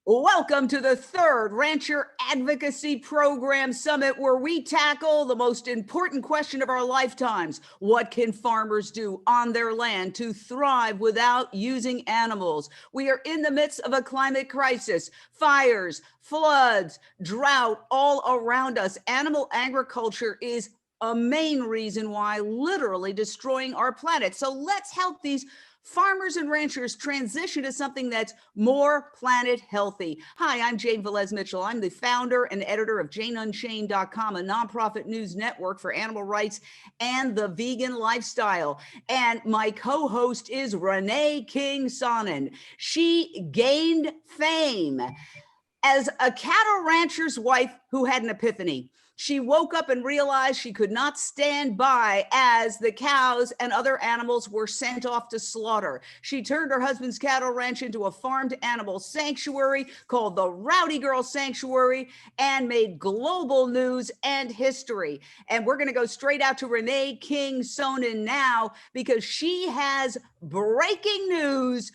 Welcome to the third Rancher Advocacy Program Summit, where we tackle the most important question of our lifetimes. What can farmers do on their land to thrive without using animals? We are in the midst of a climate crisis, fires, floods, drought all around us. Animal agriculture is a main reason why, literally destroying our planet. So let's help these farmers and ranchers transition to something that's more planet healthy. Hi, I'm Jane Velez Mitchell. I'm the founder and editor of JaneUnchained.com, a nonprofit news network for animal rights and the vegan lifestyle. And my co-host is Renee King Sonnen. She gained fame as a cattle rancher's wife who had an epiphany. She woke up and realized she could not stand by as the cows and other animals were sent off to slaughter. She turned her husband's cattle ranch into a farmed animal sanctuary called the Rowdy Girl Sanctuary and made global news and history. And we're going to go straight out to Renee King Sonnen now, because she has breaking news.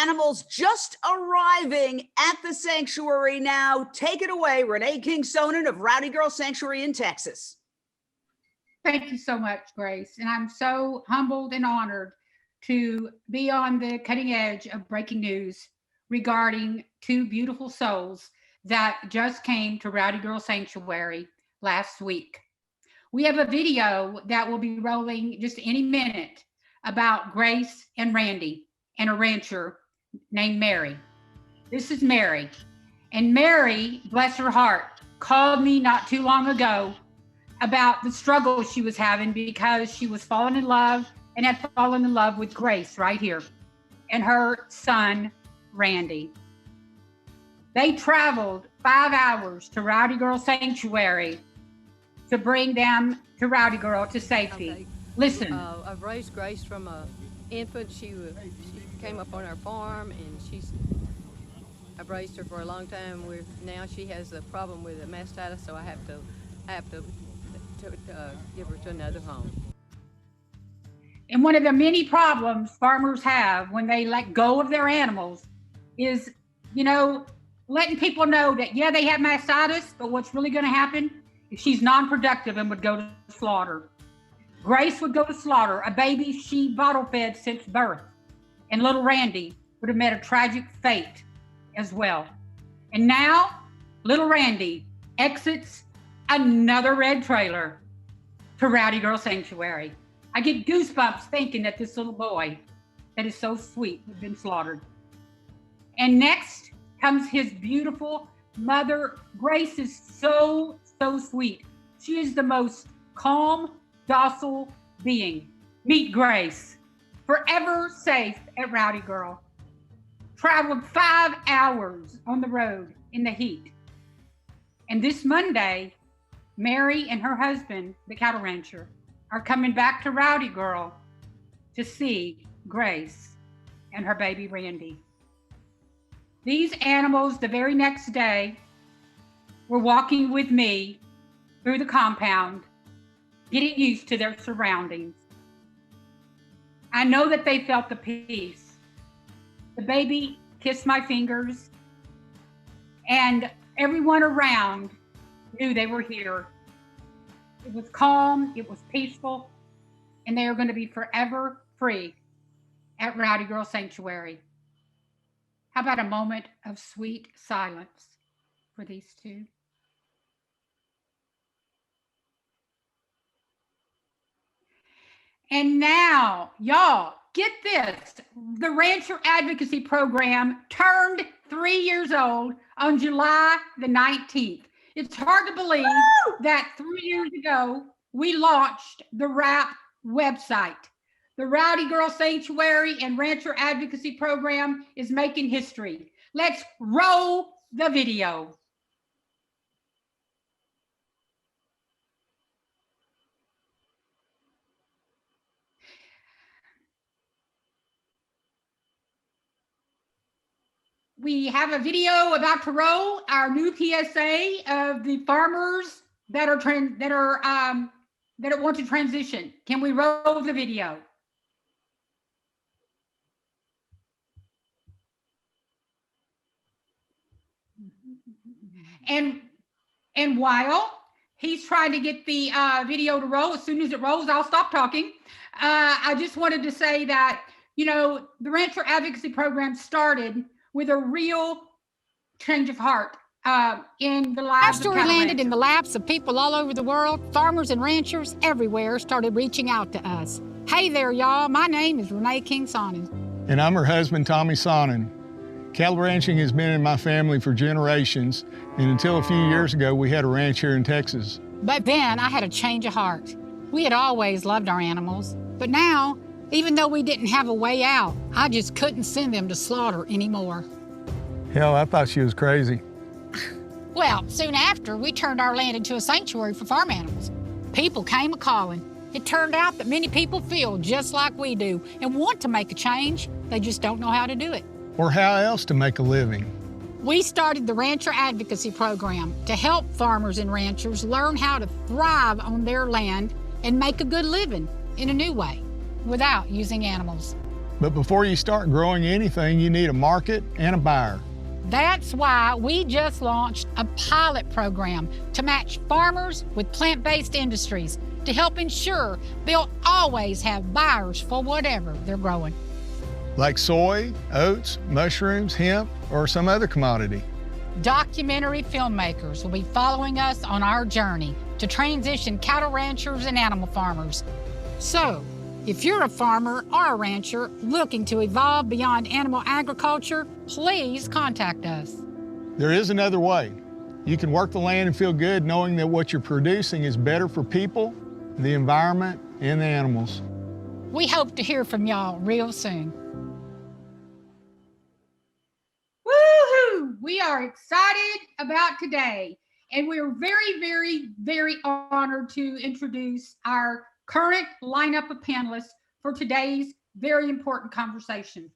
Animals just arriving at the sanctuary now. Take it away, Renee King Sonnen of Rowdy Girl Sanctuary in Texas. Thank you so much, Grace. And I'm so humbled and honored to be on the cutting edge of breaking news regarding two beautiful souls that just came to Rowdy Girl Sanctuary last week. We have a video that will be rolling just any minute about Grace and Randy and a rancher named Mary. This is Mary. And Mary, bless her heart, called me not too long ago about the struggle she was having because she was falling in love and had fallen in love with Grace right here and her son, Randy. They traveled 5 hours to Rowdy Girl Sanctuary to bring them to Rowdy Girl to safety. Okay. Listen. I've raised Grace from an infant. She came up on our farm, and I've raised her for a long time. Now she has a problem with the mastitis, so I have to give her to another home. And one of the many problems farmers have when they let go of their animals is, letting people know that, yeah, they have mastitis, but what's really going to happen if she's non-productive and would go to slaughter. Grace would go to slaughter, a baby she bottle fed since birth. And little Randy would have met a tragic fate as well. And now, little Randy exits another red trailer to Rowdy Girl Sanctuary. I get goosebumps thinking that this little boy that is so sweet has been slaughtered. And next comes his beautiful mother. Grace is so sweet. She is the most calm, docile being. Meet Grace. Forever safe at Rowdy Girl. Traveled 5 hours on the road in the heat. And this Monday, Mary and her husband, the cattle rancher, are coming back to Rowdy Girl to see Grace and her baby Randy. These animals, the very next day, were walking with me through the compound, getting used to their surroundings. I know that they felt the peace. The baby kissed my fingers, and everyone around knew they were here. It was calm, it was peaceful, and they are going to be forever free at Rowdy Girl Sanctuary. How about a moment of sweet silence for these two? And now, y'all, get this. The Rancher Advocacy Program turned 3 years old on July the 19th. It's hard to believe that 3 years ago, we launched the RAP website. The Rowdy Girl Sanctuary and Rancher Advocacy Program is making history. Let's roll the video. We have a video about to roll, our new PSA of the farmers that want to transition. Can we roll the video? And while he's trying to get the video to roll, as soon as it rolls, I'll stop talking. I just wanted to say that, you know, the Rancher Advocacy Program started with a real change of heart in the lives Our of story cattle landed in the ranchers. laps of people all over the world. Farmers and ranchers everywhere started reaching out to us. Hey there, y'all. My name is Renee King-Sonnen. And I'm her husband, Tommy Sonnen. Cattle ranching has been in my family for generations, and until a few years ago, we had a ranch here in Texas. But then I had a change of heart. We had always loved our animals, but now, even though we didn't have a way out, I just couldn't send them to slaughter anymore. Hell, I thought she was crazy. Well, soon after, we turned our land into a sanctuary for farm animals. People came a-calling. It turned out that many people feel just like we do and want to make a change. They just don't know how to do it. Or how else to make a living. We started the Rancher Advocacy Program to help farmers and ranchers learn how to thrive on their land and make a good living in a new way without using animals. But before you start growing anything, you need a market and a buyer. That's why we just launched a pilot program to match farmers with plant-based industries to help ensure they'll always have buyers for whatever they're growing. Like soy, oats, mushrooms, hemp, or some other commodity. Documentary filmmakers will be following us on our journey to transition cattle ranchers and animal farmers. So, if you're a farmer or a rancher looking to evolve beyond animal agriculture, please contact us. There is another way. You can work the land and feel good knowing that what you're producing is better for people, the environment, and the animals. We hope to hear from y'all real soon. Woohoo! We are excited about today, and we're very, very, very honored to introduce our current lineup of panelists for today's very important conversation.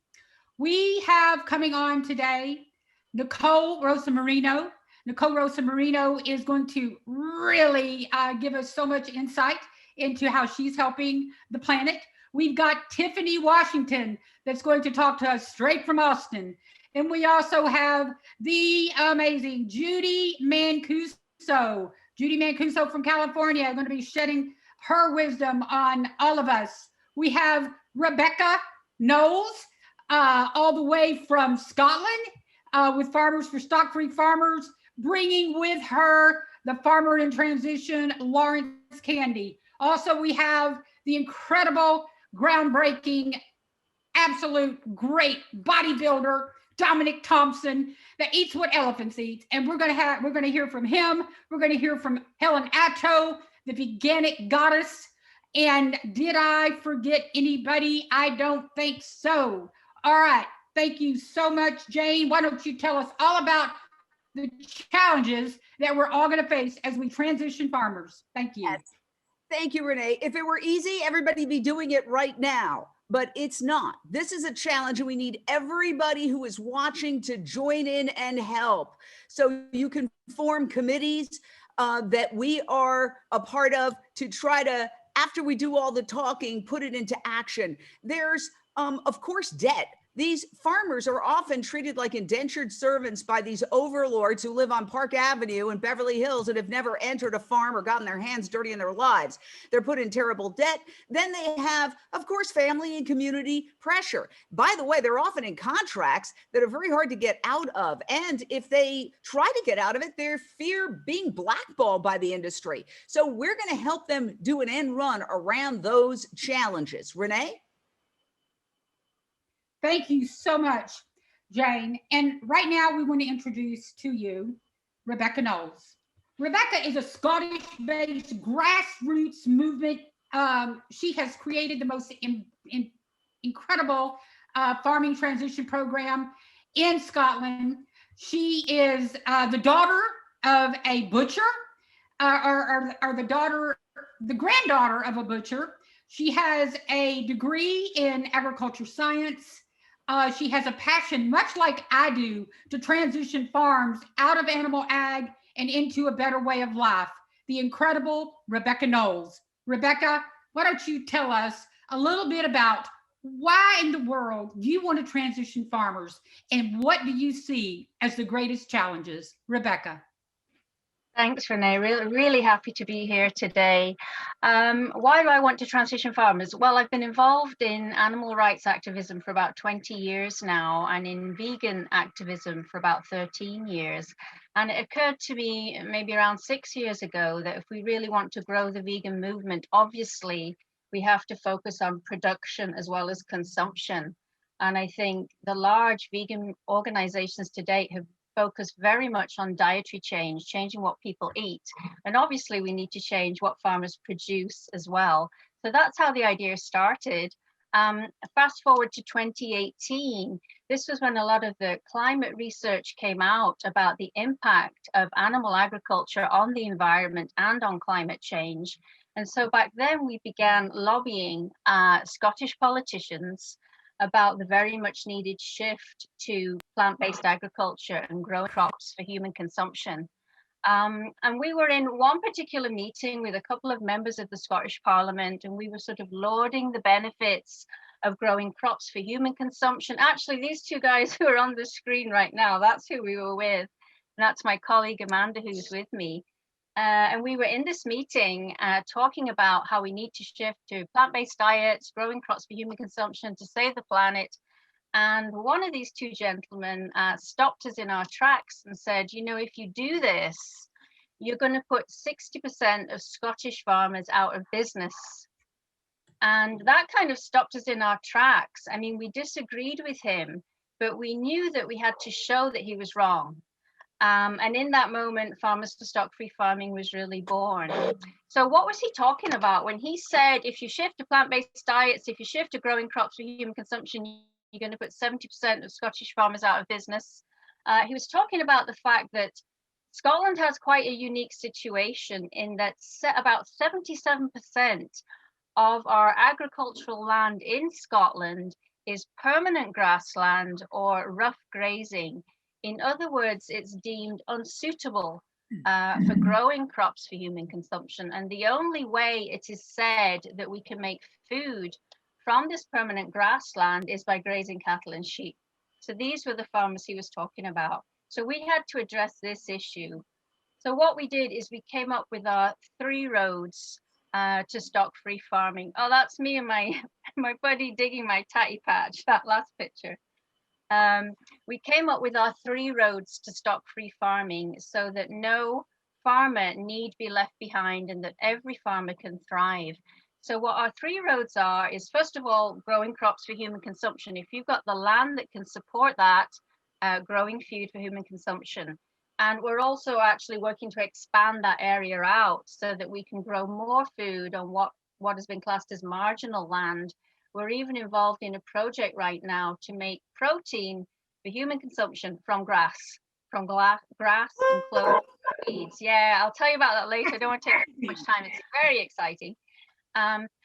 We have coming on today Nicole Rosamarino. Nicole Rosamarino is going to really give us so much insight into how she's helping the planet. We've got Tiffany Washington that's going to talk to us straight from Austin. And we also have the amazing Judy Mancuso. Judy Mancuso from California going to be shedding her wisdom on all of us. We have Rebecca Knowles, all the way from Scotland, with Farmers for Stock-Free Farmers, bringing with her the farmer in transition, Laurence Candy. Also, we have the incredible, groundbreaking, absolute great bodybuilder, Dominic Thompson, that eats what elephants eat. And we're gonna hear from him. We're gonna hear from Helen Atto, the veganic goddess. And did I forget anybody? I don't think so. All right, thank you so much, Jane. Why don't you tell us all about the challenges that we're all gonna face as we transition farmers? Thank you. Yes. Thank you, Renee. If it were easy, everybody'd be doing it right now, but it's not. This is a challenge and we need everybody who is watching to join in and help. So you can form committees that we are a part of to try to, after we do all the talking, put it into action. There's, of course, debt. These farmers are often treated like indentured servants by these overlords who live on Park Avenue in Beverly Hills and have never entered a farm or gotten their hands dirty in their lives. They're put in terrible debt. Then they have, of course, family and community pressure. By the way, they're often in contracts that are very hard to get out of. And if they try to get out of it, they fear being blackballed by the industry. So we're going to help them do an end run around those challenges. Renee? Thank you so much, Jane. And right now we want to introduce to you Rebecca Knowles. Rebecca is a Scottish-based grassroots movement. She has created the most incredible farming transition program in Scotland. She is the daughter of a butcher, or the granddaughter of a butcher. She has a degree in agriculture science. She has a passion, much like I do, to transition farms out of animal ag and into a better way of life. The incredible Rebecca Knowles. Rebecca, why don't you tell us a little bit about why in the world do you want to transition farmers, and what do you see as the greatest challenges? Rebecca. Thanks, Renee. Really happy to be here today. Why do I want to transition farmers? Well, I've been involved in animal rights activism for about 20 years now, and in vegan activism for about 13 years. And it occurred to me maybe around 6 years ago that if we really want to grow the vegan movement, obviously we have to focus on production as well as consumption. And I think the large vegan organizations to date have focused very much on dietary change, changing what people eat. And obviously we need to change what farmers produce as well. So that's how the idea started. Fast forward to 2018, this was when a lot of the climate research came out about the impact of animal agriculture on the environment and on climate change. And so back then we began lobbying Scottish politicians about the very much needed shift to plant-based agriculture and growing crops for human consumption. And we were in one particular meeting with a couple of members of the Scottish Parliament, and we were sort of lauding the benefits of growing crops for human consumption. Actually, these two guys who are on the screen right now, that's who we were with. And that's my colleague Amanda, who's with me. And we were in this meeting talking about how we need to shift to plant-based diets, growing crops for human consumption to save the planet. And one of these two gentlemen stopped us in our tracks and said, you know, if you do this, you're going to put 60% of Scottish farmers out of business. And that kind of stopped us in our tracks. I mean, we disagreed with him, but we knew that we had to show that he was wrong. And in that moment, Farmers for Stock-Free Farming was really born. So what was he talking about when he said, if you shift to plant-based diets, if you shift to growing crops for human consumption, you're going to put 70% of Scottish farmers out of business? He was talking about the fact that Scotland has quite a unique situation in that about 77% of our agricultural land in Scotland is permanent grassland or rough grazing. In other words, it's deemed unsuitable for growing crops for human consumption. And the only way it is said that we can make food from this permanent grassland is by grazing cattle and sheep. So these were the farmers he was talking about. So we had to address this issue. So what we did is we came up with our 3 roads to stock-free farming. Oh, that's me and my buddy digging my tatty patch, that last picture. We came up with our 3 roads to stock-free farming so that no farmer need be left behind and that every farmer can thrive. So what our 3 roads are is, first of all, growing crops for human consumption. If you've got the land that can support that, growing food for human consumption. And we're also actually working to expand that area out so that we can grow more food on what has been classed as marginal land. We're even involved in a project right now to make protein for human consumption from grass and clover seeds. Yeah, I'll tell you about that later. I don't want to take too much time. It's very exciting.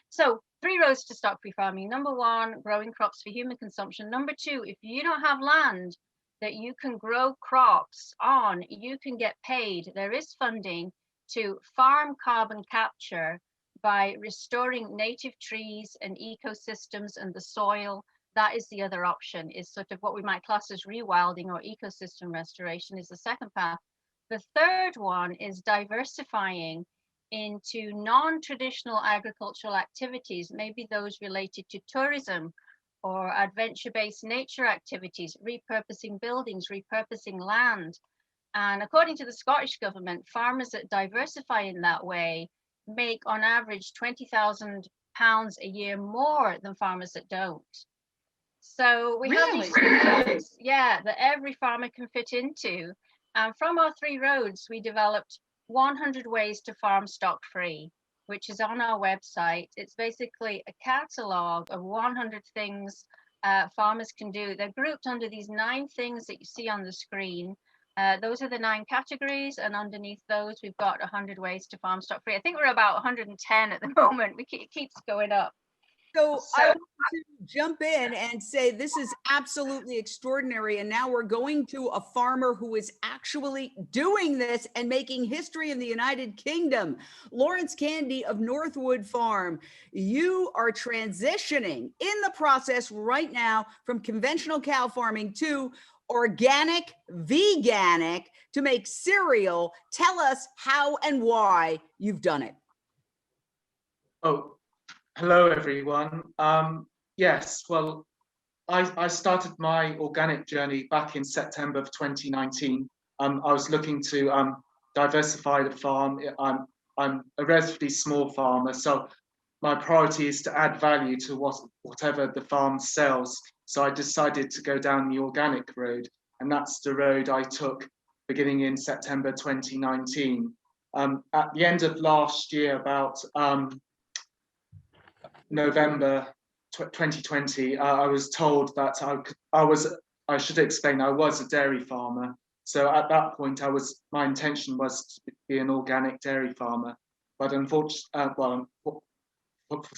So 3 roads to stock-free farming. Number 1, growing crops for human consumption. Number 2, if you don't have land that you can grow crops on, you can get paid. There is funding to farm carbon capture by restoring native trees and ecosystems and the soil. That is the other option, is sort of what we might class as rewilding or ecosystem restoration is the second path. The third one is diversifying into non-traditional agricultural activities, maybe those related to tourism or adventure-based nature activities, repurposing buildings, repurposing land. And according to the Scottish government, farmers that diversify in that way make on average £20,000 a year more than farmers that don't. So we have these 3 roads, that every farmer can fit into. And from our 3 roads, we developed 100 ways to farm stock-free, which is on our website. It's basically a catalog of 100 things farmers can do. They're grouped under these 9 things that you see on the screen. Those are the 9 categories, and underneath those, we've got 100 ways to farm stock-free. I think we're about 110 at the moment. It keeps going up. So I want to jump in and say this is absolutely extraordinary. And now we're going to a farmer who is actually doing this and making history in the United Kingdom. Laurence Candy of Northwood Farm, you are transitioning in the process right now from conventional cow farming to organic, veganic to make cereal. Tell us how and why you've done it. Oh, hello everyone. Yes, well, I started my organic journey back in September of 2019. I was looking to diversify the farm. I'm a relatively small farmer, so my priority is to add value to whatever the farm sells. So I decided to go down the organic road, and that's the road I took beginning in September 2019. At the end of last year, about November 2020, I was told that I should explain, I was a dairy farmer. So at that point, my intention was to be an organic dairy farmer. But unfortunately,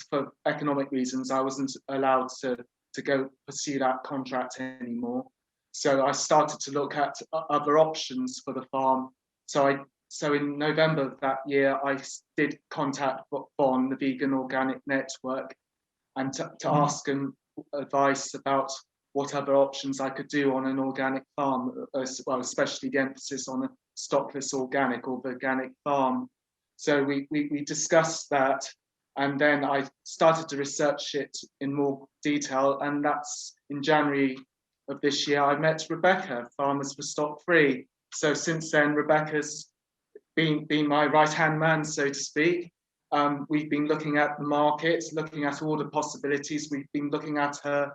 for economic reasons, I wasn't allowed to go pursue that contract anymore. So I started to look at other options for the farm. So in November of that year, I did contact Bon, the Vegan Organic Network, and to ask them advice about what other options I could do on an organic farm, well, especially the emphasis on a stockless organic or veganic farm. So we discussed that, and then I started to research it in more detail, and that's in January of this year. I met Rebecca, Farmers for Stock Free. So since then, Rebecca's been my right-hand man, so to speak. We've been looking at the market, looking at all the possibilities. We've been looking at her,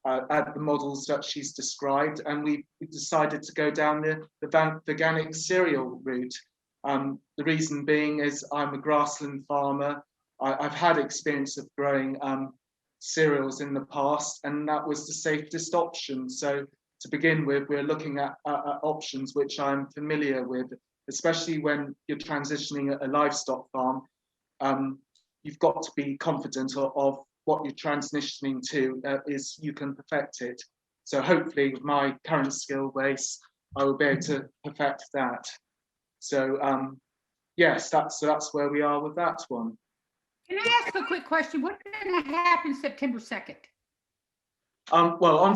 at the models that she's described, and we decided to go down the veganic cereal route. The reason being is I'm a grassland farmer. I've had experience of growing cereals in the past, and that was the safest option. So to begin with, we're looking at options which I'm familiar with, especially when you're transitioning a livestock farm. You've got to be confident of what you're transitioning to, is you can perfect it. So hopefully with my current skill base, I will be able to perfect that. So yes, that's where we are with that one. Can I ask a quick question? What's going to happen September 2nd? Well,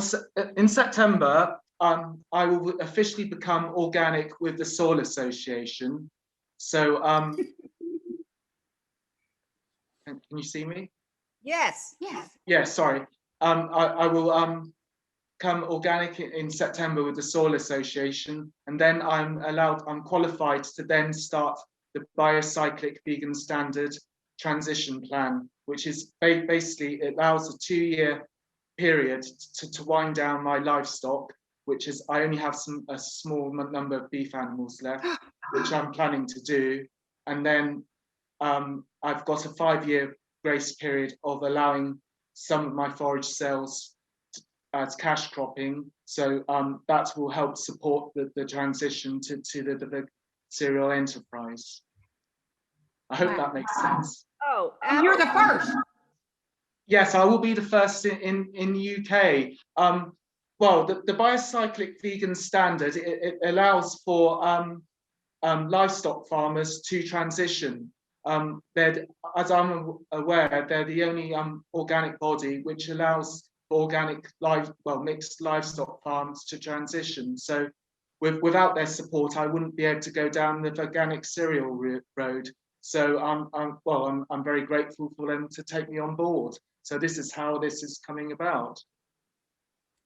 in September, I will officially become organic with the Soil Association. So can you see me? Yes. Yes. Yeah, sorry. I will become organic in September with the Soil Association, and then I'm qualified to then start the Biocyclic Vegan Standard transition plan, which is basically, it allows a 2-year period to wind down my livestock, which is, I only have a small number of beef animals left, which I'm planning to do. And then I've got a 5-year grace period of allowing some of my forage sales as cash cropping. So that will help support the transition to the cereal enterprise. I hope that makes sense. Oh, And you're the first. Yes, I will be the first in the UK. Well, the Biocyclic Vegan Standard, it allows for livestock farmers to transition. As I'm aware, they're the only organic body which allows organic mixed livestock farms to transition. So without their support, I wouldn't be able to go down the organic cereal road. So I'm very grateful for them to take me on board. So this is how this is coming about.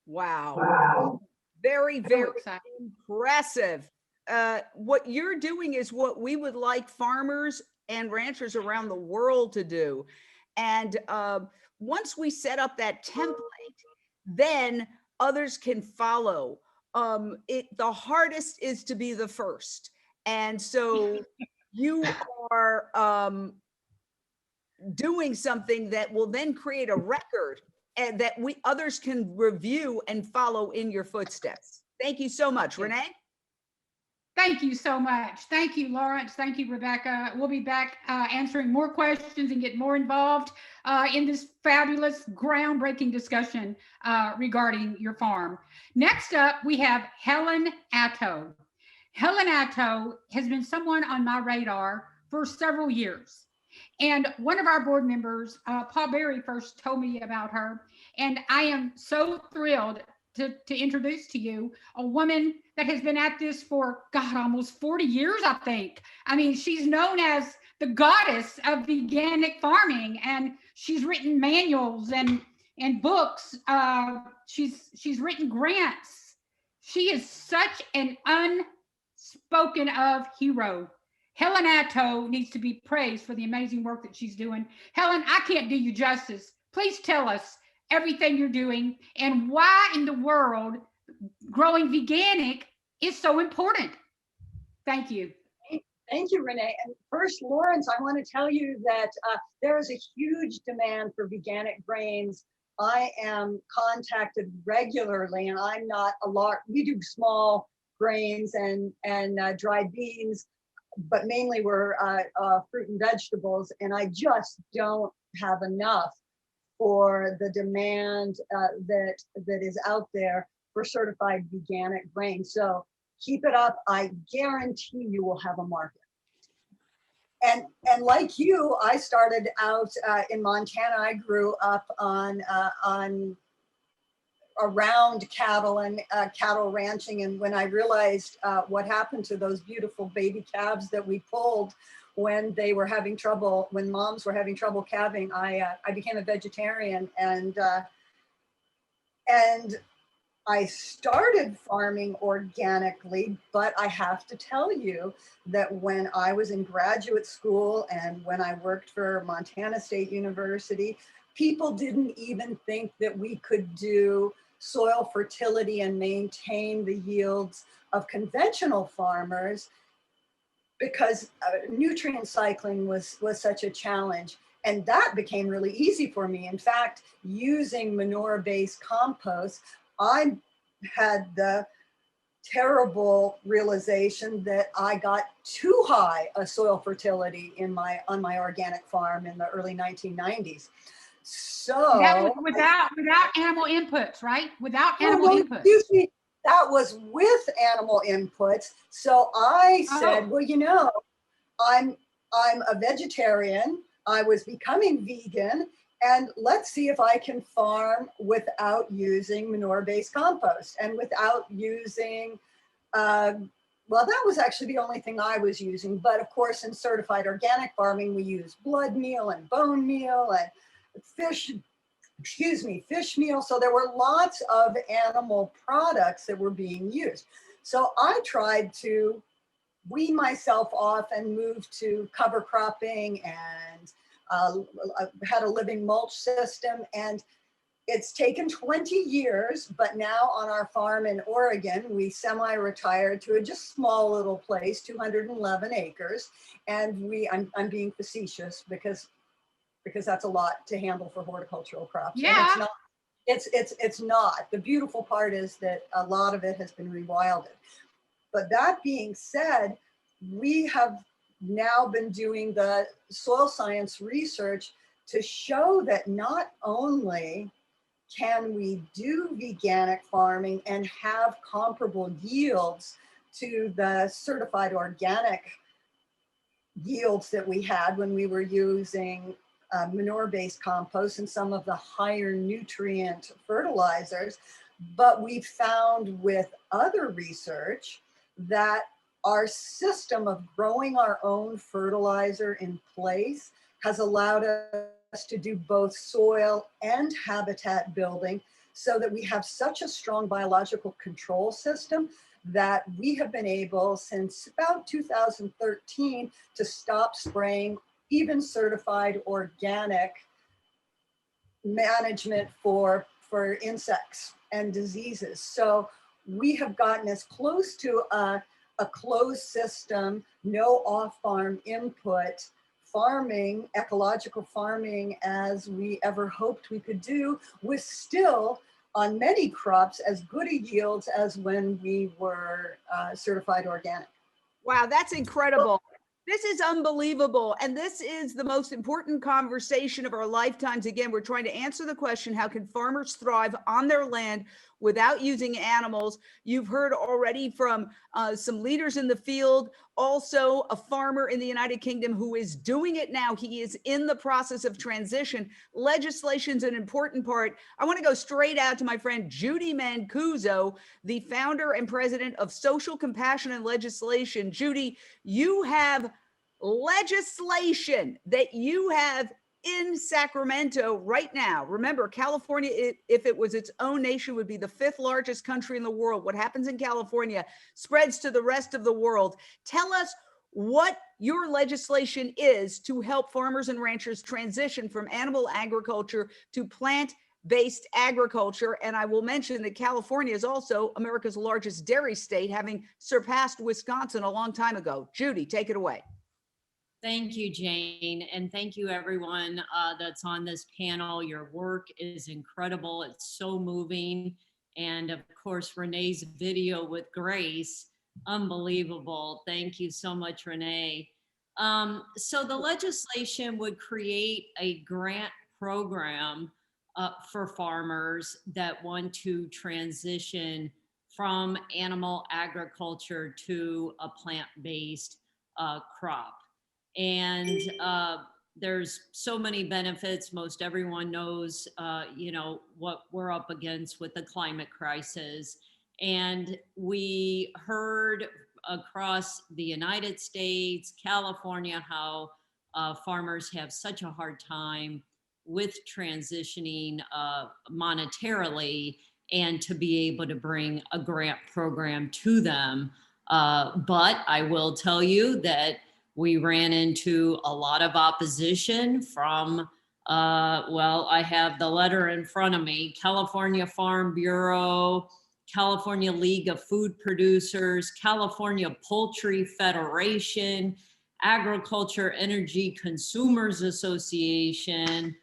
Wow. Very, very exciting. impressive. What you're doing is what we would like farmers and ranchers around the world to do. And once we set up that template, then others can follow. The hardest is to be the first. And so you are doing something that will then create a record and that others can review and follow in your footsteps. Thank you so much, Renee. Thank you so much. Thank you, Laurence. Thank you, Rebecca. We'll be back answering more questions and get more involved in this fabulous, groundbreaking discussion regarding your farm. Next up, we have Helen Atto. Helen Atto has been someone on my radar for several years. And one of our board members, Paul Berry, first told me about her. And I am so thrilled to introduce to you a woman that has been at this for, God, almost 40 years, I think. I mean, she's known as the goddess of organic farming, and she's written manuals and books. She's written grants. She is such an unspoken of hero. Helen Atto needs to be praised for the amazing work that she's doing. Helen, I can't do you justice. Please tell us everything you're doing and why in the world growing veganic is so important. Thank you. Thank you, Renee. And first, Laurence, I want to tell you that there is a huge demand for veganic grains. I am contacted regularly, and I'm not a lot. We do small grains and dried beans, but mainly we're fruit and vegetables, and I just don't have enough for the demand that is out there for certified veganic grain. So keep it up. I guarantee you will have a market. And like you, I started out in Montana. I grew up on around cattle and cattle ranching. And when I realized what happened to those beautiful baby calves that we pulled when they were having trouble, when moms were having trouble calving, I became a vegetarian, and I started farming organically. But I have to tell you that when I was in graduate school and when I worked for Montana State University, people didn't even think that we could do soil fertility and maintain the yields of conventional farmers, because nutrient cycling was such a challenge. And that became really easy for me. In fact, using manure-based compost, I had the terrible realization that I got too high a soil fertility on my organic farm in the early 1990s. So that was without animal inputs, right? Without animal inputs. Excuse me. That was with animal inputs. So I said, well, you know, I'm a vegetarian. I was becoming vegan, and let's see if I can farm without using manure-based compost and without using, well, that was actually the only thing I was using. But of course, in certified organic farming, we use blood meal and bone meal and fish meal. So there were lots of animal products that were being used. So I tried to wean myself off and move to cover cropping, and had a living mulch system. And it's taken 20 years, but now on our farm in Oregon, we semi-retired to a just small little place, 211 acres. And I'm being facetious because that's a lot to handle for horticultural crops. Yeah. And it's not. The beautiful part is that a lot of it has been rewilded. But that being said, we have now been doing the soil science research to show that not only can we do veganic farming and have comparable yields to the certified organic yields that we had when we were using manure-based compost and some of the higher nutrient fertilizers, but we found with other research that our system of growing our own fertilizer in place has allowed us to do both soil and habitat building, so that we have such a strong biological control system that we have been able since about 2013 to stop spraying even certified organic management for insects and diseases. So we have gotten as close to a closed system, no off-farm input farming, ecological farming, as we ever hoped we could do, with still on many crops as good a yields as when we were certified organic. Wow, that's incredible. This is unbelievable. And this is the most important conversation of our lifetimes. Again, we're trying to answer the question, how can farmers thrive on their land without using animals? You've heard already from some leaders in the field, also a farmer in the United Kingdom who is doing it now. He is in the process of transition. Legislation's an important part. I want to go straight out to my friend Judy Mancuso, the founder and president of Social Compassion and Legislation. Judy, you have legislation that you have in Sacramento right now. Remember, California, if it was its own nation, would be the 5th largest country in the world. What happens in California spreads to the rest of the world. Tell us what your legislation is to help farmers and ranchers transition from animal agriculture to plant-based agriculture. And I will mention that California is also America's largest dairy state, having surpassed Wisconsin a long time ago. Judy, take it away. Thank you, Jane, and thank you everyone that's on this panel. Your work is incredible. It's so moving. And of course, Renee's video with Grace, unbelievable. Thank you so much, Renee. So the legislation would create a grant program for farmers that want to transition from animal agriculture to a plant-based crop. And there's so many benefits. Most everyone knows, you know, what we're up against with the climate crisis. And we heard across the United States, California, how farmers have such a hard time with transitioning monetarily and to be able to bring a grant program to them. But I will tell you that we ran into a lot of opposition from, well, I have the letter in front of me, California Farm Bureau, California League of Food Producers, California Poultry Federation, Agriculture Energy Consumers Association,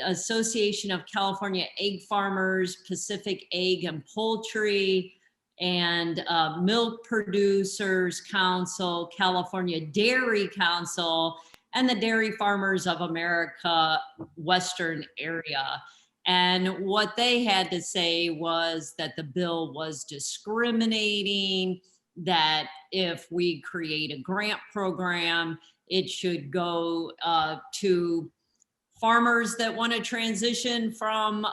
Association of California Egg Farmers, Pacific Egg and Poultry, and Milk Producers Council, California Dairy Council, and the Dairy Farmers of America Western area. And what they had to say was that the bill was discriminating, that if we create a grant program, it should go to farmers that want to transition from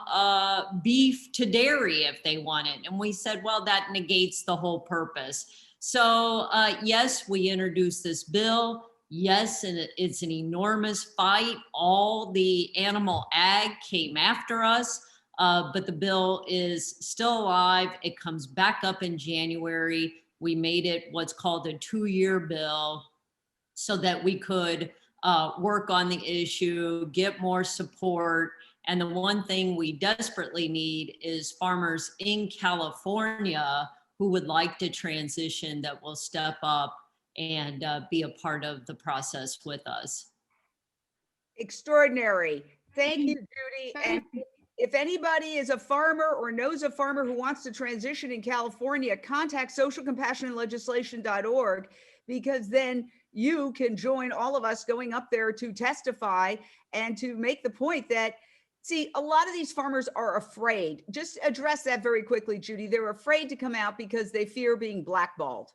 beef to dairy if they want it. And we said, well, that negates the whole purpose. So yes, we introduced this bill. Yes, and it's an enormous fight. All the animal ag came after us, but the bill is still alive. It comes back up in January. We made it what's called a 2-year bill so that we could work on the issue, get more support. And the one thing we desperately need is farmers in California who would like to transition that will step up and be a part of the process with us. Extraordinary. Thank you, Judy. And if anybody is a farmer or knows a farmer who wants to transition in California, contact socialcompassionandlegislation.org, because then you can join all of us going up there to testify and to make the point that, see, a lot of these farmers are afraid. Just address that very quickly, Judy. They're afraid to come out because they fear being blackballed.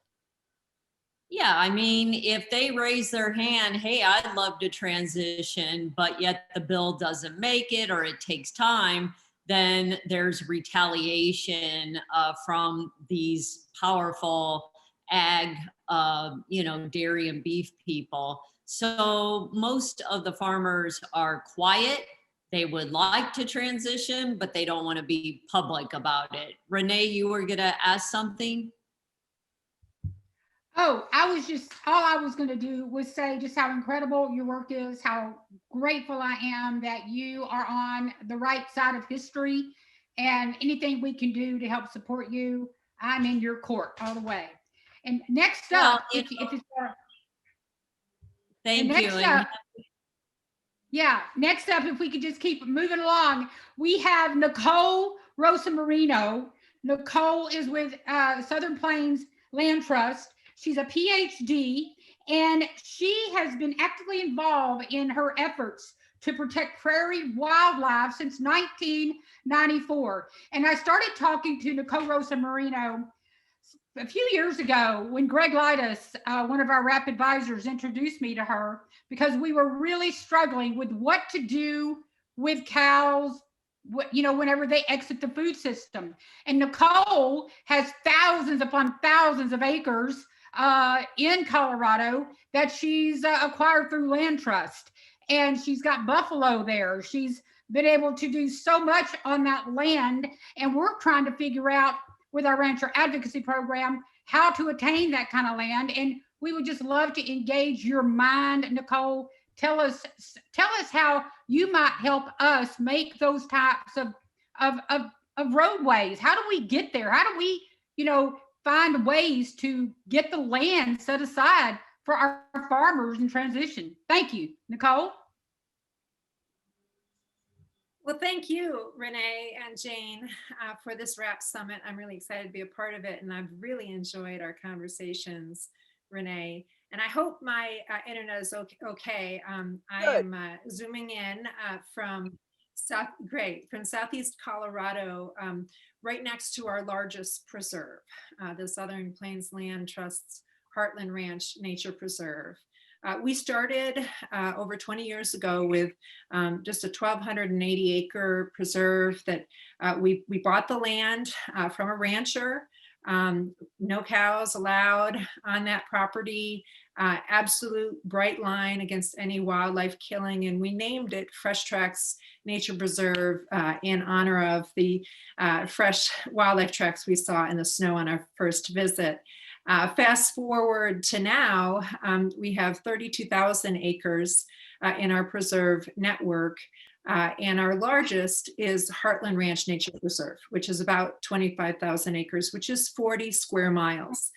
Yeah, I mean, if they raise their hand, hey, I'd love to transition, but yet the bill doesn't make it or it takes time, then there's retaliation from these powerful ag, you know, dairy and beef people. So most of the farmers are quiet. They would like to transition, but they don't want to be public about it. Renee, you were going to ask something? Oh, all I was going to do was say just how incredible your work is, how grateful I am that you are on the right side of history, and anything we can do to help support you, I'm in your court all the way. And next up, thank you. Next up, if we could just keep moving along, we have Nicole Rosamarino. Nicole is with Southern Plains Land Trust. She's a PhD, and she has been actively involved in her efforts to protect prairie wildlife since 1994. And I started talking to Nicole Rosamarino a few years ago when Greg Lightus, one of our RAP advisors, introduced me to her because we were really struggling with what to do with cows, whenever they exit the food system. And Nicole has thousands upon thousands of acres in Colorado that she's acquired through land trust. And she's got buffalo there. She's been able to do so much on that land. And we're trying to figure out with our rancher advocacy program how to attain that kind of land. And we would just love to engage your mind, Nicole. Tell us how you might help us make those types of roadways. How do we get there? How do we, find ways to get the land set aside for our farmers in transition? Thank you, Nicole. Well, thank you, Renee and Jane, for this RAP Summit. I'm really excited to be a part of it, and I've really enjoyed our conversations, Renee. And I hope my internet is okay. I am zooming in from Southeast Colorado, right next to our largest preserve, the Southern Plains Land Trust's Heartland Ranch Nature Preserve. We started over 20 years ago with just a 1,280 acre preserve that we bought the land from a rancher. No cows allowed on that property, absolute bright line against any wildlife killing. And we named it Fresh Tracks Nature Preserve in honor of the fresh wildlife tracks we saw in the snow on our first visit. Fast forward to now, we have 32,000 acres in our preserve network. And our largest is Heartland Ranch Nature Preserve, which is about 25,000 acres, which is 40 square miles.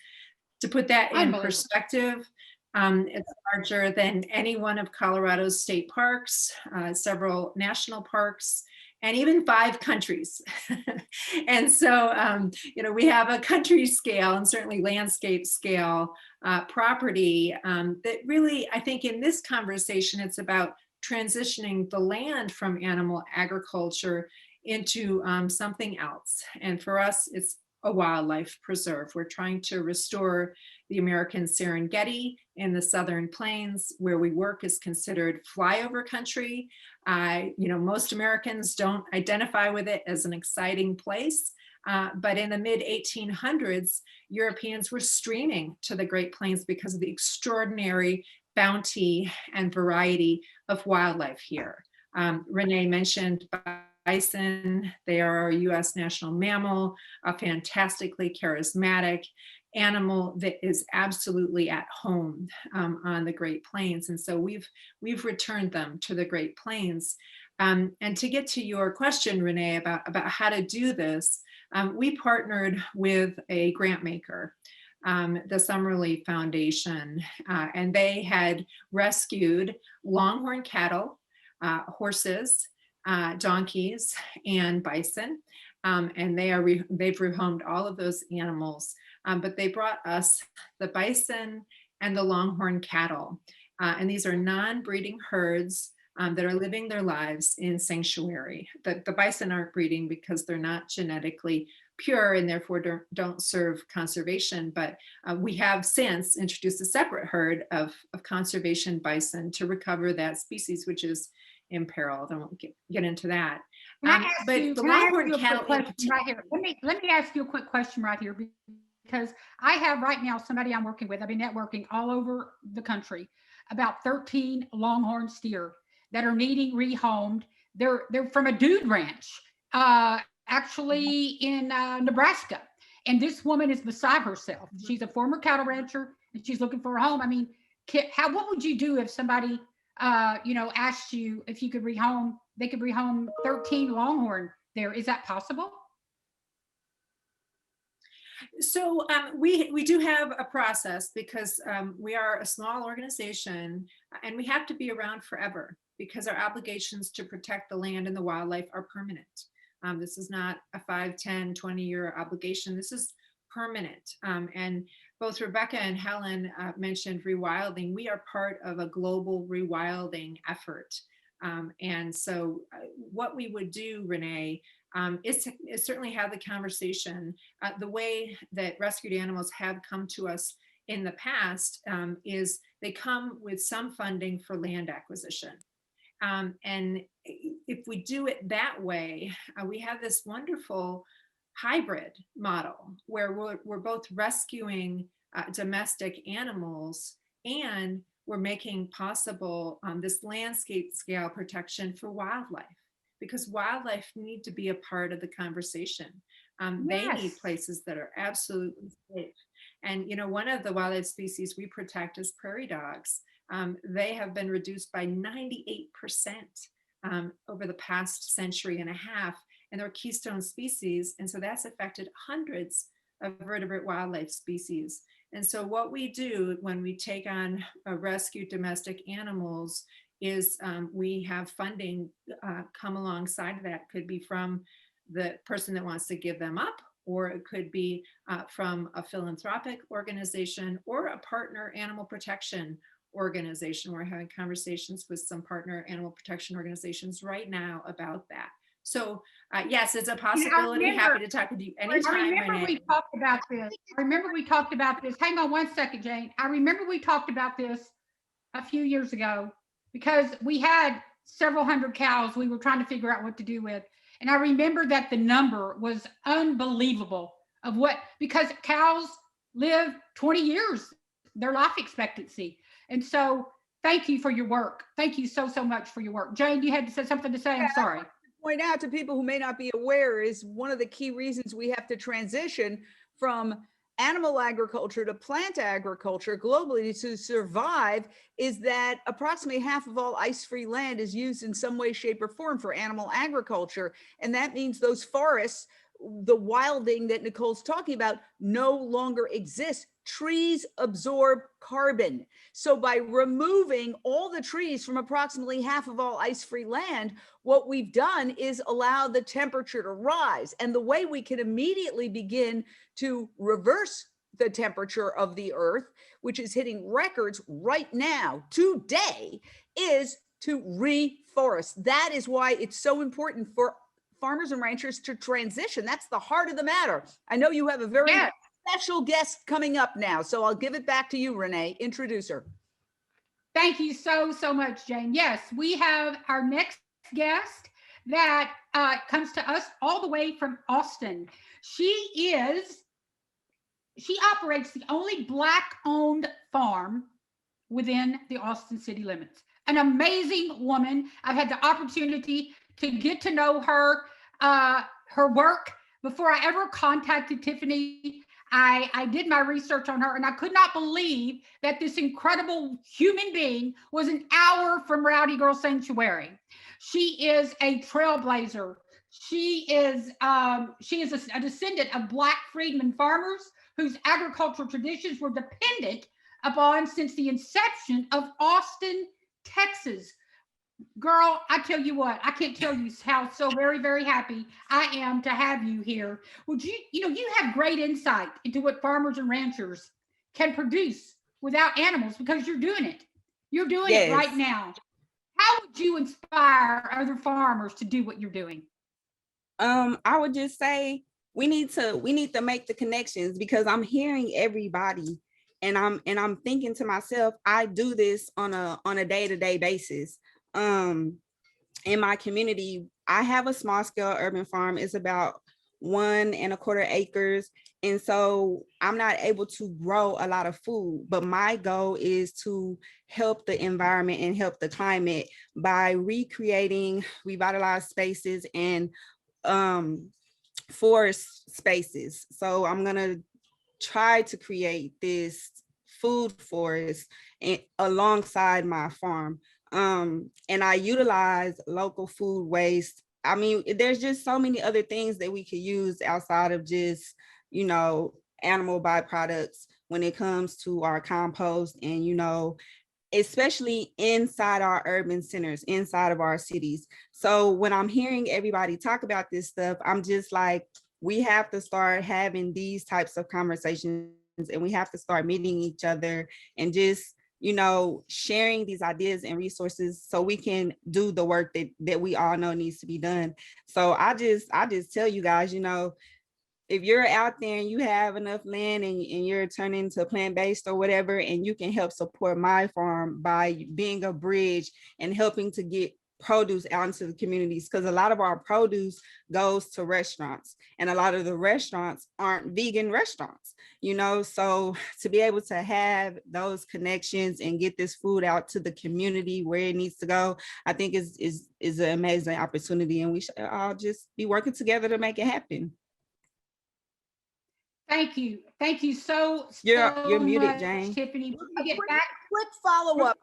To put that in perspective, it's larger than any one of Colorado's state parks, several national parks, and even 5 countries. And so, we have a country scale and certainly landscape scale property that really, I think in this conversation, it's about transitioning the land from animal agriculture into something else. And for us, it's a wildlife preserve. We're trying to restore the American Serengeti in the Southern Plains. Where we work is considered flyover country. Most Americans don't identify with it as an exciting place. But in the mid 1800s, Europeans were streaming to the Great Plains because of the extraordinary bounty and variety of wildlife here. Renee mentioned bison. They are our US national mammal, a fantastically charismatic animal that is absolutely at home on the Great Plains. And so we've returned them to the Great Plains. And to get to your question, Renee, about how to do this, we partnered with a grant maker, the Summerlee Foundation, and they had rescued longhorn cattle, horses, donkeys, and bison. And they've rehomed all of those animals, but they brought us the bison and the longhorn cattle. And these are non-breeding herds that are living their lives in sanctuary. The bison aren't breeding because they're not genetically pure and therefore don't serve conservation. But we have since introduced a separate herd of conservation bison to recover that species, which is imperiled. I won't get into that. But the longhorn cattle right here. Let me ask you a quick question right here, because I have right now somebody I'm working with. I've been networking all over the country about 13 longhorn steer that are needing rehomed. They're from a dude ranch, actually in Nebraska. And this woman is beside herself. She's a former cattle rancher and she's looking for a home. I mean, what would you do if somebody, asked you if you could rehome, they could rehome 13 longhorn there? Is that possible? So we do have a process because we are a small organization and we have to be around forever because our obligations to protect the land and the wildlife are permanent. This is not a 5, 10, 20-year obligation. This is permanent. And both Rebecca and Helen mentioned rewilding. We are part of a global rewilding effort. And so what we would do, Renee, is certainly have the conversation. The way that rescued animals have come to us in the past is they come with some funding for land acquisition. And if we do it that way, we have this wonderful hybrid model where we're both rescuing domestic animals and we're making possible this landscape scale protection for wildlife, because wildlife need to be a part of the conversation. They need places that are absolutely safe. And, you know, one of the wildlife species we protect is prairie dogs. They have been reduced by 98% over the past century and a half, and they're keystone species. And so that's affected hundreds of vertebrate wildlife species. And so what we do when we take on rescued domestic animals is we have funding come alongside of that. Could be from the person that wants to give them up, or it could be from a philanthropic organization or a partner animal protection organization. We're having conversations with some partner animal protection organizations right now about that. So yes, it's a possibility. Happy to talk with you anytime. I remember we talked about this. I remember we talked about this. Hang on one second, Jane. I remember we talked about this a few years ago because we had several hundred cows we were trying to figure out what to do with. And I remember that the number was unbelievable of what, because cows live 20 years, their life expectancy. And so thank you for your work. Thank you so much for your work. Jane, you had something to say. I'm sorry. Point out to people who may not be aware is one of the key reasons we have to transition from animal agriculture to plant agriculture globally to survive is that approximately half of all ice-free land is used in some way, shape, or form for animal agriculture. And that means those forests, the wilding that Nicole's talking about, no longer exists. Trees absorb carbon. So by removing all the trees from approximately half of all ice-free land, what we've done is allow the temperature to rise. And the way we can immediately begin to reverse the temperature of the earth, which is hitting records right now, today, is to reforest. That is why it's so important for farmers and ranchers to transition. That's the heart of the matter. I know you have a very special guest coming up now, so I'll give it back to you, Renee. Introduce her. Thank you so much, Jane. Yes, we have our next guest that comes to us all the way from Austin. She operates the only Black-owned farm within the Austin city limits. An amazing woman. I've had the opportunity to get to know her, her work. Before I ever contacted Tiffany, I did my research on her, and I could not believe that this incredible human being was an hour from Rowdy Girl Sanctuary. She is a trailblazer. She is a descendant of Black freedmen farmers whose agricultural traditions were dependent upon since the inception of Austin, Texas. Girl, I tell you what, I can't tell you how so very happy I am to have you here. Would you have great insight into what farmers and ranchers can produce without animals, because you're doing it. You're doing it right now. How would you inspire other farmers to do what you're doing? I would just say we need to make the connections, because I'm hearing everybody and I'm thinking to myself, I do this on a day-to-day basis. In my community, I have a small scale urban farm. It's about 1.25 acres. And so I'm not able to grow a lot of food, but my goal is to help the environment and help the climate by recreating revitalized spaces and forest spaces. So I'm gonna try to create this food forest alongside my farm. And I utilize local food waste. I mean, there's just so many other things that we could use outside of just, animal byproducts when it comes to our compost and, especially inside our urban centers, inside of our cities. So when I'm hearing everybody talk about this stuff, I'm just like, we have to start having these types of conversations, and we have to start meeting each other and just, you know, sharing these ideas and resources so we can do the work that we all know needs to be done. So I just tell you guys, you know, if you're out there and you have enough land and you're turning to plant-based or whatever, and you can help support my farm by being a bridge and helping to get produce out into the communities, because a lot of our produce goes to restaurants, and a lot of the restaurants aren't vegan restaurants, you know. So to be able to have those connections and get this food out to the community where it needs to go, I think is an amazing opportunity, and we should all just be working together to make it happen. Thank you. Thank you so You're muted, much, Jane. Tiffany. A quick follow-up.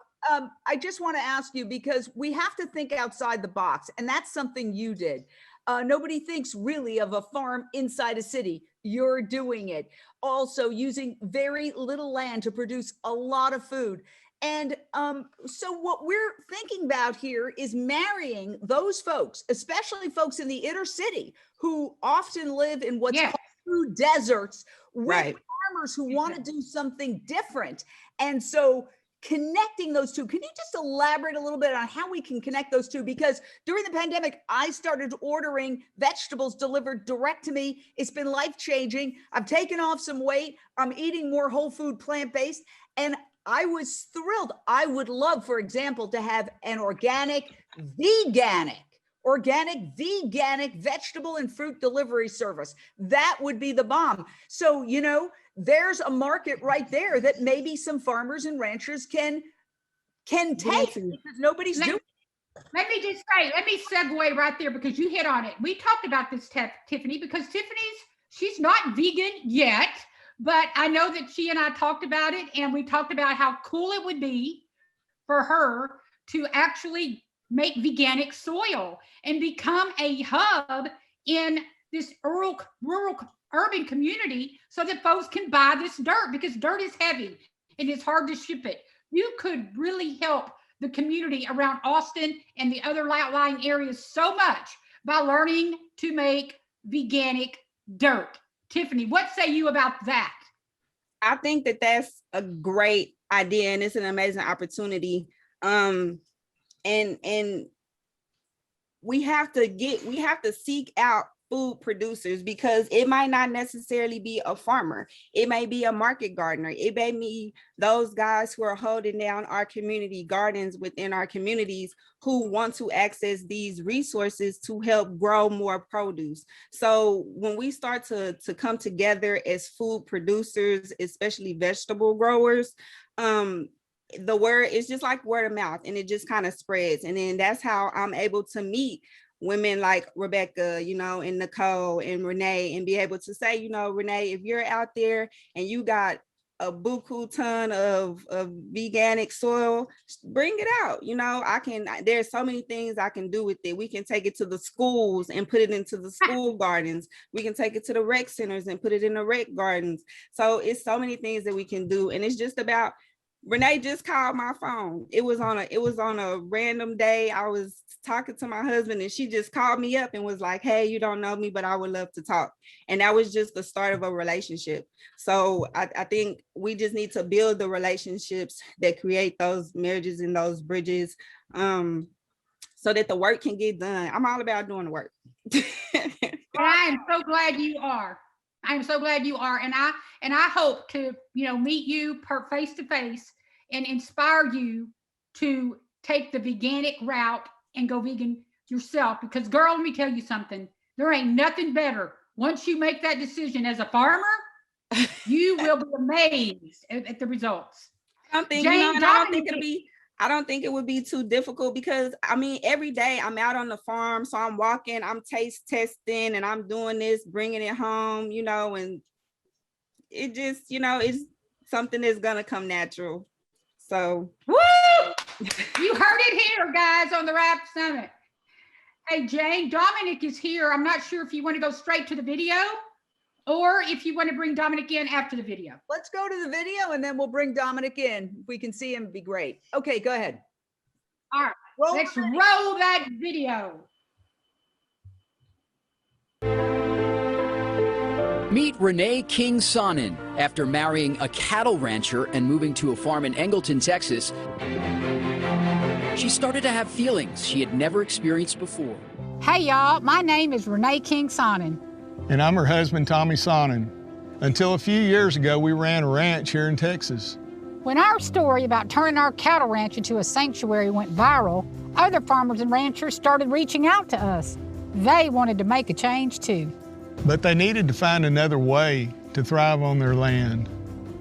I just want to ask you, because we have to think outside the box, and that's something you did. Nobody thinks really of a farm inside a city. You're doing it. Also using very little land to produce a lot of food. And so what we're thinking about here is marrying those folks, especially folks in the inner city who often live in what's called food deserts, with farmers who want to do something different. And so connecting those two, can you just elaborate a little bit on how we can connect those two? Because during the pandemic, I started ordering vegetables delivered direct to me. It's been life-changing. I've taken off some weight. I'm eating more whole food, plant-based, and I was thrilled. I would love, for example, to have an organic vegetable and fruit delivery service. That would be the bomb. So, you know, there's a market right there that maybe some farmers and ranchers can take, because nobody's doing it. Let me segue right there, because you hit on it. We talked about this, Tiffany, because she's not vegan yet, but I know that she and I talked about it, and we talked about how cool it would be for her to actually make veganic soil and become a hub in this urban community, so that folks can buy this dirt, because dirt is heavy and it's hard to ship it. You could really help the community around Austin and the other outlying areas so much by learning to make veganic dirt. Tiffany, what say you about that? I think that that's a great idea, and it's an amazing opportunity. And we have to seek out food producers, because it might not necessarily be a farmer. It may be a market gardener. It may be those guys who are holding down our community gardens within our communities, who want to access these resources to help grow more produce. So when we start to come together as food producers, especially vegetable growers, the word is just like word of mouth, and it just kind of spreads. And then that's how I'm able to meet women like Rebecca, you know, and Nicole and Renee, and be able to say, you know, Renee, if you're out there and you got a buku ton of veganic soil, bring it out. You know, there's so many things I can do with it. We can take it to the schools and put it into the school gardens. We can take it to the rec centers and put it in the rec gardens. So it's so many things that we can do. And it's just about, Renee just called my phone. It was on a random day. I was talking to my husband, and she just called me up and was like, hey, you don't know me, but I would love to talk. And that was just the start of a relationship. So I think we just need to build the relationships that create those marriages and those bridges, so that the work can get done. I'm all about doing the work. I am so glad you are. I'm so glad you are. And I hope to, you know, meet you face to face and inspire you to take the veganic route and go vegan yourself. Because girl, let me tell you something. There ain't nothing better. Once you make that decision as a farmer, you will be amazed at the results. I don't think it would be too difficult, because I mean, every day I'm out on the farm, so I'm walking, I'm taste testing, and I'm doing this, bringing it home, you know, and it just, you know, it's something that's gonna come natural. So, woo! You heard it here, guys, on the Wrap Summit. Hey, Jane, Dominic is here. I'm not sure if you want to go straight to the video or if you want to bring Dominic in after the video. Let's go to the video and then we'll bring Dominic in. If we can see him, it'd be great. Okay, go ahead. All right, let's roll that video. Meet Renee King Sonnen. After marrying a cattle rancher and moving to a farm in Angleton, Texas, she started to have feelings she had never experienced before. Hey y'all, my name is Renee King Sonnen. And I'm her husband, Tommy Sonnen. Until a few years ago, we ran a ranch here in Texas. When our story about turning our cattle ranch into a sanctuary went viral, other farmers and ranchers started reaching out to us. They wanted to make a change too. But they needed to find another way to thrive on their land.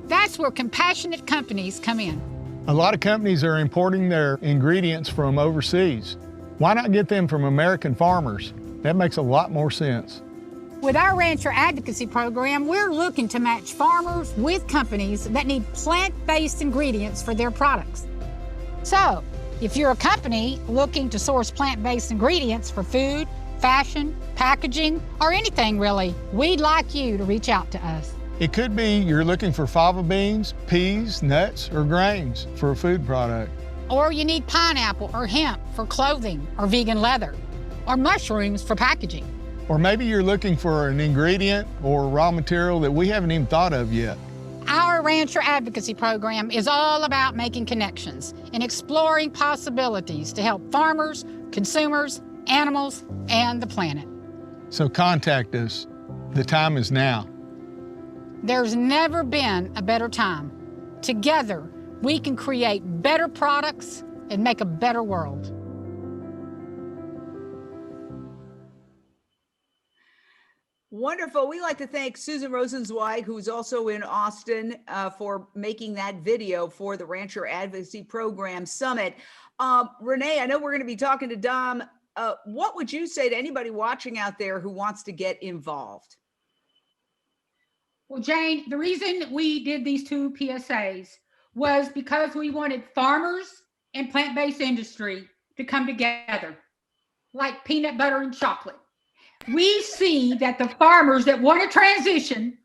That's where compassionate companies come in. A lot of companies are importing their ingredients from overseas. Why not get them from American farmers? That makes a lot more sense. With our Rancher Advocacy program, we're looking to match farmers with companies that need plant-based ingredients for their products. So, if you're a company looking to source plant-based ingredients for food, fashion, packaging, or anything really, we'd like you to reach out to us. It could be you're looking for fava beans, peas, nuts, or grains for a food product. Or you need pineapple or hemp for clothing or vegan leather, or mushrooms for packaging. Or maybe you're looking for an ingredient or raw material that we haven't even thought of yet. Our Rancher Advocacy program is all about making connections and exploring possibilities to help farmers, consumers, animals, and the planet. So contact us. The time is now. There's never been a better time. Together, we can create better products and make a better world. Wonderful. We like to thank Susan Rosenzweig, who's also in Austin, for making that video for the Rancher Advocacy Program Summit. Renee, I know we're going to be talking to Dom. What would you say to anybody watching out there who wants to get involved? Well, Jane, the reason we did these two PSAs was because we wanted farmers and plant-based industry to come together, like peanut butter and chocolate. We see that the farmers that want to transition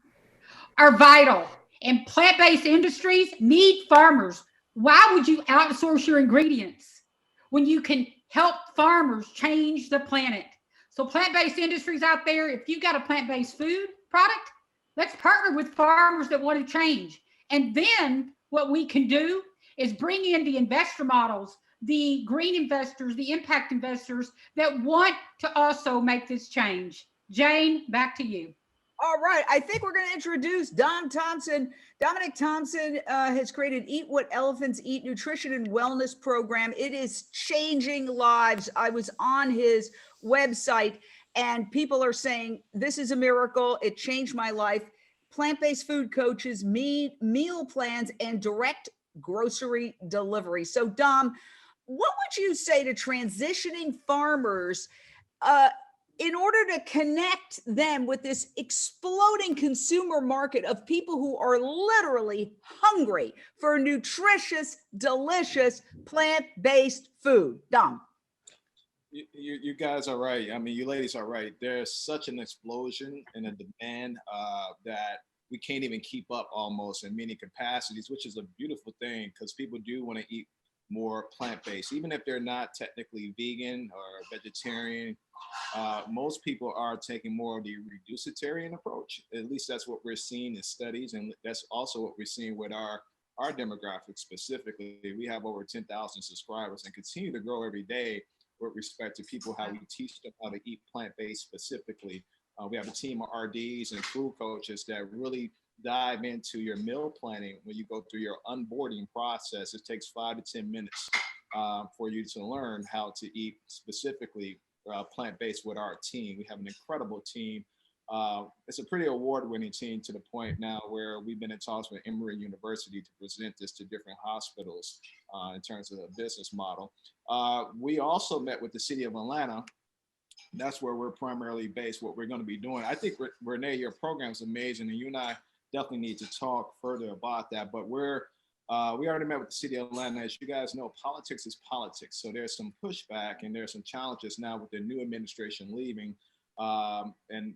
are vital, and plant-based industries need farmers. Why would you outsource your ingredients when you can help farmers change the planet? So plant-based industries out there, if you've got a plant-based food product, let's partner with farmers that want to change. And then what we can do is bring in the investor models, the green investors, the impact investors that want to also make this change. Jane, back to you. All right, I think we're going to introduce Don Thompson. Dominic Thompson has created Eat What Elephants Eat nutrition and wellness program. It is changing lives. I was on his website and people are saying, this is a miracle. It changed my life. Plant-based food coaches, meal plans, and direct grocery delivery. So Dom, what would you say to transitioning farmers in order to connect them with this exploding consumer market of people who are literally hungry for nutritious, delicious, plant-based food? Dom. You guys are right. I mean, you ladies are right. There's such an explosion in a demand that we can't even keep up almost in many capacities, which is a beautiful thing because people do want to eat more plant-based, even if they're not technically vegan or vegetarian. Most people are taking more of the reducitarian approach. At least that's what we're seeing in studies, and that's also what we're seeing with our demographics specifically. We have over 10,000 subscribers and continue to grow every day with respect to people, how we teach them how to eat plant-based specifically. We have a team of RDs and food coaches that really dive into your meal planning. When you go through your onboarding process, it takes 5 to 10 minutes for you to learn how to eat specifically plant-based with our team. We have an incredible team. It's a pretty award-winning team to the point now where we've been in talks with Emory University to present this to different hospitals in terms of the business model. We also met with the city of Atlanta. That's where we're primarily based, what we're going to be doing. I think, Renee, your program is amazing, and you and I definitely need to talk further about that. But we already met with the city of Atlanta. As you guys know, politics is politics. So there's some pushback and there's some challenges now with the new administration leaving and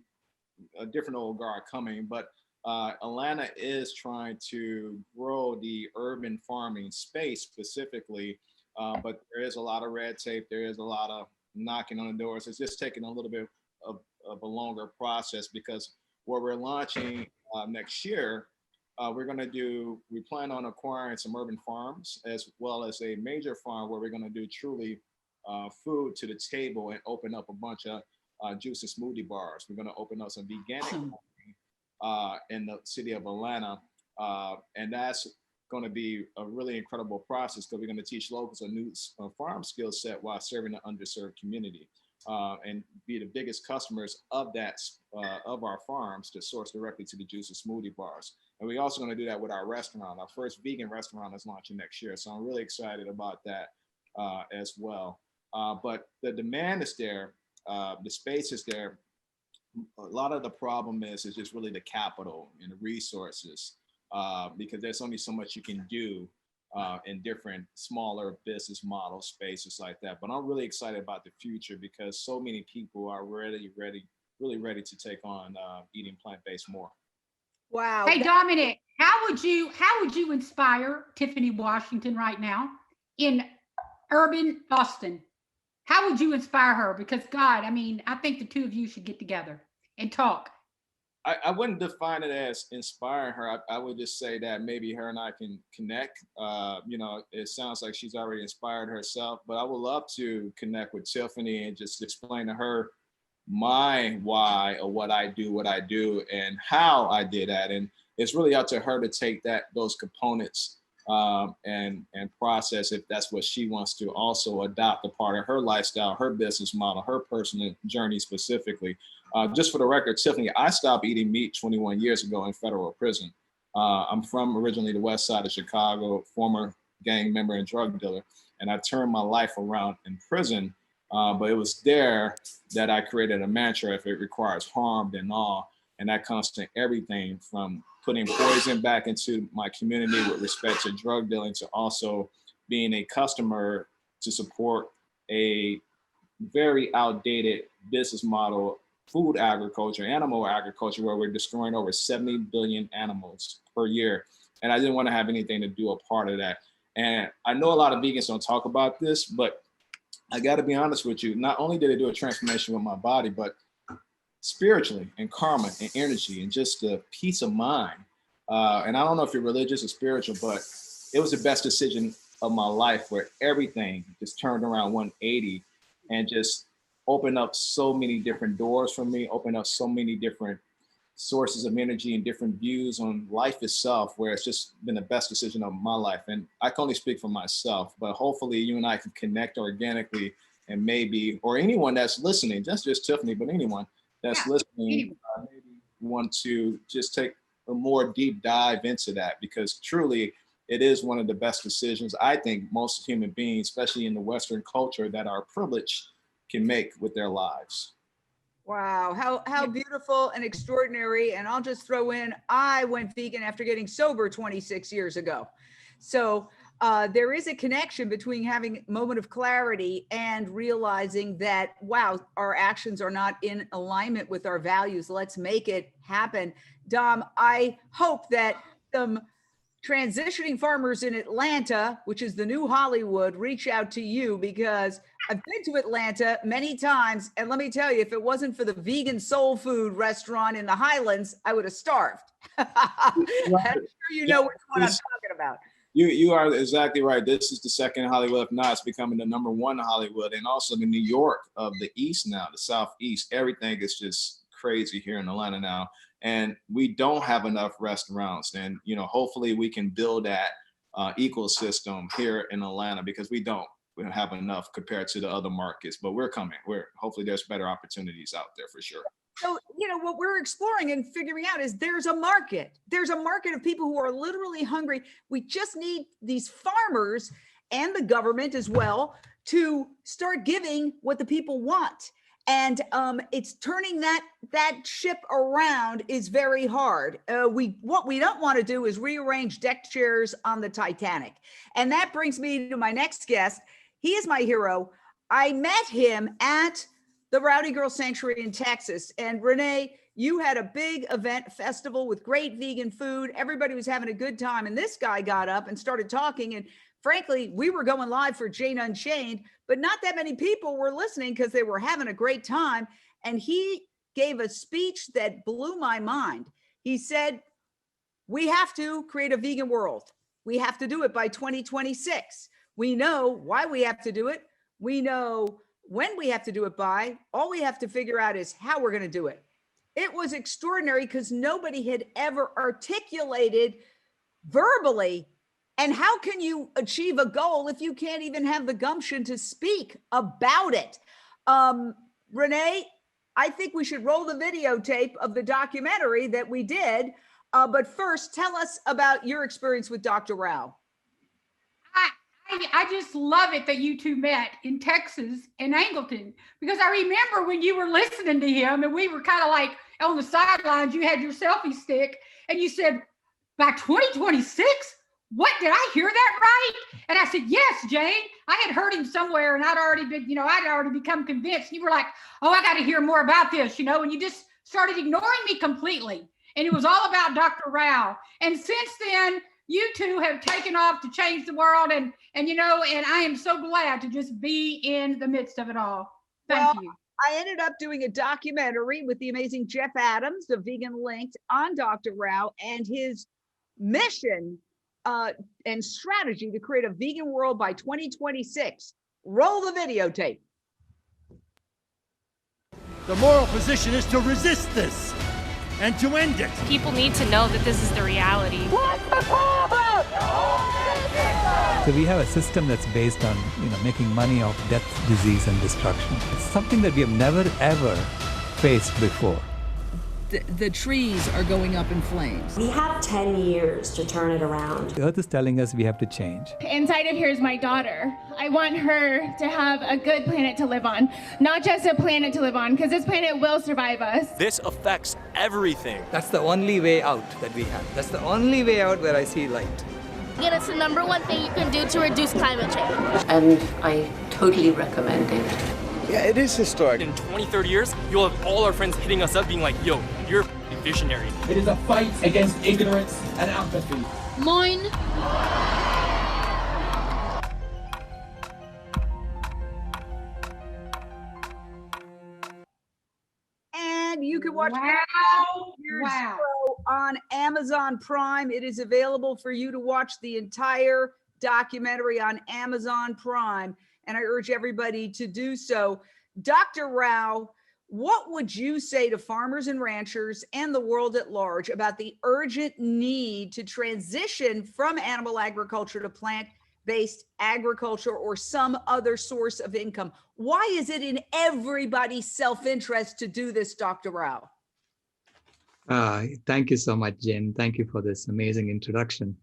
a different old guard coming. But Atlanta is trying to grow the urban farming space specifically. But there is a lot of red tape. There is a lot of knocking on the doors. It's just taking a little bit of a longer process because where we're launching next year. We plan on acquiring some urban farms as well as a major farm where we're going to do truly food to the table and open up a bunch of juice and smoothie bars. We're going to open up some veganic in the city of Atlanta. And that's going to be a really incredible process because we're going to teach locals a new farm skill set while serving the underserved community and be the biggest customers of of our farms to source directly to the juice and smoothie bars. And we're also going to do that with our restaurant. Our first vegan restaurant is launching next year. So I'm really excited about that as well. But the demand is there, the space is there. A lot of the problem is just really the capital and the resources. Because there's only so much you can do in different smaller business model spaces like that. But I'm really excited about the future because so many people are really ready to take on eating plant-based more. Wow. Hey, Dominic, how would you inspire Tiffany Washington right now in urban Boston? How would you inspire her? Because God, I mean, I think the two of you should get together and talk. I wouldn't define it as inspiring her. I would just say that maybe her and I can connect. It sounds like she's already inspired herself, but I would love to connect with Tiffany and just explain to her my why or what I do and how I did that. And it's really up to her to take those components and process if that's what she wants to also adopt a part of her lifestyle, her business model, her personal journey specifically. Just for the record, Tiffany, I stopped eating meat 21 years ago in federal prison. I'm from originally the west side of Chicago, former gang member and drug dealer, and I turned my life around in prison. But it was there that I created a mantra: if it requires harm, then all. And that comes to everything from putting poison back into my community with respect to drug dealing to also being a customer to support a very outdated business model, food agriculture, animal agriculture, where we're destroying over 70 billion animals per year. And I didn't want to have anything to do a part of that. And I know a lot of vegans don't talk about this, but I got to be honest with you. Not only did it do a transformation with my body, but spiritually and karma and energy and just the peace of mind. And I don't know if you're religious or spiritual, but it was the best decision of my life where everything just turned around 180 and just opened up so many different doors for me, opened up so many different sources of energy and different views on life itself, where it's just been the best decision of my life. And I can only speak for myself, but hopefully you and I can connect organically, and maybe, or anyone that's listening, just Tiffany, but anyone that's listening, maybe want to just take a more deep dive into that, because truly it is one of the best decisions I think most human beings, especially in the Western culture that are privileged, can make with their lives. Wow, how beautiful and extraordinary. And I'll just throw in, I went vegan after getting sober 26 years ago. So there is a connection between having a moment of clarity and realizing that, wow, our actions are not in alignment with our values. Let's make it happen. Dom, I hope that some transitioning farmers in Atlanta, which is the new Hollywood, reach out to you, because I've been to Atlanta many times. And let me tell you, if it wasn't for the vegan soul food restaurant in the Highlands, I would have starved. I'm sure you know which one I'm talking about. You are exactly right. This is the second Hollywood. If not, it's becoming the #1 Hollywood, and also the New York of the East now, the Southeast. Everything is just crazy here in Atlanta now. And we don't have enough restaurants. And, hopefully we can build that ecosystem here in Atlanta, because we don't have enough compared to the other markets, but we're coming. Hopefully there's better opportunities out there for sure. So, what we're exploring and figuring out is there's a market. There's a market of people who are literally hungry. We just need these farmers and the government as well to start giving what the people want. And it's turning that ship around is very hard. What we don't want to do is rearrange deck chairs on the Titanic. And that brings me to my next guest. He is my hero. I met him at the Rowdy Girl Sanctuary in Texas. And Renee, you had a big event festival with great vegan food. Everybody was having a good time. And this guy got up and started talking. And frankly, we were going live for Jane Unchained, but not that many people were listening because they were having a great time. And he gave a speech that blew my mind. He said, we have to create a vegan world. We have to do it by 2026. We know why we have to do it. We know when we have to do it by. All we have to figure out is how we're going to do it. It was extraordinary because nobody had ever articulated verbally. And how can you achieve a goal if you can't even have the gumption to speak about it? Renee, I think we should roll the videotape of the documentary that we did. But first, tell us about your experience with Dr. Rao. I just love it that you two met in Texas in Angleton, because I remember when you were listening to him and we were kind of like on the sidelines, you had your selfie stick and you said, by 2026, what, did I hear that right? And I said, yes, Jane. I had heard him somewhere and I'd already become convinced. And you were like, oh, I got to hear more about this, and you just started ignoring me completely. And it was all about Dr. Rao. And since then, you two have taken off to change the world. And I am so glad to just be in the midst of it all. Thank you. I ended up doing a documentary with the amazing Jeff Adams of Vegan Linked on Dr. Rao and his mission and strategy to create a vegan world by 2026. Roll the videotape. The moral position is to resist this and to end it. People need to know that this is the reality. What's the problem? So we have a system that's based on, making money off death, disease, and destruction. It's something that we have never, ever faced before. The trees are going up in flames. We have 10 years to turn it around. The Earth is telling us we have to change. Inside of here is my daughter. I want her to have a good planet to live on, not just a planet to live on, because this planet will survive us. This affects everything. That's the only way out that we have. That's the only way out where I see light. Again, it's the number one thing you can do to reduce climate change. And I totally recommend it. Yeah, it is historic. In 20, 30 years, you'll have all our friends hitting us up being like, yo, you're visionary. It is a fight against ignorance and apathy. Moin. And you can watch Wow. on Amazon Prime. It is available for you to watch the entire documentary on Amazon Prime. And I urge everybody to do so. Dr. Rao, what would you say to farmers and ranchers and the world at large about the urgent need to transition from animal agriculture to plant-based agriculture or some other source of income? Why is it in everybody's self-interest to do this, Dr. Rao? Thank you so much, Jen. Thank you for this amazing introduction.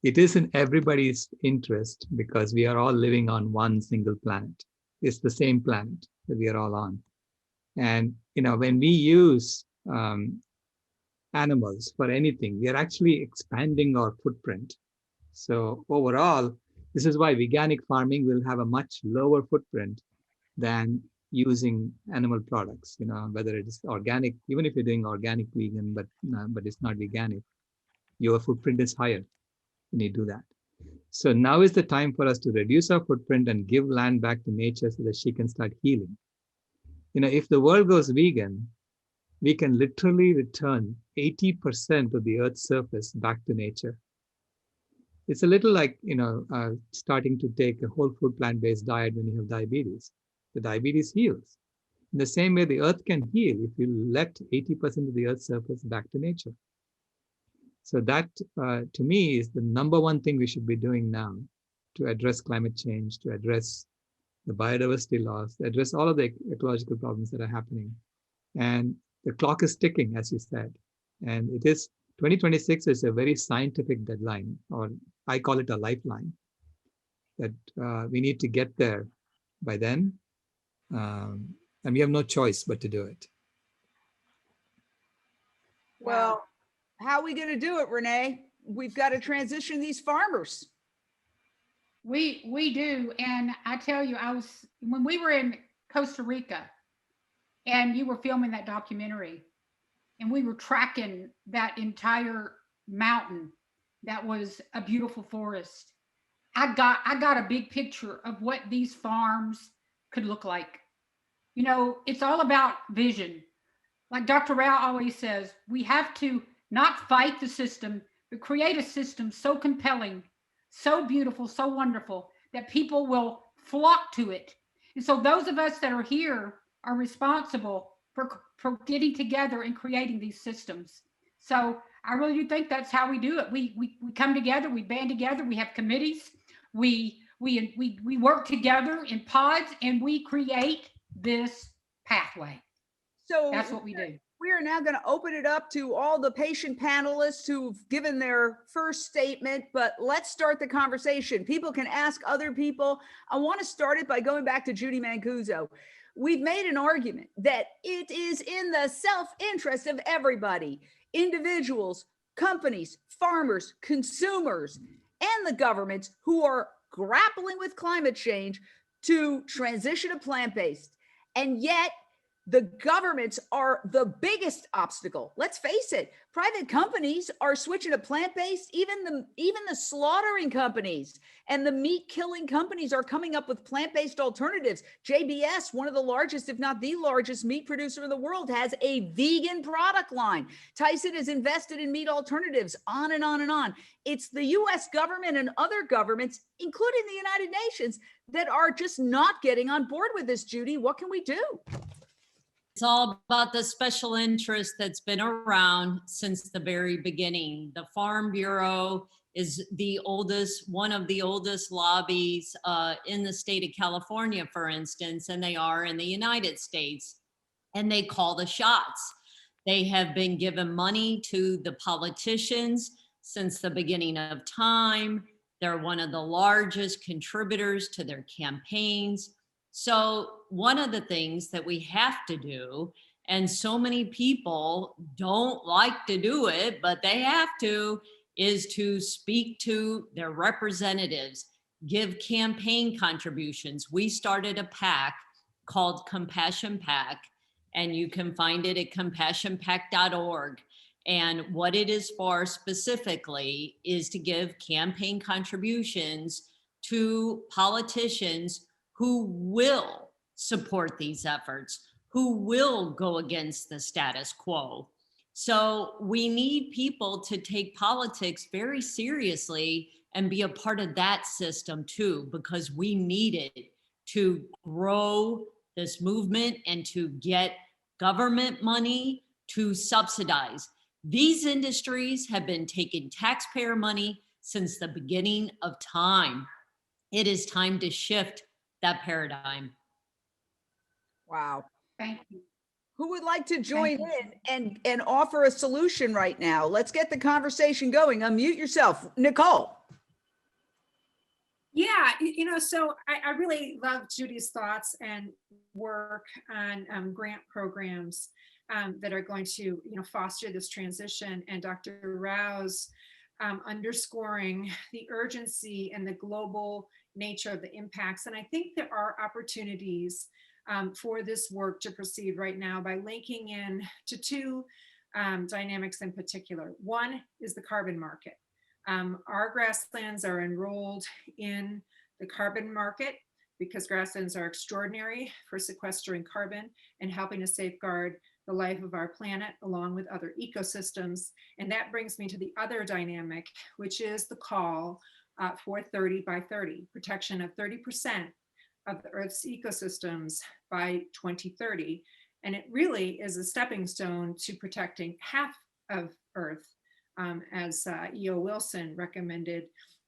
It is in everybody's interest because we are all living on one single planet. It's the same planet that we are all on. And, when we use animals for anything, we are actually expanding our footprint. So overall, this is why organic farming will have a much lower footprint than using animal products, whether it is organic, even if you're doing organic vegan, but it's not organic, your footprint is higher. You do that. So now is the time for us to reduce our footprint and give land back to nature so that she can start healing. If the world goes vegan, we can literally return 80% of the Earth's surface back to nature. It's a little like, starting to take a whole food plant-based diet when you have diabetes. The diabetes heals. In the same way, the Earth can heal if you let 80% of the Earth's surface back to nature. So that, to me, is the number one thing we should be doing now to address climate change, to address the biodiversity loss, to address all of the ecological problems that are happening. And the clock is ticking, as you said. And it is 2026 is a very scientific deadline, or I call it a lifeline, that we need to get there by then. And we have no choice but to do it. Well, how are we going to do it, Renee? We've got to transition these farmers. We do. And I tell you, when we were in Costa Rica and you were filming that documentary and we were tracking that entire mountain that was a beautiful forest, I got a big picture of what these farms could look like. You know, it's all about vision. Like Dr. Rao always says, we have to not fight the system, but create a system so compelling, so beautiful, so wonderful that people will flock to it. And so those of us that are here are responsible for getting together and creating these systems. So I really do think that's how we do it. We come together, we band together, we have committees, we work together in pods, and we create this pathway. So that's what we do. We are now going to open it up to all the patient panelists who've given their first statement, but let's start the conversation. People can ask other people. I want to start it by going back to Judy Mancuso. We've made an argument that it is in the self-interest of everybody, individuals, companies, farmers, consumers, and the governments who are grappling with climate change to transition to plant-based. And yet the governments are the biggest obstacle. Let's face it, private companies are switching to plant-based, even the slaughtering companies and the meat killing companies are coming up with plant-based alternatives. JBS, one of the largest, if not the largest meat producer in the world, has a vegan product line. Tyson has invested in meat alternatives, on and on and on. It's the US government and other governments, including the United Nations, that are just not getting on board with this, Judy. What can we do? It's all about the special interest that's been around since the very beginning. The Farm Bureau is one of the oldest lobbies in the state of California, for instance, and they are in the United States, and they call the shots. They have been given money to the politicians since the beginning of time. They're one of the largest contributors to their campaigns. So one of the things that we have to do, and so many people don't like to do it, but they have to, is to speak to their representatives, give campaign contributions. We started a PAC called Compassion PAC, and you can find it at compassionpac.org. And what it is for specifically is to give campaign contributions to politicians who will support these efforts, who will go against the status quo. So we need people to take politics very seriously and be a part of that system too, because we need it to grow this movement and to get government money to subsidize. These industries have been taking taxpayer money since the beginning of time. It is time to shift that paradigm. Wow. Thank you. Who would like to join in and offer a solution right now? Let's get the conversation going. Unmute yourself. Nicole. Yeah, so I really love Judy's thoughts and work on grant programs that are going to, foster this transition, and Dr. Rao's underscoring the urgency and the global nature of the impacts. And I think there are opportunities for this work to proceed right now by linking in to two dynamics in particular. One is the carbon market. Our grasslands are enrolled in the carbon market because grasslands are extraordinary for sequestering carbon and helping to safeguard the life of our planet along with other ecosystems. And that brings me to the other dynamic, which is the call for 30 by 30, protection of 30% of the Earth's ecosystems by 2030. And it really is a stepping stone to protecting half of Earth, as E.O. Wilson recommended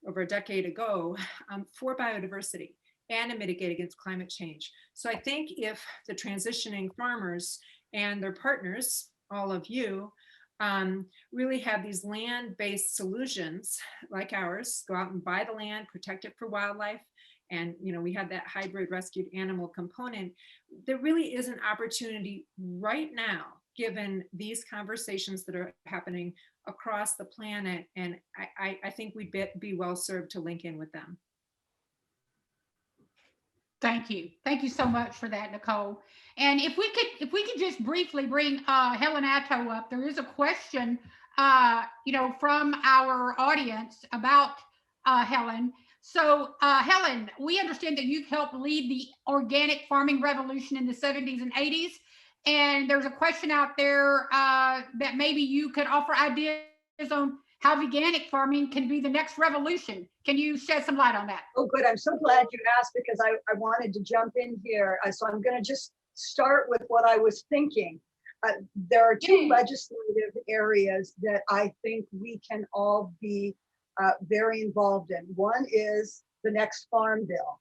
over a decade ago, for biodiversity and to mitigate against climate change. So I think if the transitioning farmers and their partners, all of you, really have these land-based solutions like ours, go out and buy the land, protect it for wildlife, and we have that hybrid rescued animal component, there really is an opportunity right now, given these conversations that are happening across the planet, and I think we'd be well served to link in with them. Thank you. Thank you so much for that, Nicole. And if we could just briefly bring Helen Atto up. There is a question, from our audience about Helen. So, Helen, we understand that you've helped lead the organic farming revolution in the 70s and 80s. And there's a question out there that maybe you could offer ideas on how veganic farming can be the next revolution. Can you shed some light on that? Oh, good. I'm so glad you asked, because I wanted to jump in here. So I'm going to just start with what I was thinking. There are two legislative areas that I think we can all be very involved in. One is the next farm bill.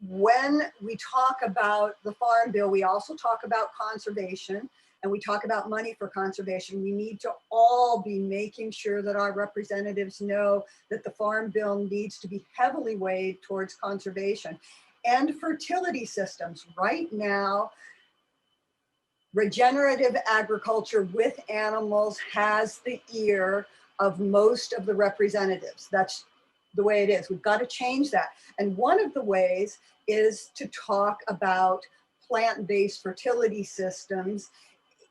When we talk about the farm bill, we also talk about conservation, and we talk about money for conservation. We need to all be making sure that our representatives know that the farm bill needs to be heavily weighed towards conservation and fertility systems. Right now, regenerative agriculture with animals has the ear of most of the representatives. That's the way it is. We've got to change that. And one of the ways is to talk about plant-based fertility systems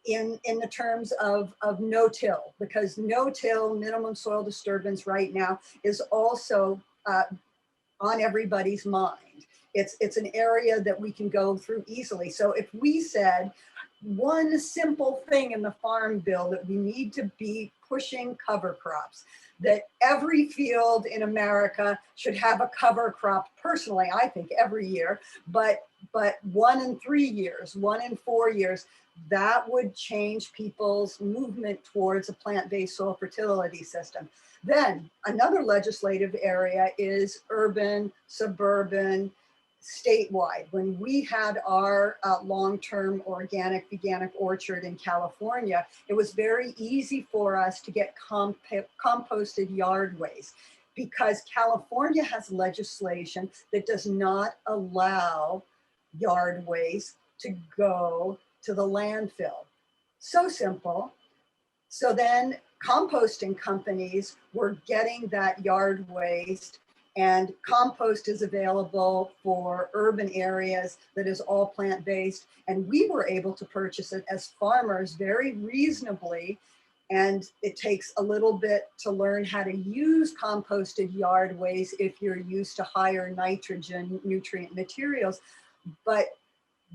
in the terms of no-till, because no-till, minimum soil disturbance right now is also on everybody's mind. It's an area that we can go through easily. So if we said one simple thing in the farm bill, that we need to be pushing cover crops, that every field in America should have a cover crop. Personally, I think every year, but 1 in 3 years, 1 in 4 years, that would change people's movement towards a plant-based soil fertility system. Then another legislative area is urban, suburban, statewide. When we had our long-term organic veganic orchard in California, it was very easy for us to get composted yard waste, because California has legislation that does not allow yard waste to go to the landfill. So simple. So then composting companies were getting that yard waste, and compost is available for urban areas that is all plant-based. And we were able to purchase it as farmers very reasonably. And it takes a little bit to learn how to use composted yard waste if you're used to higher nitrogen nutrient materials. But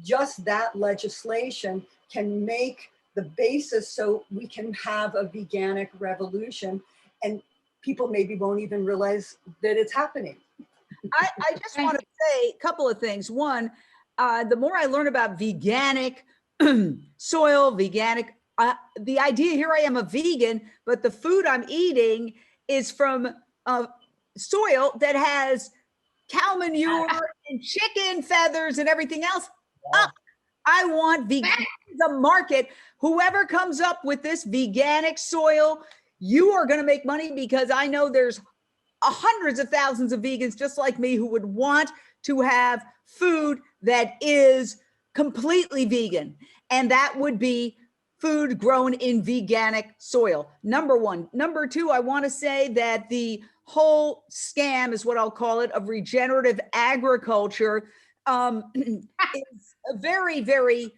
just that legislation can make the basis so we can have a veganic revolution, and people maybe won't even realize that it's happening. I just want to say a couple of things. One, the more I learn about veganic soil, veganic, the idea, here I am a vegan, but the food I'm eating is from soil that has cow manure and chicken feathers and everything else. I want vegan, the market. Whoever comes up with this veganic soil, you are going to make money, because I know there's hundreds of thousands of vegans just like me who would want to have food that is completely vegan. And that would be food grown in veganic soil. Number one. Number two, I want to say that the whole scam, is what I'll call it, of regenerative agriculture is very, very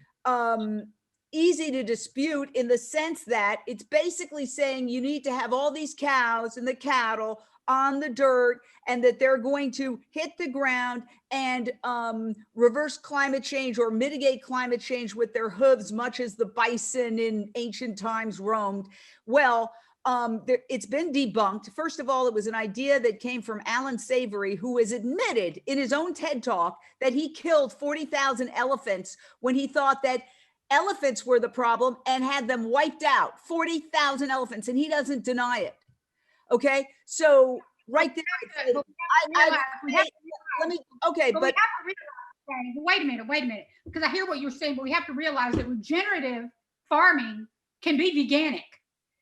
easy to dispute, in the sense that it's basically saying you need to have all these cows and the cattle on the dirt, and that they're going to hit the ground and reverse climate change or mitigate climate change with their hooves, much as the bison in ancient times roamed. Well, it's been debunked. First of all, it was an idea that came from Alan Savory, who has admitted in his own TED Talk that he killed 40,000 elephants when he thought that elephants were the problem, and had them wiped out. 40,000 elephants, and he doesn't deny it. Okay, so right there, wait a minute, because I hear what you're saying, but we have to realize that regenerative farming can be veganic.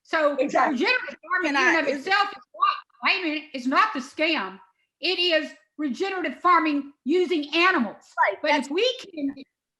So regenerative farming in and of itself is not, wait a minute, it's not the scam. It is regenerative farming using animals. Right. But if we can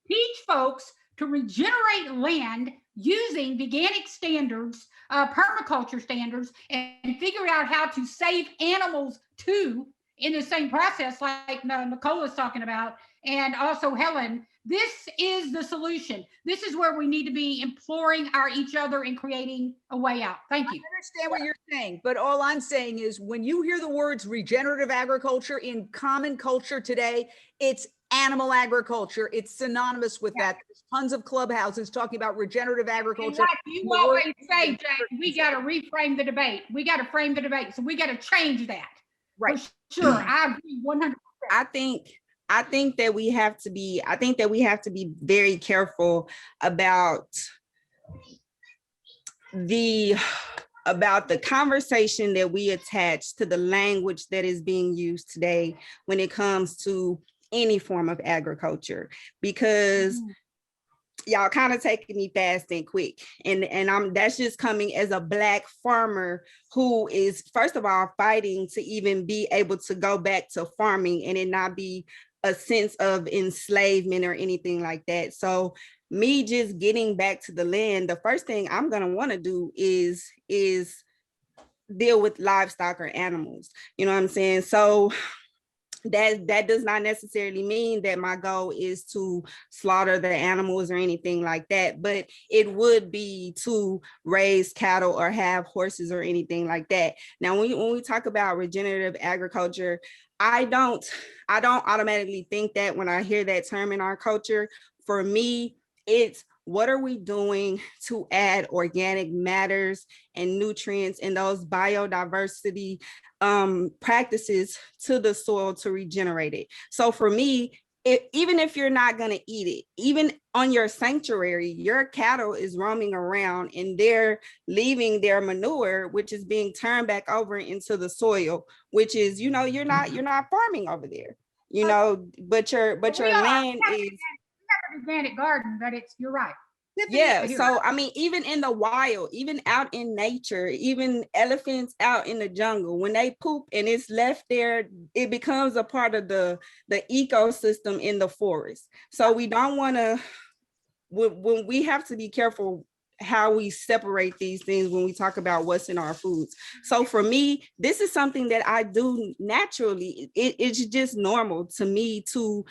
teach folks to regenerate land using veganic standards, permaculture standards, and figure out how to save animals too, in the same process like Nicole was talking about, and also Helen. This is the solution. This is where we need to be imploring each other and creating a way out. Thank you. I understand what you're saying, but all I'm saying is when you hear the words regenerative agriculture in common culture today, it's animal agriculture. It's synonymous with that. There's tons of clubhouses talking about regenerative agriculture. Like you always say, Jane, we got to reframe the debate. We got to frame the debate. So we got to change that. Right. For sure. I agree 100%. I think that we have to be very careful about the conversation that we attach to the language that is being used today when it comes to any form of agriculture, because y'all kind of taking me fast and quick, and that's just coming as a Black farmer who is first of all fighting to even be able to go back to farming and it not be a sense of enslavement or anything like that. So me just getting back to the land, the first thing I'm going to want to do is deal with livestock or animals. You know what I'm saying? So that does not necessarily mean that my goal is to slaughter the animals or anything like that, but it would be to raise cattle or have horses or anything like that. Now, when we talk about regenerative agriculture, I don't automatically think that when I hear that term in our culture. For me, it's what are we doing to add organic matters and nutrients and those biodiversity practices to the soil to regenerate it. So for me, even if you're not going to eat it, even on your sanctuary, your cattle is roaming around and they're leaving their manure, which is being turned back over into the soil, which is, you're not farming over there, but your land is organic garden, but you're right. Yeah, so I mean, even in the wild, even out in nature, even elephants out in the jungle, when they poop and it's left there, it becomes a part of the ecosystem in the forest. So we don't want to, when we have to be careful how we separate these things when we talk about what's in our foods. So for me, this is something that I do naturally. It's just normal to me to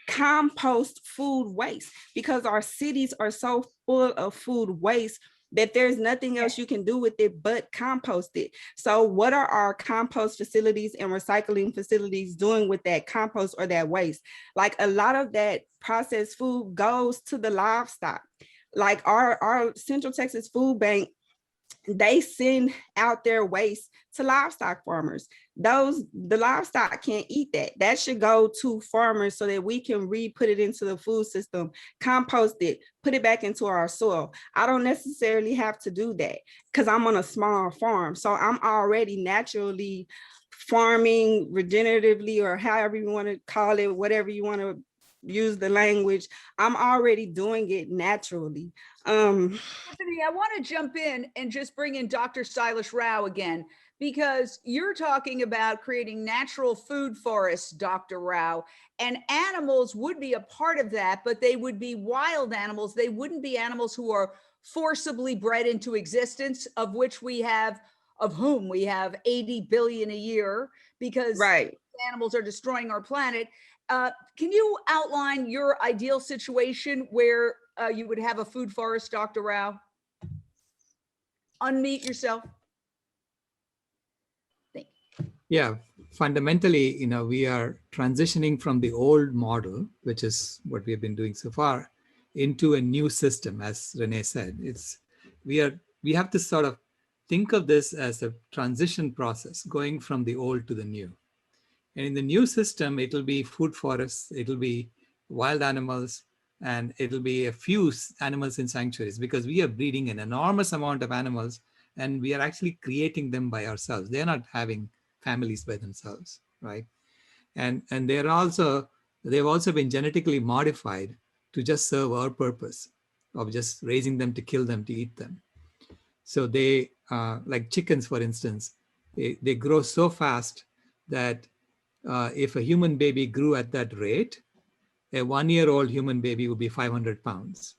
compost food waste, because our cities are so full of food waste that there's nothing else you can do with it but compost it. So what are our compost facilities and recycling facilities doing with that compost or that waste? Like a lot of that processed food goes to the livestock. Like our Central Texas Food Bank, they send out their waste to livestock farmers. The livestock can't eat that. That should go to farmers so that we can put it into the food system, compost it, put it back into our soil. I don't necessarily have to do that because I'm on a small farm. So I'm already naturally farming regeneratively, or however you want to call it, whatever you want to use the language. I'm already doing it naturally. Tiffany, I want to jump in and just bring in Dr. Silas Rao again, because you're talking about creating natural food forests, Dr. Rao, and animals would be a part of that, but they would be wild animals. They wouldn't be animals who are forcibly bred into existence, of whom we have 80 billion a year, because animals are destroying our planet. Can you outline your ideal situation where you would have a food forest, Dr. Rao? Unmute yourself. Yeah, fundamentally, we are transitioning from the old model, which is what we have been doing so far, into a new system, as Renee said. We have to sort of think of this as a transition process, going from the old to the new. And in the new system, it'll be food forests, it'll be wild animals, and it'll be a few animals in sanctuaries, because we are breeding an enormous amount of animals and we are actually creating them by ourselves. They're not having families by themselves, right? And they've also been genetically modified to just serve our purpose of just raising them to kill them, to eat them. So they, like chickens, for instance, they grow so fast that if a human baby grew at that rate, a 1-year-old human baby would be 500 pounds.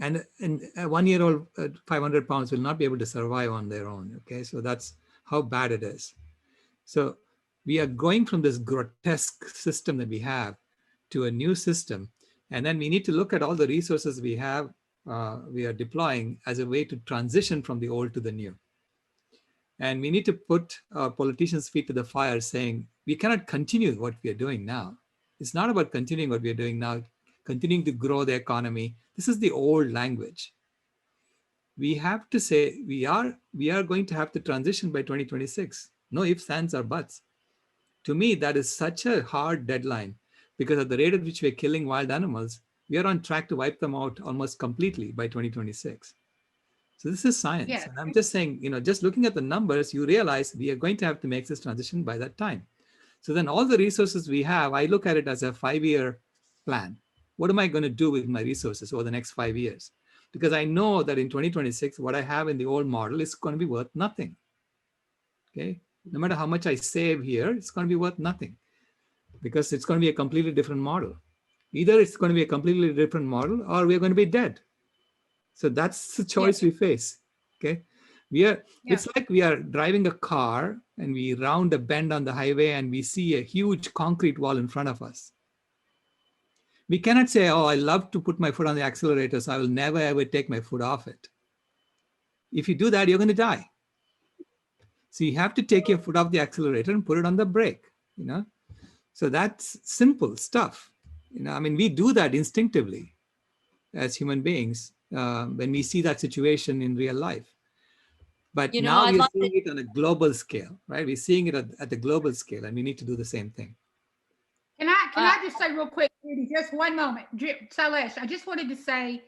And a 1-year-old 500 pounds will not be able to survive on their own, okay? So that's how bad it is. So We are going from this grotesque system that we have to a new system. And then we need to look at all the resources we have, we are deploying as a way to transition from the old to the new. And we need to put our politicians' feet to the fire saying, we cannot continue what we are doing now. It's not about continuing what we are doing now, continuing to grow the economy. This is the old language. We have to say we are going to have to transition by 2026. No ifs, ands, or buts. To me, that is such a hard deadline because at the rate at which we're killing wild animals, we are on track to wipe them out almost completely by 2026. So this is science. Yeah. And I'm just saying, just looking at the numbers, you realize we are going to have to make this transition by that time. So then all the resources we have, I look at it as a 5-year plan. What am I going to do with my resources over the next 5 years? Because I know that in 2026, what I have in the old model is going to be worth nothing. Okay. No matter how much I save here, it's going to be worth nothing because it's going to be a completely different model. Either it's going to be a completely different model or we're going to be dead. So that's the choice we face. Okay. It's like we are driving a car and we round a bend on the highway and we see a huge concrete wall in front of us. We cannot say, oh, I love to put my foot on the accelerator, so I will never ever take my foot off it. If you do that, you're going to die. So you have to take your foot off the accelerator and put it on the brake, So that's simple stuff. We do that instinctively as human beings when we see that situation in real life. But now we're seeing it on a global scale, right? We're seeing it at the global scale, and we need to do the same thing. Can I just say real quick, Judy, just one moment. Sailesh, I just wanted to say,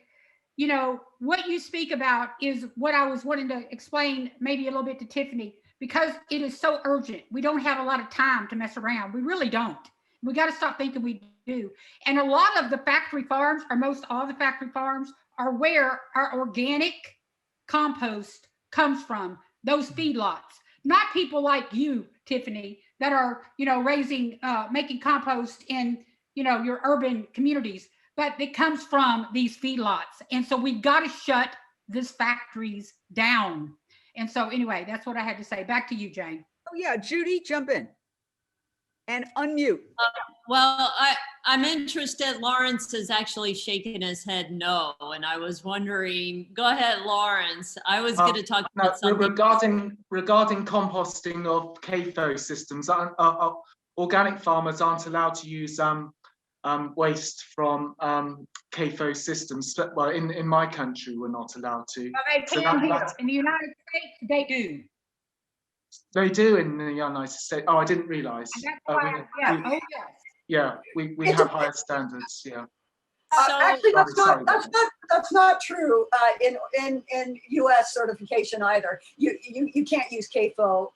what you speak about is what I was wanting to explain maybe a little bit to Tiffany, because it is so urgent. We don't have a lot of time to mess around. We really don't. We got to stop thinking we do. And a lot of the factory farms, or most all the factory farms, are where our organic compost comes from, those feedlots. Not people like you, Tiffany, that are, raising, making compost in, your urban communities, but it comes from these feedlots. And so we've got to shut these factories down. And so anyway, that's what I had to say. Back to you, Jane. Oh yeah, Judy, jump in and unmute. Well, I'm interested. Lawrence is actually shaking his head no, and I was wondering. Go ahead, Lawrence. I was going to talk about something regarding composting of CAFO systems. Organic farmers aren't allowed to use waste from CAFO systems. Well, in my country, we're not allowed to. Well, they can here. In the United States, they do. They do in the United States. Oh, I didn't realize. We have higher standards. Yeah. Actually, that's not true in U.S. certification either. You can't use CAFO.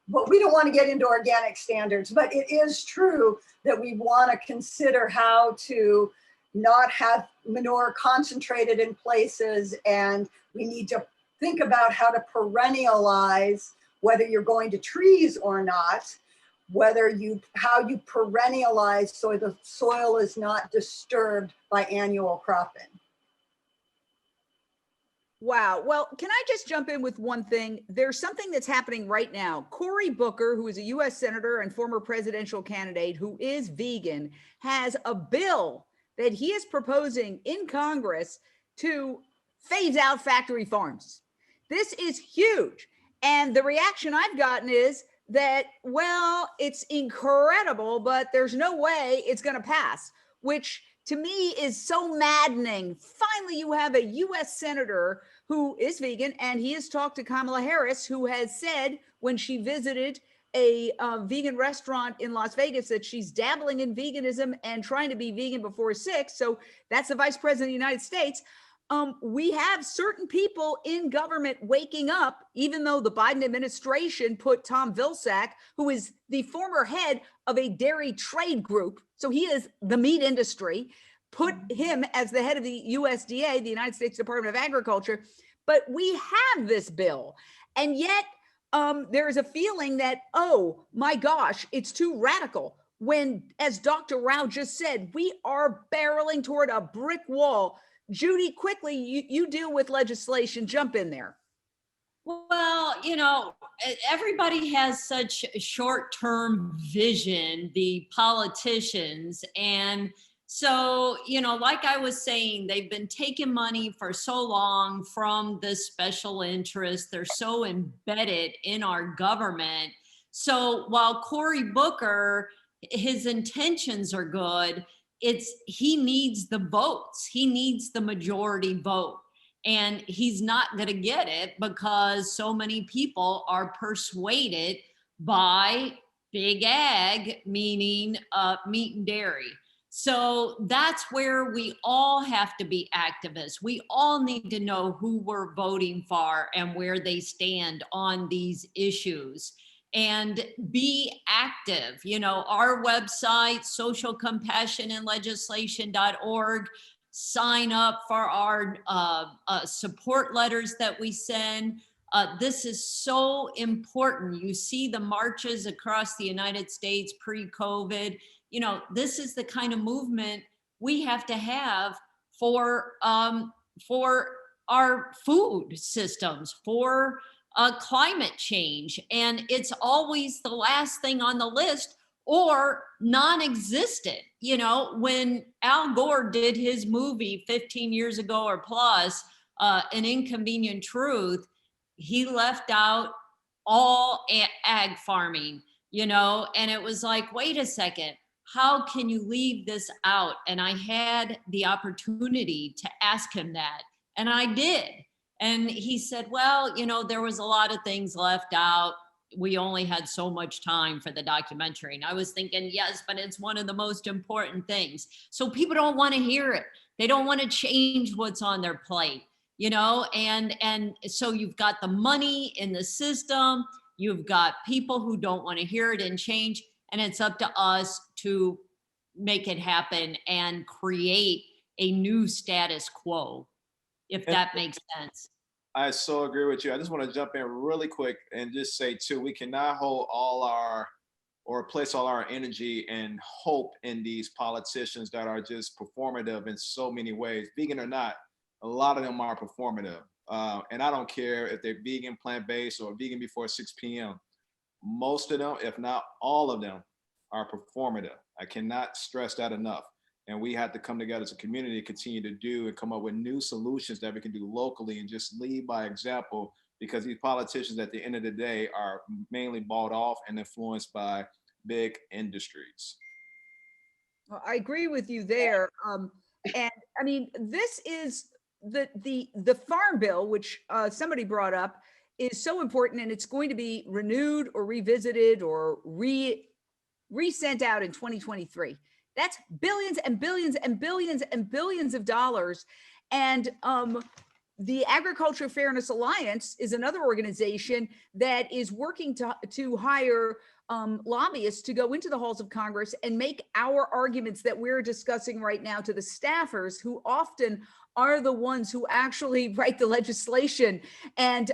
But we don't want to get into organic standards. But it is true that we want to consider how to not have manure concentrated in places, and we need to think about how to perennialize, whether you're going to trees or not, how you perennialize so the soil is not disturbed by annual cropping. Wow. Well, can I just jump in with one thing? There's something that's happening right now. Cory Booker, who is a U.S. Senator and former presidential candidate who is vegan, has a bill that he is proposing in Congress to phase out factory farms. This is huge. And the reaction I've gotten is that, well, it's incredible, but there's no way it's going to pass, which to me is so maddening. Finally, you have a U.S. Senator who is vegan, and he has talked to Kamala Harris, who has said when she visited a vegan restaurant in Las Vegas that she's dabbling in veganism and trying to be vegan before 6. So that's the Vice President of the United States. We have certain people in government waking up, even though the Biden administration put Tom Vilsack, who is the former head of a dairy trade group, so he is the meat industry, put him as the head of the USDA, the United States Department of Agriculture. But we have this bill, and yet there is a feeling that, oh my gosh, it's too radical. When, as Dr. Rao just said, we are barreling toward a brick wall. Judy, quickly, you deal with legislation. Jump in there. Well, everybody has such short-term vision, the politicians. And so, like I was saying, they've been taking money for so long from the special interests. They're so embedded in our government. So while Cory Booker, his intentions are good, he needs the votes. He needs the majority vote. And he's not going to get it because so many people are persuaded by big ag, meaning meat and dairy. So that's where we all have to be activists. We all need to know who we're voting for and where they stand on these issues and be active. Our website, socialcompassionandlegislation.org. Sign up for our support letters that we send. This is so important. You see the marches across the United States pre-COVID. This is the kind of movement we have to have for our food systems, for climate change. And it's always the last thing on the list or non-existent. When Al Gore did his movie 15 years ago or plus, An Inconvenient Truth, he left out all ag farming, and it was like, wait a second, how can you leave this out? And I had the opportunity to ask him that, and I did. And he said, well, there was a lot of things left out. We only had so much time for the documentary. And I was thinking, yes, but it's one of the most important things. So people don't want to hear it. They don't want to change what's on their plate, and so you've got the money in the system. You've got people who don't want to hear it and change. And it's up to us to make it happen and create a new status quo, if that makes sense. I so agree with you. I just want to jump in really quick and just say too, we cannot hold place all our energy and hope in these politicians that are just performative in so many ways. Vegan or not, a lot of them are performative. And I don't care if they're vegan, plant-based, or vegan before 6 p.m. Most of them, if not all of them, are performative. I cannot stress that enough. And we have to come together as a community, continue to do and come up with new solutions that we can do locally and just lead by example, because these politicians at the end of the day are mainly bought off and influenced by big industries. Well, I agree with you there. And I mean, this is the farm bill, which somebody brought up, is so important, and it's going to be renewed or revisited or resent out in 2023. That's billions and billions and billions and billions of dollars. And the Agriculture Fairness Alliance is another organization that is working to hire lobbyists to go into the halls of Congress and make our arguments that we're discussing right now to the staffers, who often are the ones who actually write the legislation. And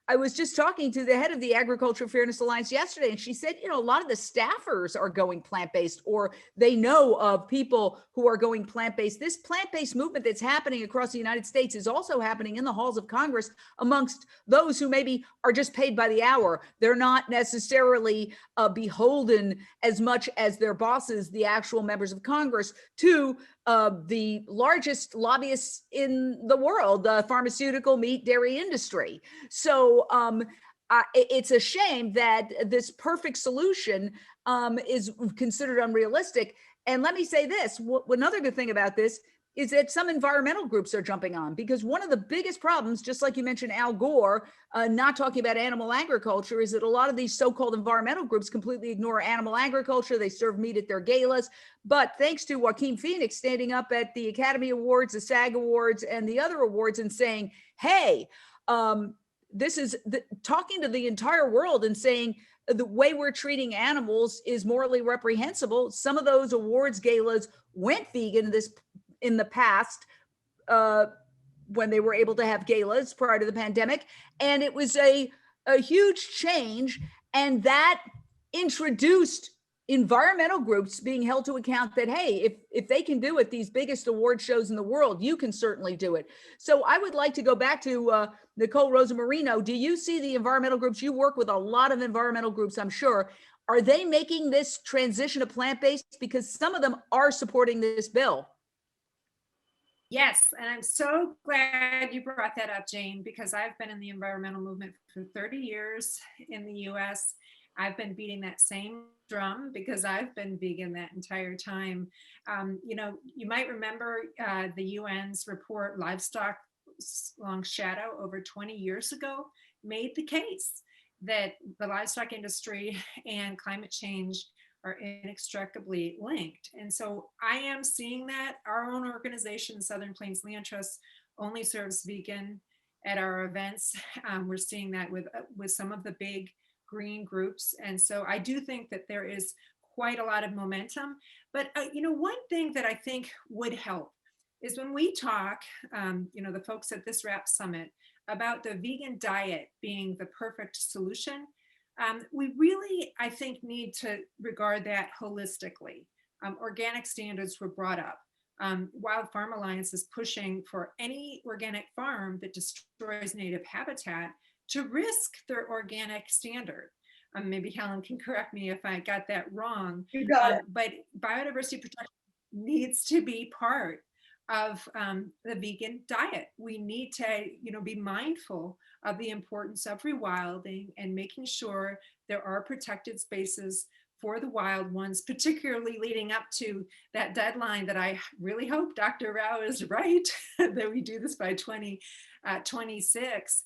I was just talking to the head of the Agriculture Fairness Alliance yesterday, and she said, a lot of the staffers are going plant-based, or they know of people who are going plant-based. This plant-based movement that's happening across the United States is also happening in the halls of Congress amongst those who maybe are just paid by the hour. They're not necessarily beholden as much as their bosses, the actual members of Congress, to the largest lobbyists in the world, the pharmaceutical, meat, dairy industry. So it's a shame that this perfect solution is considered unrealistic. And let me say this, another good thing about this is that some environmental groups are jumping on, because one of the biggest problems, just like you mentioned Al Gore, not talking about animal agriculture, is that a lot of these so-called environmental groups completely ignore animal agriculture. They serve meat at their galas. But thanks to Joaquin Phoenix standing up at the Academy Awards, the SAG Awards, and the other awards and saying, hey, this is talking to the entire world and saying the way we're treating animals is morally reprehensible. Some of those awards galas went vegan in the past when they were able to have galas prior to the pandemic. And it was a huge change. And that introduced environmental groups being held to account that, hey, if they can do it, these biggest award shows in the world, you can certainly do it. So I would like to go back to Nicole Rosamarino. Do you see the environmental groups? You work with a lot of environmental groups, I'm sure. Are they making this transition to plant-based? Because some of them are supporting this bill. Yes, and I'm so glad you brought that up, Jane, because I've been in the environmental movement for 30 years in the US. I've been beating that same drum because I've been vegan that entire time. You know, you might remember the UN's report, Livestock Long Shadow, over 20 years ago, made the case that the livestock industry and climate change are inextricably linked. And so I am seeing that. Our own organization, Southern Plains Land Trust, only serves vegan at our events. We're seeing that with some of the big green groups. And so I do think that there is quite a lot of momentum. But you know, one thing that I think would help is when we talk, you know, the folks at this RAP Summit, about the vegan diet being the perfect solution, we really, I think, need to regard that holistically. Organic standards were brought up. Wild Farm Alliance is pushing for any organic farm that destroys native habitat to risk their organic standard. Maybe Helen can correct me if I got that wrong. You got it. But biodiversity protection needs to be part of the vegan diet. We need to, you know, be mindful of the importance of rewilding and making sure there are protected spaces for the wild ones, particularly leading up to that deadline that I really hope Dr. Rao is right, that we do this by 2026.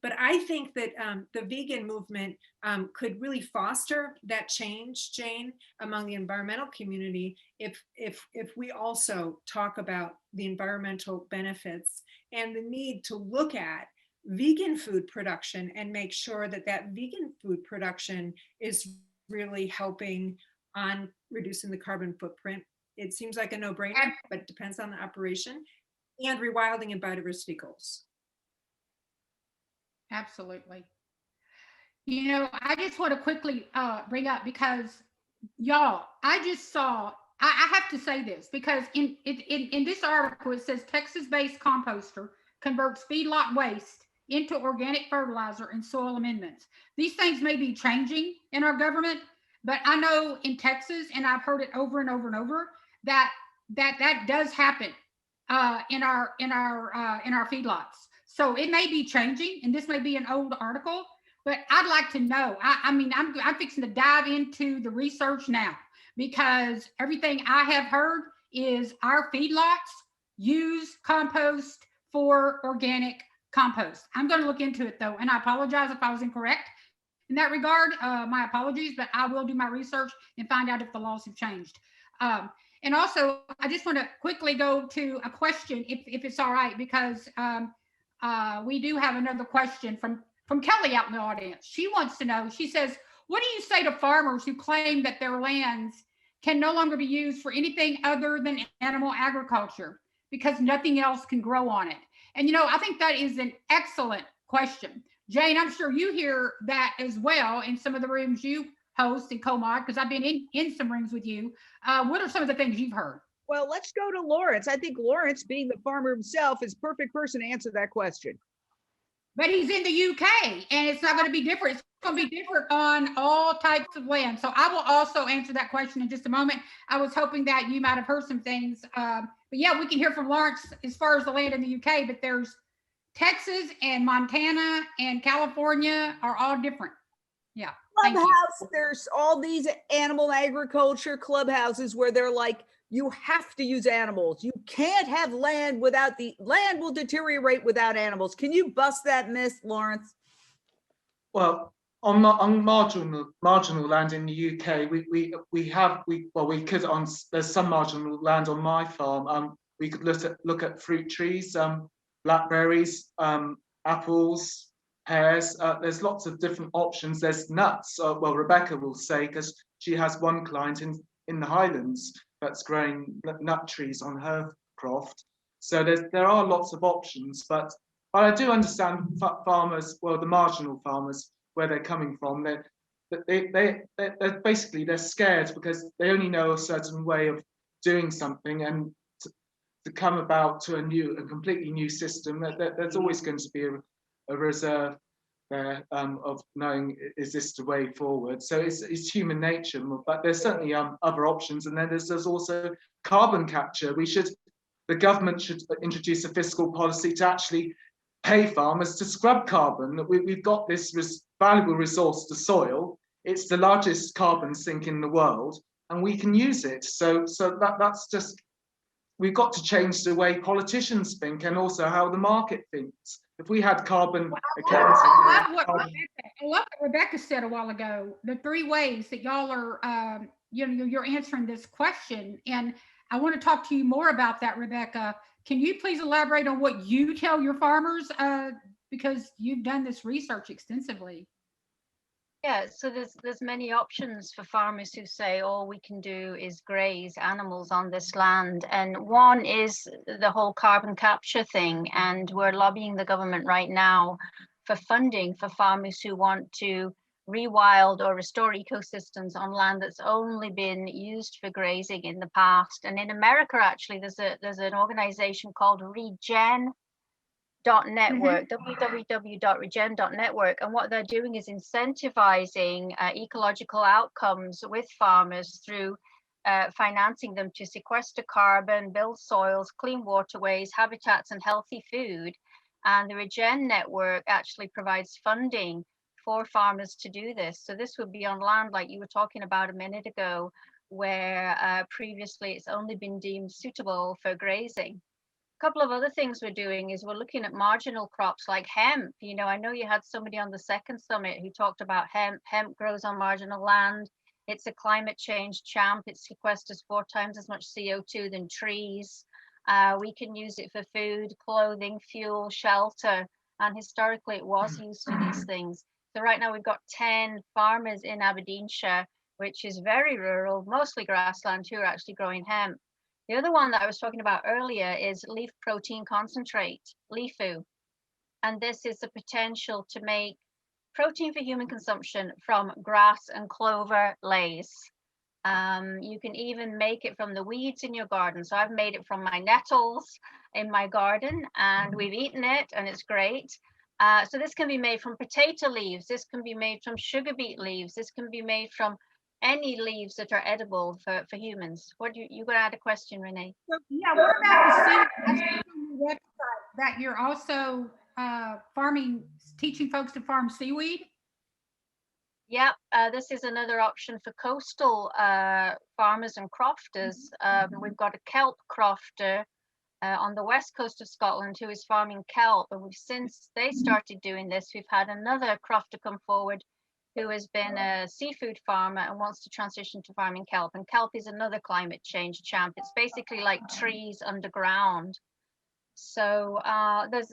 But I think that the vegan movement could really foster that change, Jane, among the environmental community if we also talk about the environmental benefits and the need to look at vegan food production and make sure that that vegan food production is really helping on reducing the carbon footprint. It seems like a no-brainer, but it depends on the operation, and rewilding and biodiversity goals. Absolutely. You know, I just want to quickly bring up, because y'all, I just saw, I have to say this, because in this article, it says Texas-based composter converts feedlot waste into organic fertilizer and soil amendments. These things may be changing in our government, but I know in Texas, and I've heard it over and over and over, that does happen in our feedlots. So it may be changing, and this may be an old article, but I'd like to know. I mean, I'm fixing to dive into the research now, because everything I have heard is our feedlots use compost for organic compost. I'm going to look into it though, and I apologize if I was incorrect in that regard. My apologies, but I will do my research and find out if the laws have changed. And also, I just want to quickly go to a question, if it's all right, because we do have another question from Kelly out in the audience. She wants to know, she says, what do you say to farmers who claim that their lands can no longer be used for anything other than animal agriculture because nothing else can grow on it? And, you know, I think that is an excellent question. Jane, I'm sure you hear that as well in some of the rooms you host and co-mod, because I've been in some rooms with you. What are some of the things you've heard? Well, let's go to Laurence. I think Laurence, being the farmer himself, is perfect person to answer that question. But he's in the UK, and it's not going to be different. It's going to be different on all types of land. So I will also answer that question in just a moment. I was hoping that you might have heard some things. But yeah, we can hear from Laurence as far as the land in the UK, but there's Texas and Montana and California are all different. Yeah. Clubhouse, there's all these animal agriculture clubhouses where they're like, you have to use animals. You can't have land without the land will deteriorate without animals. Can you bust that myth, Laurence? Well, on marginal land in the UK, there's some marginal land on my farm. We could look at fruit trees, blackberries, apples, pears. There's lots of different options. There's nuts. Well, Rebecca will say, because she has one client in the Highlands that's growing nut trees on her croft. So there are lots of options, but I do understand farmers, well, the marginal farmers, where they're coming from. they're basically, they're scared because they only know a certain way of doing something, and to come about to a completely new system, there's always going to be a reserve there of knowing, is this the way forward? So it's human nature, but there's certainly other options. And then there's also carbon capture. The government should introduce a fiscal policy to actually pay farmers to scrub carbon. We've got this valuable resource, the soil. It's the largest carbon sink in the world, and we can use it. So that's just, we've got to change the way politicians think and also how the market thinks. If we had carbon accounting. I love what Rebecca said a while ago, the 3 ways that y'all are, you're answering this question. And I want to talk to you more about that, Rebecca. Can you please elaborate on what you tell your farmers, because you've done this research extensively? Yeah, so there's many options for farmers who say all we can do is graze animals on this land. And one is the whole carbon capture thing. And we're lobbying the government right now for funding for farmers who want to rewild or restore ecosystems on land that's only been used for grazing in the past. And in America, actually, there's an organization called Regen.network, www.regen.network, and what they're doing is incentivizing ecological outcomes with farmers through financing them to sequester carbon, build soils, clean waterways, habitats, and healthy food. And the Regen network actually provides funding for farmers to do this. So this would be on land like you were talking about a minute ago, where previously it's only been deemed suitable for grazing. A couple of other things we're doing is we're looking at marginal crops like hemp. I know you had somebody on the second summit who talked about hemp. Hemp grows on marginal land. It's a climate change champ. It sequesters 4 times as much CO2 than trees. We can use it for food, clothing, fuel, shelter, and historically it was used for these things. So right now we've got 10 farmers in Aberdeenshire, which is very rural, mostly grassland, who are actually growing hemp. The other one that I was talking about earlier is leaf protein concentrate, LEAFU. And this is the potential to make protein for human consumption from grass and clover leaves. You can even make it from the weeds in your garden. So I've made it from my nettles in my garden, and we've eaten it, and it's great. So this can be made from potato leaves. This can be made from sugar beet leaves. This can be made from any leaves that are edible for humans. What you going to add a question, Renee? So, yeah, what about the seed? I see on your website that you're also teaching folks to farm seaweed. Yep, this is another option for coastal farmers and crofters. We've got a kelp crofter on the west coast of Scotland who is farming kelp, and since they started doing this, we've had another crofter come forward who has been a seafood farmer and wants to transition to farming kelp. And kelp is another climate change champ. It's basically like trees underground. So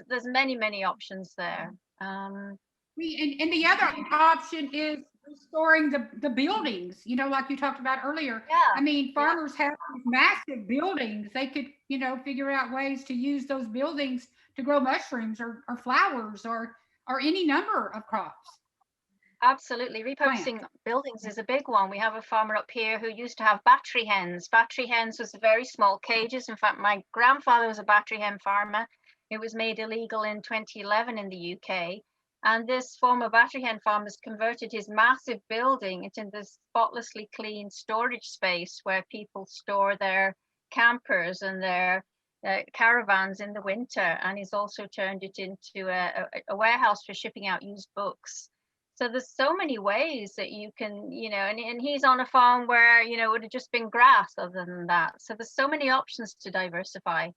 there's many options there. And the other option is restoring the buildings, like you talked about earlier. Yeah. I mean, farmers have these massive buildings. They could, figure out ways to use those buildings to grow mushrooms or flowers or any number of crops. Absolutely. Repurposing buildings is a big one. We have a farmer up here who used to have battery hens. Battery hens was very small cages. In fact, my grandfather was a battery hen farmer. It was made illegal in 2011 in the UK. And this former battery hen farmer has converted his massive building into this spotlessly clean storage space where people store their campers and their caravans in the winter. And he's also turned it into a warehouse for shipping out used books. So there's so many ways that you can, and he's on a farm where, it would have just been grass other than that. So there's so many options to diversify.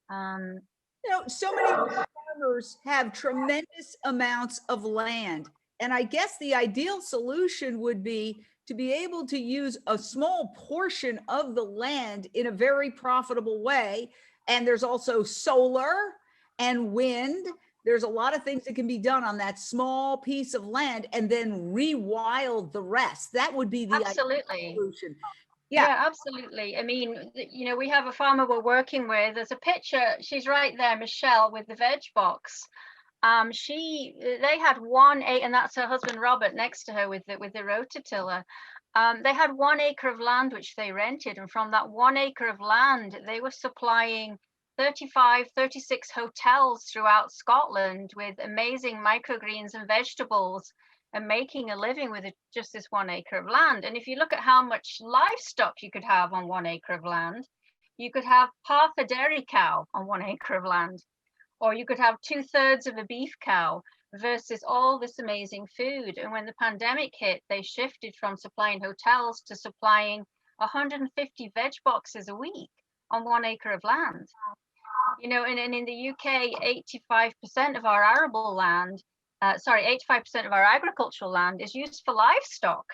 So many farmers have tremendous amounts of land. And I guess the ideal solution would be to be able to use a small portion of the land in a very profitable way. And there's also solar and wind. There's a lot of things that can be done on that small piece of land and then rewild the rest. That would be the absolutely solution. Yeah, absolutely. I mean, we have a farmer we're working with. There's a picture. She's right there, Michelle, with the veg box. They had 1 acre, and that's her husband Robert next to her with the rototiller. They had 1 acre of land which they rented, and from that 1 acre of land, they were supplying 36 hotels throughout Scotland with amazing microgreens and vegetables, and making a living with just this 1 acre of land. And if you look at how much livestock you could have on 1 acre of land, you could have half a dairy cow on 1 acre of land, or you could have 2/3 of a beef cow, versus all this amazing food. And when the pandemic hit, they shifted from supplying hotels to supplying 150 veg boxes a week on 1 acre of land. You know, and in the UK, 85% of our arable land, 85% of our agricultural land is used for livestock,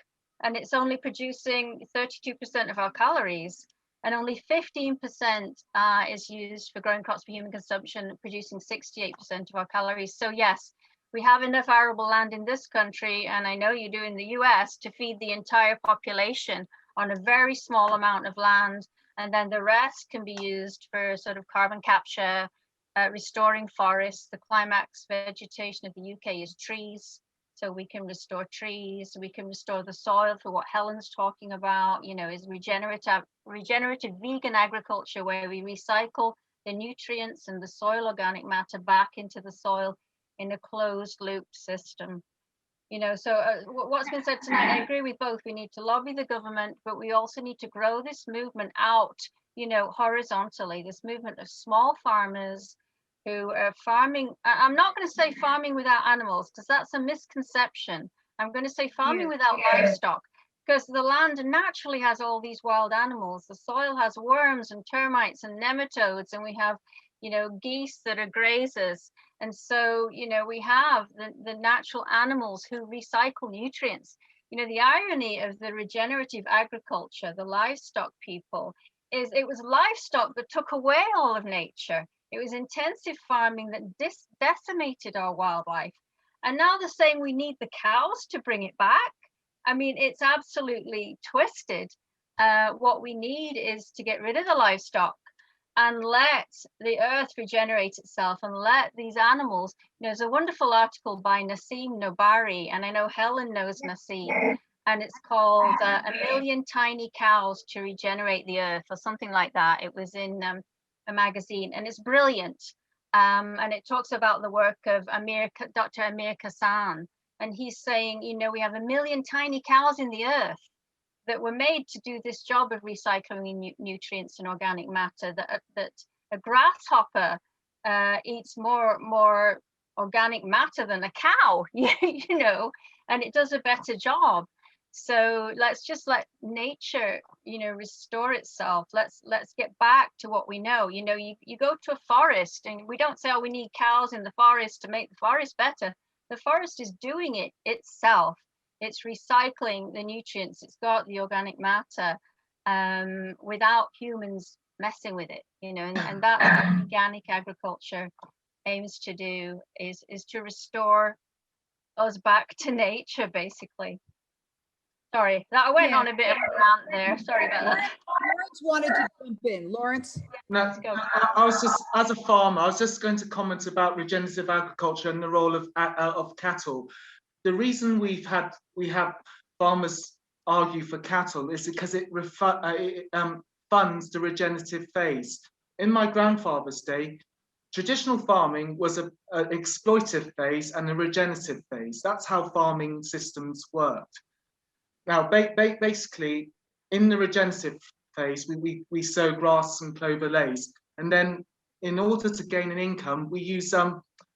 and it's only producing 32% of our calories, and only 15% is used for growing crops for human consumption, producing 68% of our calories. So yes, we have enough arable land in this country, and I know you do in the US, to feed the entire population on a very small amount of land. And then the rest can be used for sort of carbon capture, restoring forests. The climax vegetation of the UK is trees. So we can restore trees, we can restore the soil for what Helen's talking about, you know, is regenerative vegan agriculture, where we recycle the nutrients and the soil organic matter back into the soil in a closed loop system. You know, so what's been said tonight, I agree with both. We need to lobby the government, but we also need to grow this movement out, you know, horizontally, this movement of small farmers who are farming. I'm not going to say farming without animals, because that's a misconception. I'm going to say farming without livestock, because the land naturally has all these wild animals. The soil has worms and termites and nematodes, and we have, you know, geese that are grazers. And so, you know, we have the natural animals who recycle nutrients. You know, the irony of the regenerative agriculture, the livestock people, is it was livestock that took away all of nature. It was intensive farming that decimated our wildlife. And now they're saying we need the cows to bring it back. I mean, it's absolutely twisted. What we need is to get rid of the livestock and let the earth regenerate itself, and let these animals. You know, there's a wonderful article by Nassim Nobari, and I know Helen knows Nassim, and it's called A Million Tiny Cows to Regenerate the Earth, or something like that. It was in a magazine, and it's brilliant. And it talks about the work of Dr. Amir Kassan, and he's saying, you know, we have 1 million tiny cows in the earth that were made to do this job of recycling nutrients and organic matter, that a grasshopper eats more organic matter than a cow, you know, and it does a better job. So let's just let nature, you know, restore itself. Let's get back to what we know. You know, you go to a forest, and we don't say, oh, we need cows in the forest to make the forest better. The forest is doing it itself. It's recycling the nutrients. It's got the organic matter without humans messing with it, you know, and that's what organic agriculture aims to do, is to restore us back to nature, basically. Sorry, that I went on a bit of a rant there. Sorry about that. Lawrence wanted to jump in. Lawrence? No, I was just, as a farmer, I was just going to comment about regenerative agriculture and the role of cattle. The reason we have farmers argue for cattle is because it funds the regenerative phase. In my grandfather's day, traditional farming was an exploitive phase and a regenerative phase. That's how farming systems worked. Now, basically, in the regenerative phase, we sow grass and clover lays, and then in order to gain an income, we use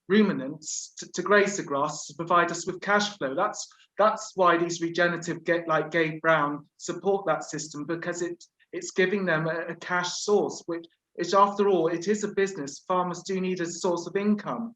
ruminants to graze the grass to provide us with cash flow. That's why these regenerative, like Gabe Brown, support that system, because it's giving them a cash source, which is, after all, it is a business. Farmers do need a source of income.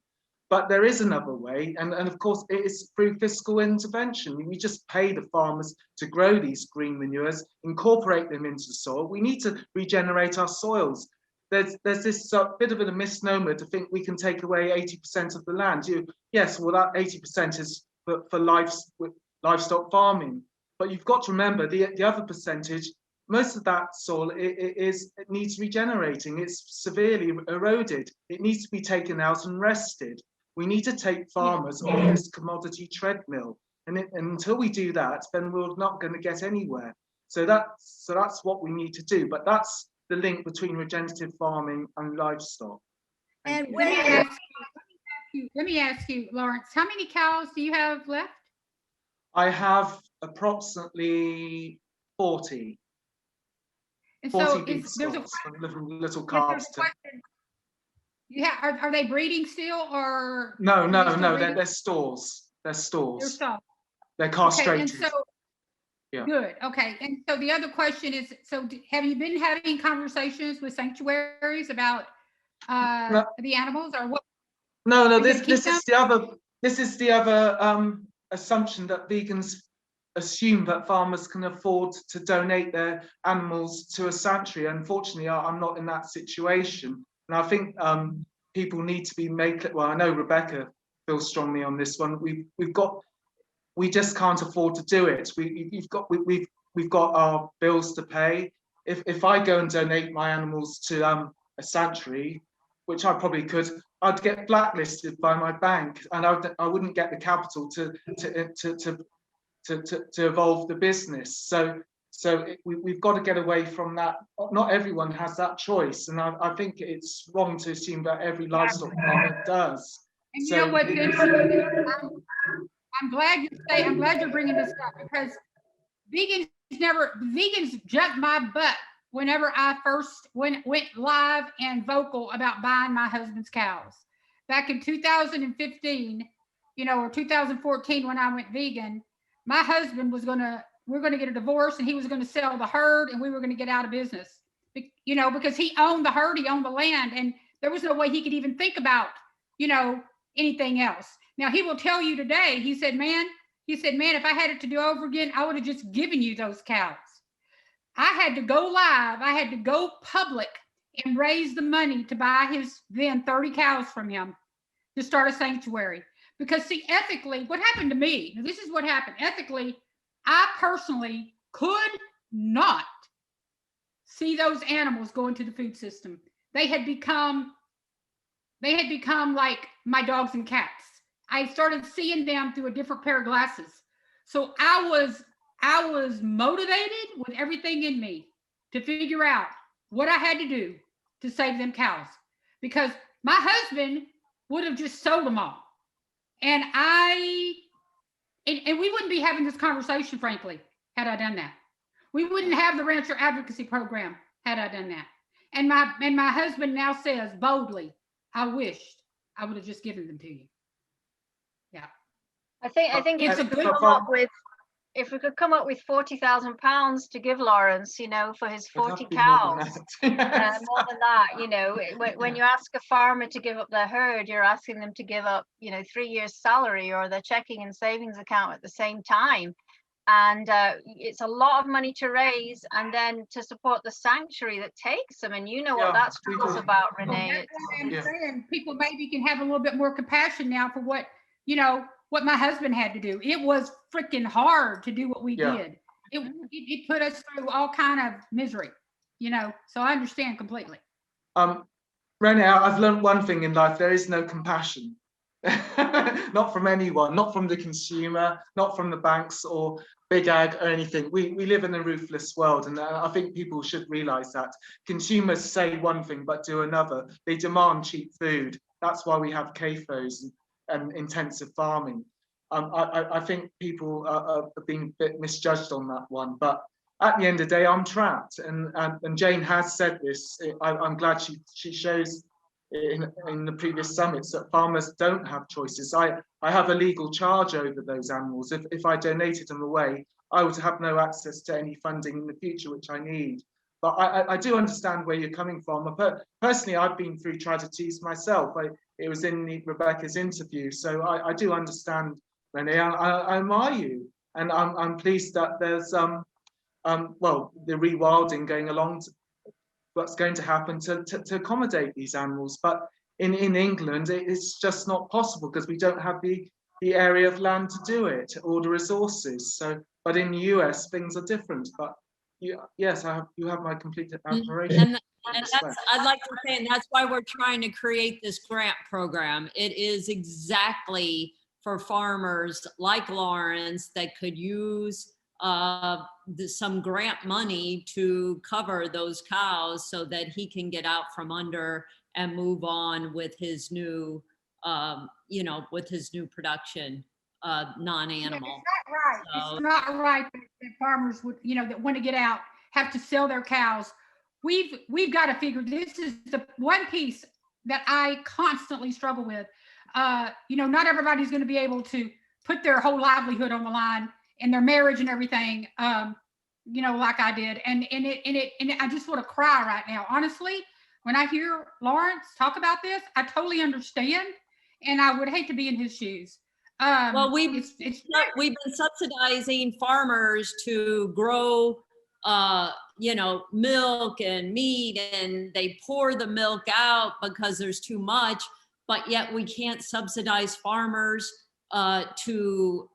But there is another way, and of course it is through fiscal intervention. We just pay the farmers to grow these green manures, incorporate them into the soil. We need to regenerate our soils. There's this bit of a misnomer to think we can take away 80% of the land. Yes, well, that 80% is for livestock farming. But you've got to remember the other percentage, most of that soil it needs regenerating. It's severely eroded. It needs to be taken out and rested. We need to take farmers off this commodity treadmill. And until we do that, then we're not going to get anywhere. So that's what we need to do. But that's the link between regenerative farming and livestock. And let me ask you, Laurence, how many cows do you have left? I have approximately 40. And 40 so beef there's stocks, little there's calves. a question. Yeah, are they breeding still, or No, breeding? they're stores. They're stores. They're stalls. They're castrated. Okay, and so yeah. Good. Okay, and so the other question is: so have you been having conversations with sanctuaries about the animals, or what? No. This is the other assumption that vegans assume that farmers can afford to donate their animals to a sanctuary. Unfortunately, I'm not in that situation, and I think people need to be made. Well, I know Rebecca feels strongly on this one. We just can't afford to do it. We've got our bills to pay. If I go and donate my animals to a sanctuary, which I probably could, I'd get blacklisted by my bank, and I wouldn't get the capital to evolve the business. So we've got to get away from that. Not everyone has that choice, and I think it's wrong to assume that every livestock farmer does. And you know what's interesting? I'm glad you're bringing this up, because vegans jumped my butt whenever I first went live and vocal about buying my husband's cows. Back in 2015, or 2014, when I went vegan, my husband we're going to get a divorce, and he was going to sell the herd, and we were going to get out of business. Because he owned the herd, he owned the land, and there was no way he could even think about, anything else. Now, he will tell you today, he said, man, if I had it to do over again, I would have just given you those cows. I had to go live. I had to go public and raise the money to buy his then 30 cows from him to start a sanctuary. Because see, ethically, what happened to me, this is what happened. Ethically, I personally could not see those animals go into the food system. They had become like my dogs and cats. I started seeing them through a different pair of glasses. So I was motivated with everything in me to figure out what I had to do to save them cows, because my husband would have just sold them all. And we wouldn't be having this conversation, frankly, had I done that. We wouldn't have the Rancher Advocacy Program had I done that. And my husband now says boldly, I wished I would have just given them to you. Yeah. I think it's a good if we could come up with £40,000 to give Laurence, for his 40 cows, more than that, when you ask a farmer to give up their herd, you're asking them to give up, 3 years' salary or their checking and savings account at the same time. And it's a lot of money to raise, and then to support the sanctuary that takes them. And what that struggle's about, Renee. I'm saying people maybe can have a little bit more compassion now for what my husband had to do. It was freaking hard to do what we did. It put us through all kind of misery, so I understand completely. Renee, I've learned one thing in life: there is no compassion. Not from anyone, not from the consumer, not from the banks or big ag or anything. We live in a ruthless world, and I think people should realize that. Consumers say one thing but do another. They demand cheap food. That's why we have CAFOs and intensive farming. I think people are being a bit misjudged on that one, but at the end of the day, I'm trapped, and Jane has said this. I'm glad she shows in the previous summits that farmers don't have choices. I have a legal charge over those animals. If I donated them away, I would have no access to any funding in the future, which I need. But I do understand where you're coming from. Personally, I've been through tragedies myself. It was in Rebecca's interview, so I do understand, Renee. I admire you, and I'm pleased that there's the rewilding going along. What's going to happen to accommodate these animals, but in England it's just not possible because we don't have the area of land to do it or the resources. So, but in the US things are different. But Yes, you have my complete admiration. And that's, I'd like to say, and that's why we're trying to create this grant program. It is exactly for farmers like Laurence that could use some grant money to cover those cows so that he can get out from under and move on with his new, with his new production, non-animal. It's not right. So, it's not right that farmers would, that want to get out, have to sell their cows. We've got to figure, this is the one piece that I constantly struggle with. Not everybody's going to be able to put their whole livelihood on the line and their marriage and everything, like I did. And I just want to cry right now. Honestly, when I hear Laurence talk about this, I totally understand, and I would hate to be in his shoes. Well, we've been subsidizing farmers to grow milk and meat, and they pour the milk out because there's too much, but yet we can't subsidize farmers to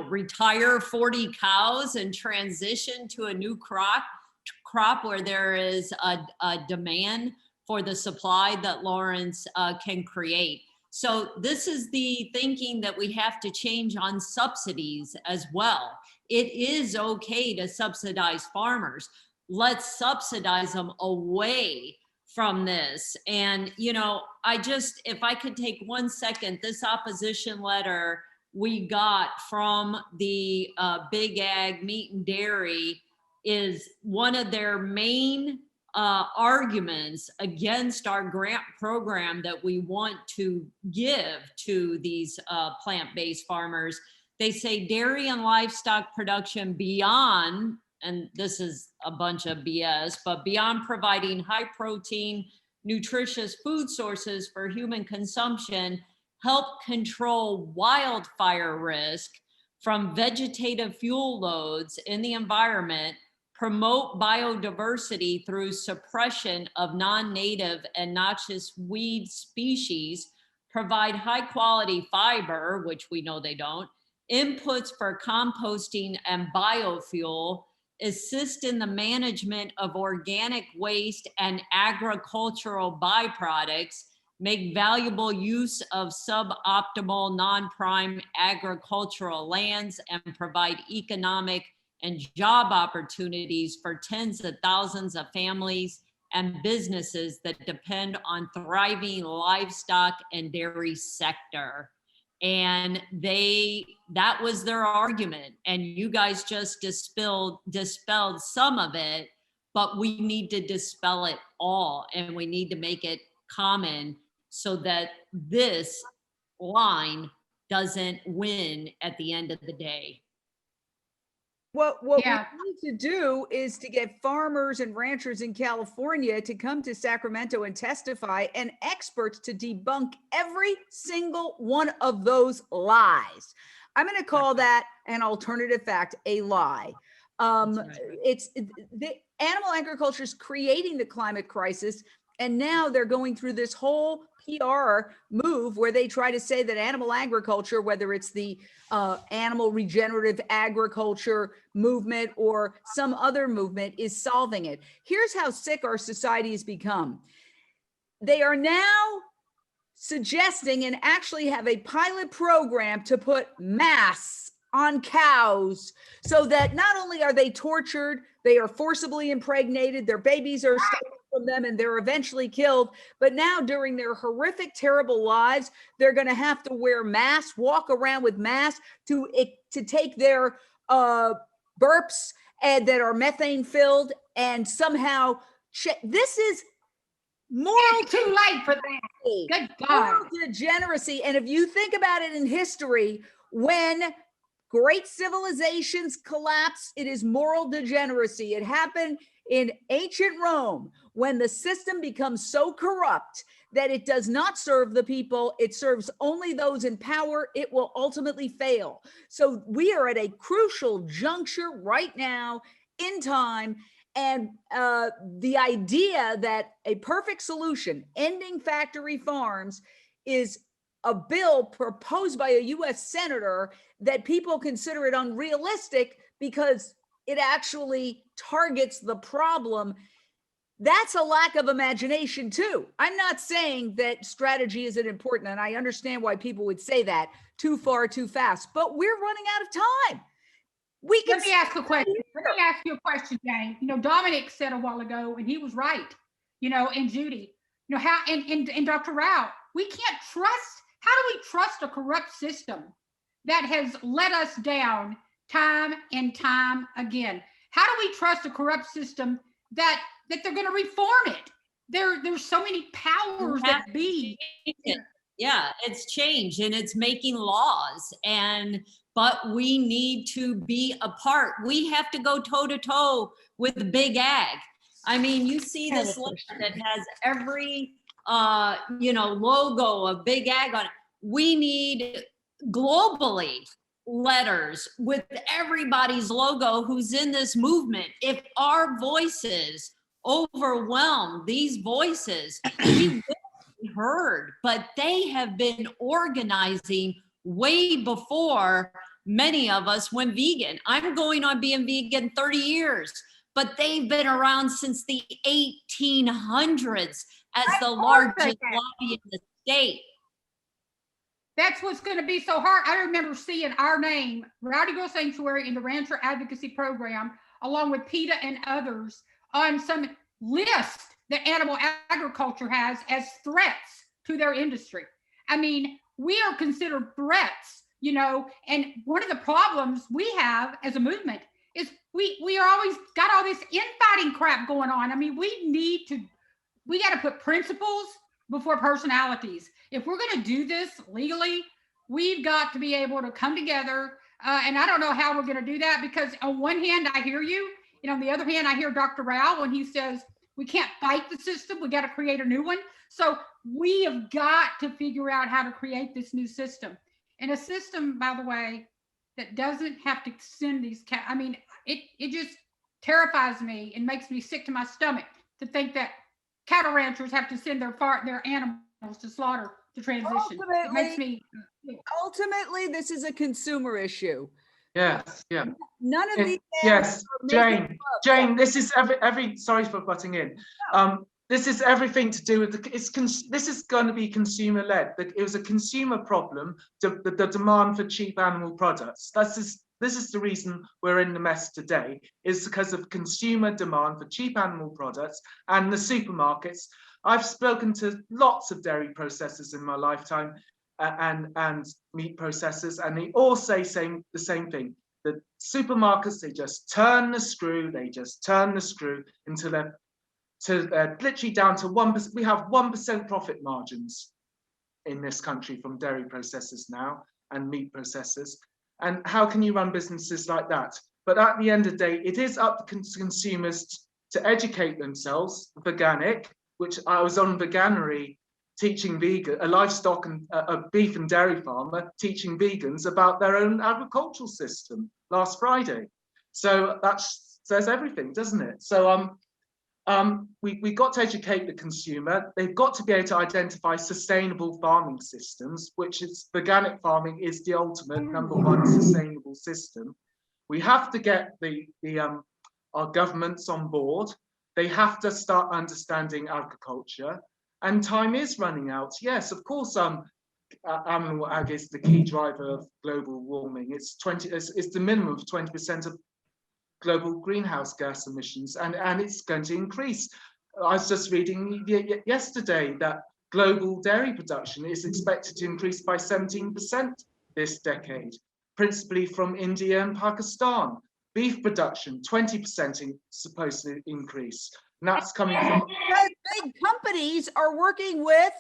retire 40 cows and transition to a new crop where there is a demand for the supply that Laurence can create. So this is the thinking that we have to change on subsidies as well. It is okay to subsidize farmers. Let's subsidize them away from this. And, if I could take 1 second, this opposition letter we got from the Big Ag Meat and Dairy is one of their main arguments against our grant program that we want to give to these plant-based farmers. They say dairy and livestock production beyond, and this is a bunch of BS, but beyond providing high protein, nutritious food sources for human consumption, help control wildfire risk from vegetative fuel loads in the environment, promote biodiversity through suppression of non-native and noxious weed species, provide high quality fiber, which we know they don't, inputs for composting and biofuel, assist in the management of organic waste and agricultural byproducts, make valuable use of suboptimal non-prime agricultural lands, and provide economic and job opportunities for tens of thousands of families and businesses that depend on thriving livestock and dairy sector. And that was their argument. And you guys just dispelled some of it, but we need to dispel it all, and we need to make it common so that this line doesn't win at the end of the day. What we need to do is to get farmers and ranchers in California to come to Sacramento and testify, and experts to debunk every single one of those lies. I'm going to call that an alternative fact, a lie. It's the animal agriculture is creating the climate crisis, and now they're going through this whole PR move where they try to say that animal agriculture, whether it's the animal regenerative agriculture movement or some other movement, is solving it. Here's how sick our society has become. They are now suggesting and actually have a pilot program to put masks on cows so that not only are they tortured, they are forcibly impregnated, their babies are stolen from them, and they're eventually killed. But now during their horrific, terrible lives, they're going to have to wear masks, walk around with masks to take their burps and that are methane filled, and somehow this is moral too late for that. Good God. Moral degeneracy. And if you think about it in history, when great civilizations collapse, it is moral degeneracy. It happened in ancient Rome when the system becomes so corrupt that it does not serve the people, it serves only those in power, it will ultimately fail. So we are at a crucial juncture right now in time. And the idea that a perfect solution, ending factory farms, is a bill proposed by a US senator that people consider it unrealistic because it actually targets the problem. That's a lack of imagination too. I'm not saying that strategy isn't important, and I understand why people would say that too far, too fast, but we're running out of time. Let me ask a question. Let me ask you a question, Jane. You know, Dominic said a while ago, and he was right, you know, and Judy, you know, how, and Dr. Rao, we can't trust, how do we trust a corrupt system that has let us down time and time again? How do we trust a corrupt system that they're going to reform it? There's so many powers that be. Yeah, it's changed and it's making laws, but we need to be a part. We have to go toe to toe with the big ag. I mean, you see this letter that has every logo of big ag on it. We need globally letters with everybody's logo who's in this movement. If our voices overwhelm these voices, we will be heard, but they have been organizing way before many of us went vegan. I'm going on being vegan 30 years, but they've been around since the 1800s as the largest lobby in the state. That's what's going to be so hard. I remember seeing our name, Rowdy Girl Sanctuary, in the Rancher Advocacy Program, along with PETA and others, on some list that animal agriculture has as threats to their industry. I mean, we are considered threats, you know, and one of the problems we have as a movement is we are always got all this infighting crap going on. I mean, we got to put principles before personalities. If we're going to do this legally, we've got to be able to come together. And I don't know how we're going to do that, because on one hand, I hear you, and on the other hand, I hear Dr. Rao when he says, we can't fight the system, we got to create a new one. So we have got to figure out how to create this new system. And a system, by the way, that doesn't have to send these I mean, it just terrifies me and makes me sick to my stomach to think that cattle ranchers have to send their animals to slaughter to transition. It makes me. Ultimately, this is a consumer issue. Yes, yeah. None of these. Yes, Jane, this is every. Sorry for butting in. This is everything to do with this is going to be consumer led. It was a consumer problem. The demand for cheap animal products. This is the reason we're in the mess today, is because of consumer demand for cheap animal products and the supermarkets. I've spoken to lots of dairy processors in my lifetime and meat processors, and they all say the same thing. The supermarkets, they just turn the screw, until they're literally down to 1%. We have 1% profit margins in this country from dairy processors now and meat processors. And how can you run businesses like that? But at the end of the day, it is up to consumers to educate themselves. Veganic, which I was on Veganery teaching a livestock and a beef and dairy farmer teaching vegans about their own agricultural system last Friday. So that says everything, doesn't it? So we got to educate the consumer. They've got to be able to identify sustainable farming systems, which is veganic farming is the ultimate #1 sustainable system. We have to get our governments on board. They have to start understanding agriculture, and time is running out. Yes, of course, animal ag is the key driver of global warming. It's the minimum of 20% of global greenhouse gas emissions, and it's going to increase. I was just reading yesterday that global dairy production is expected to increase by 17% this decade, principally from India and Pakistan. Beef production, 20% supposed to increase. And that's coming from... Big companies are working with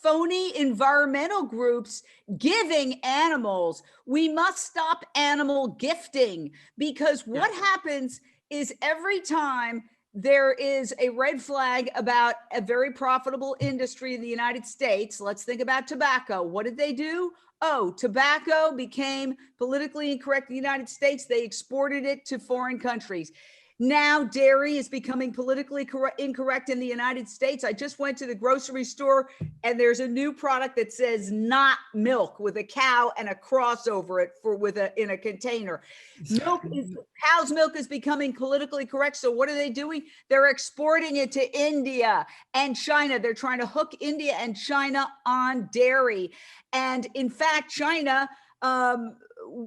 phony environmental groups giving animals. We must stop animal gifting, because what happens is every time there is a red flag about a very profitable industry in the United States, let's think about tobacco. What did they do? Oh, tobacco became politically incorrect in the United States. They exported it to foreign countries. Now dairy is becoming politically incorrect in the United States. I just went to the grocery store and there's a new product that says not milk with a cow and a cross over it in a container. Cow's milk is becoming politically correct. So what are they doing? They're exporting it to India and China. They're trying to hook India and China on dairy. And in fact, China,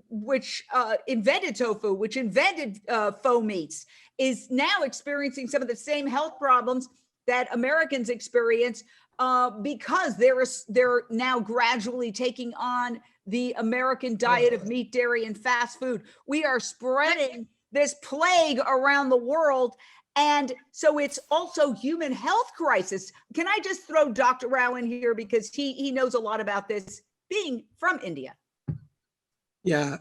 which invented tofu, which invented faux meats, is now experiencing some of the same health problems that Americans experience because they're now gradually taking on the American diet of meat, dairy, and fast food. We are spreading this plague around the world. And so it's also human health crisis. Can I just throw Dr. Rao in here because he knows a lot about this, being from India. Yeah,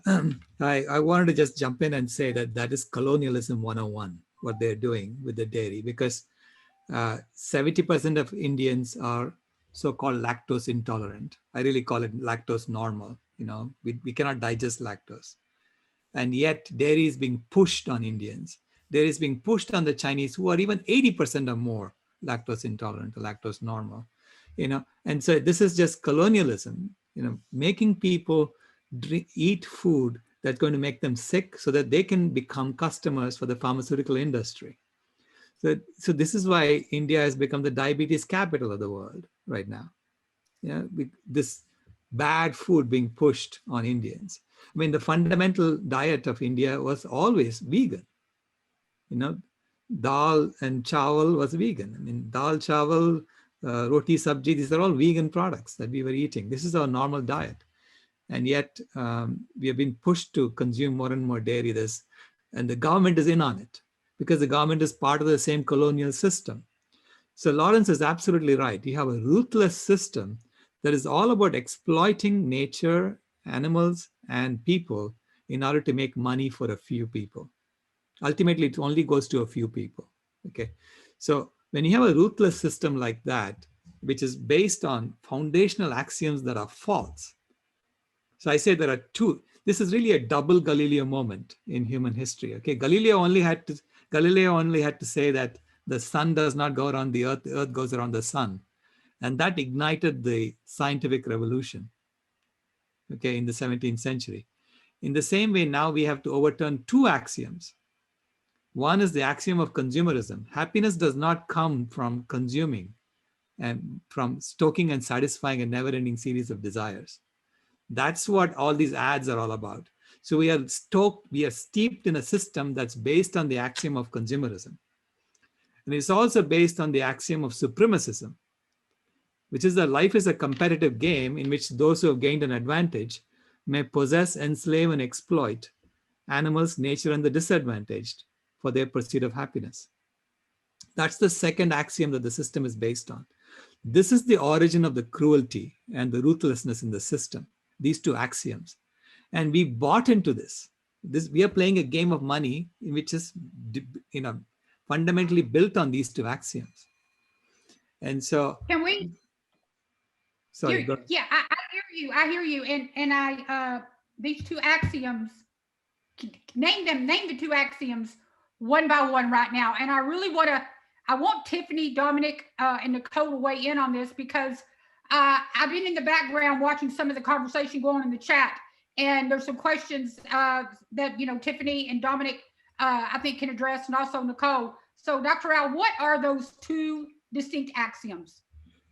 I wanted to just jump in and say that is colonialism 101, what they're doing with the dairy, because 70% of Indians are so-called lactose intolerant. I really call it lactose normal. You know, we cannot digest lactose. And yet dairy is being pushed on Indians. Dairy is being pushed on the Chinese, who are even 80% or more lactose intolerant or lactose normal. You know, and so this is just colonialism, you know, making people eat food that's going to make them sick so that they can become customers for the pharmaceutical industry. So this is why India has become the diabetes capital of the world right now. Yeah, this bad food being pushed on Indians. I mean, the fundamental diet of India was always vegan. You know, dal and chawal was vegan. I mean, dal, chawal, roti, sabji, these are all vegan products that we were eating. This is our normal diet. And yet we have been pushed to consume more and more dairy. And the government is in on it because the government is part of the same colonial system. So Laurence is absolutely right. You have a ruthless system that is all about exploiting nature, animals, and people in order to make money for a few people. Ultimately, it only goes to a few people. Okay. So when you have a ruthless system like that, which is based on foundational axioms that are false. So I say there are two. This is really a double Galileo moment in human history. Okay, Galileo only had to say that the sun does not go around the earth goes around the sun. And that ignited the scientific revolution, okay, in the 17th century. In the same way, now we have to overturn two axioms. One is the axiom of consumerism. Happiness does not come from consuming and from stoking and satisfying a never-ending series of desires. That's what all these ads are all about. So we are steeped in a system that's based on the axiom of consumerism. And it's also based on the axiom of supremacism, which is that life is a competitive game in which those who have gained an advantage may possess, enslave, and exploit animals, nature, and the disadvantaged for their pursuit of happiness. That's the second axiom that the system is based on. This is the origin of the cruelty and the ruthlessness in the system. These two axioms. And we bought into this. We are playing a game of money which is, you know, fundamentally built on these two axioms. And so can we sorry, yeah, I hear you. And I these two axioms, name the two axioms one by one right now. And I really want Tiffany, Dominic, and Nicole to weigh in on this because I've been in the background watching some of the conversation going on in the chat, and there's some questions that, you know, Tiffany and Dominic, I think, can address, and also Nicole. So Dr. Al, what are those two distinct axioms?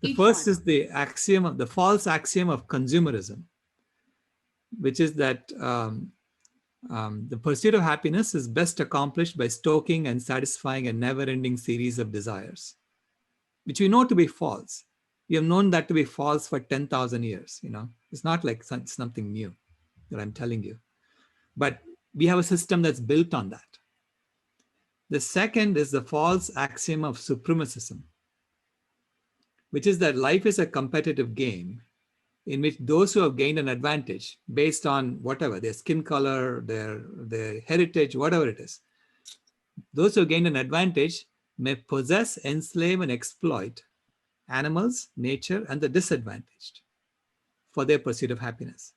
The first is the axiom of the false axiom of consumerism, which is that the pursuit of happiness is best accomplished by stoking and satisfying a never-ending series of desires, which we know to be false. We have known that to be false for 10,000 years. You know, it's not like something new that I'm telling you, but we have a system that's built on that. The second is the false axiom of supremacism, which is that life is a competitive game in which those who have gained an advantage based on whatever, their skin color, their heritage, whatever it is, those who have gained an advantage may possess, enslave, and exploit animals, nature, and the disadvantaged for their pursuit of happiness.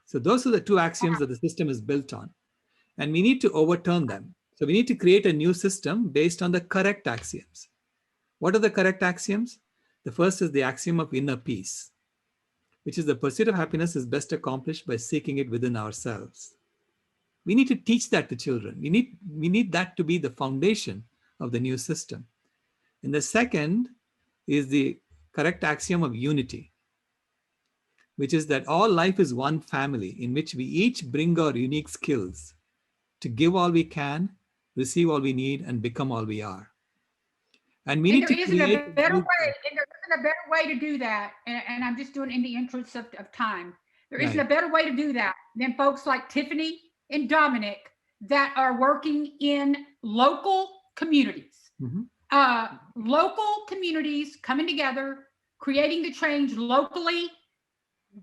So those are the two axioms that the system is built on. And we need to overturn them So we need to create a new system based on the correct axioms. What are the correct axioms? The first is the axiom of inner peace, which is the pursuit of happiness is best accomplished by seeking it within ourselves. We need to teach that to children. We need that to be the foundation of the new system. And the second is the correct axiom of unity, which is that all life is one family in which we each bring our unique skills to give all we can, receive all we need, and become all we are. And we need to create a better way. And there isn't a better way to do that. And I'm just doing it in the interest of time. There isn't a better way to do that than folks like Tiffany and Dominic that are working in local communities. Local communities coming together, creating the change locally,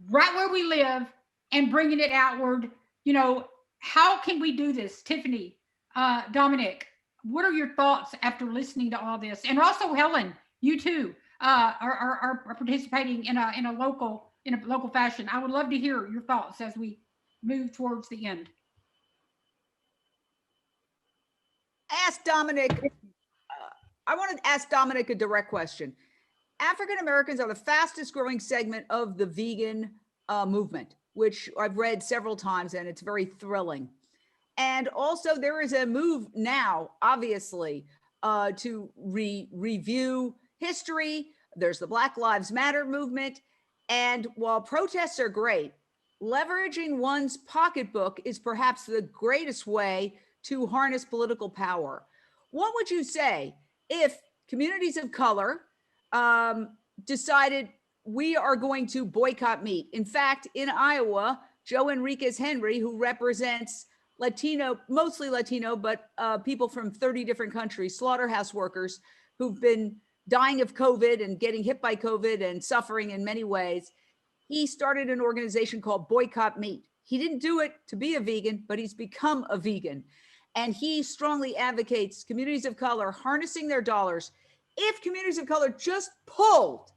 right where we live, and bringing it outward. You know, how can we do this? Tiffany, Dominic, what are your thoughts after listening to all this? And also Helen, you too are participating in a local fashion. I would love to hear your thoughts as we move towards the end. Ask Dominic. I want to ask Dominic a direct question. African Americans are the fastest growing segment of the vegan movement, which I've read several times, and it's very thrilling. And also there is a move now, obviously, to review history. There's the Black Lives Matter movement. And while protests are great, leveraging one's pocketbook is perhaps the greatest way to harness political power. What would you say if communities of color decided we are going to boycott meat? In fact, in Iowa, Joe Enriquez Henry, who represents Latino, mostly Latino, but people from 30 different countries, slaughterhouse workers who've been dying of COVID and getting hit by COVID and suffering in many ways, he started an organization called Boycott Meat. He didn't do it to be a vegan, but he's become a vegan. And he strongly advocates communities of color harnessing their dollars. If communities of color just pulled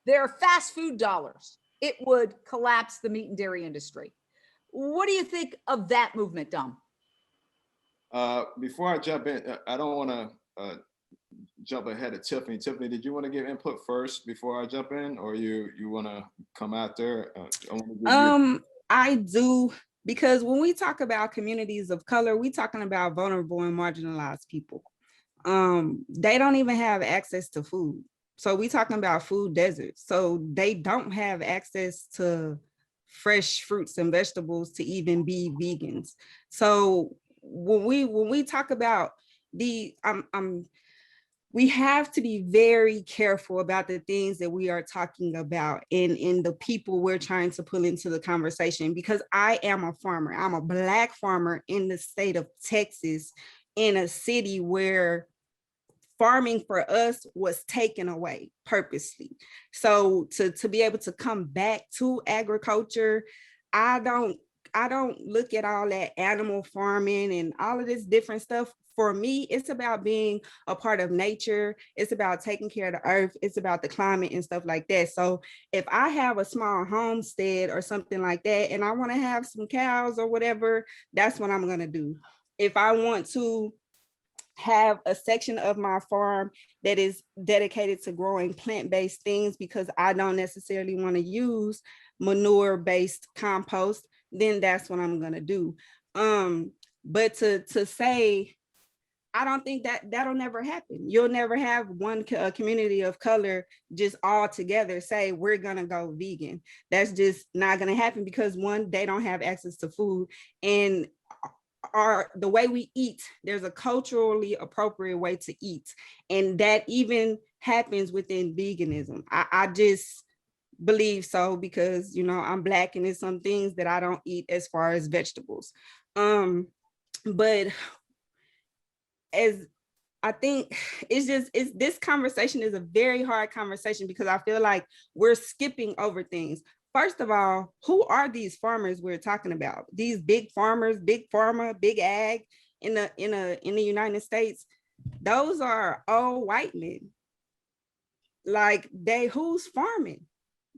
their fast food dollars, it would collapse the meat and dairy industry. What do you think of that movement, Dom? Before I jump in, I don't want to jump ahead of Tiffany. Tiffany, did you want to give input first before I jump in, or you want to come after? I do, because when we talk about communities of color, we're talking about vulnerable and marginalized people. They don't even have access to food. So we're talking about food deserts. So they don't have access to fresh fruits and vegetables to even be vegans. So when we talk about we have to be very careful about the things that we are talking about in the people we're trying to pull into the conversation, because I am a farmer. I'm a Black farmer in the state of Texas, in a city where farming for us was taken away purposely. So to be able to come back to agriculture, I don't look at all that animal farming and all of this different stuff. For me, it's about being a part of nature. It's about taking care of the earth. It's about the climate and stuff like that. So if I have a small homestead or something like that, and I want to have some cows or whatever, that's what I'm going to do. If I want to have a section of my farm that is dedicated to growing plant-based things because I don't necessarily want to use manure-based compost, then that's what I'm going to do. But to say, I don't think that'll never happen. You'll never have one community of color just all together say, we're gonna go vegan. That's just not gonna happen, because one, they don't have access to food, and the way we eat, there's a culturally appropriate way to eat. And that even happens within veganism. I just believe so, because, you know, I'm Black and there's some things that I don't eat as far as vegetables. But as I think this conversation is a very hard conversation, because I feel like we're skipping over things. First of all, who are these farmers we're talking about? These big farmers, big pharma, big ag in the United States, those are all white men. Like, who's farming?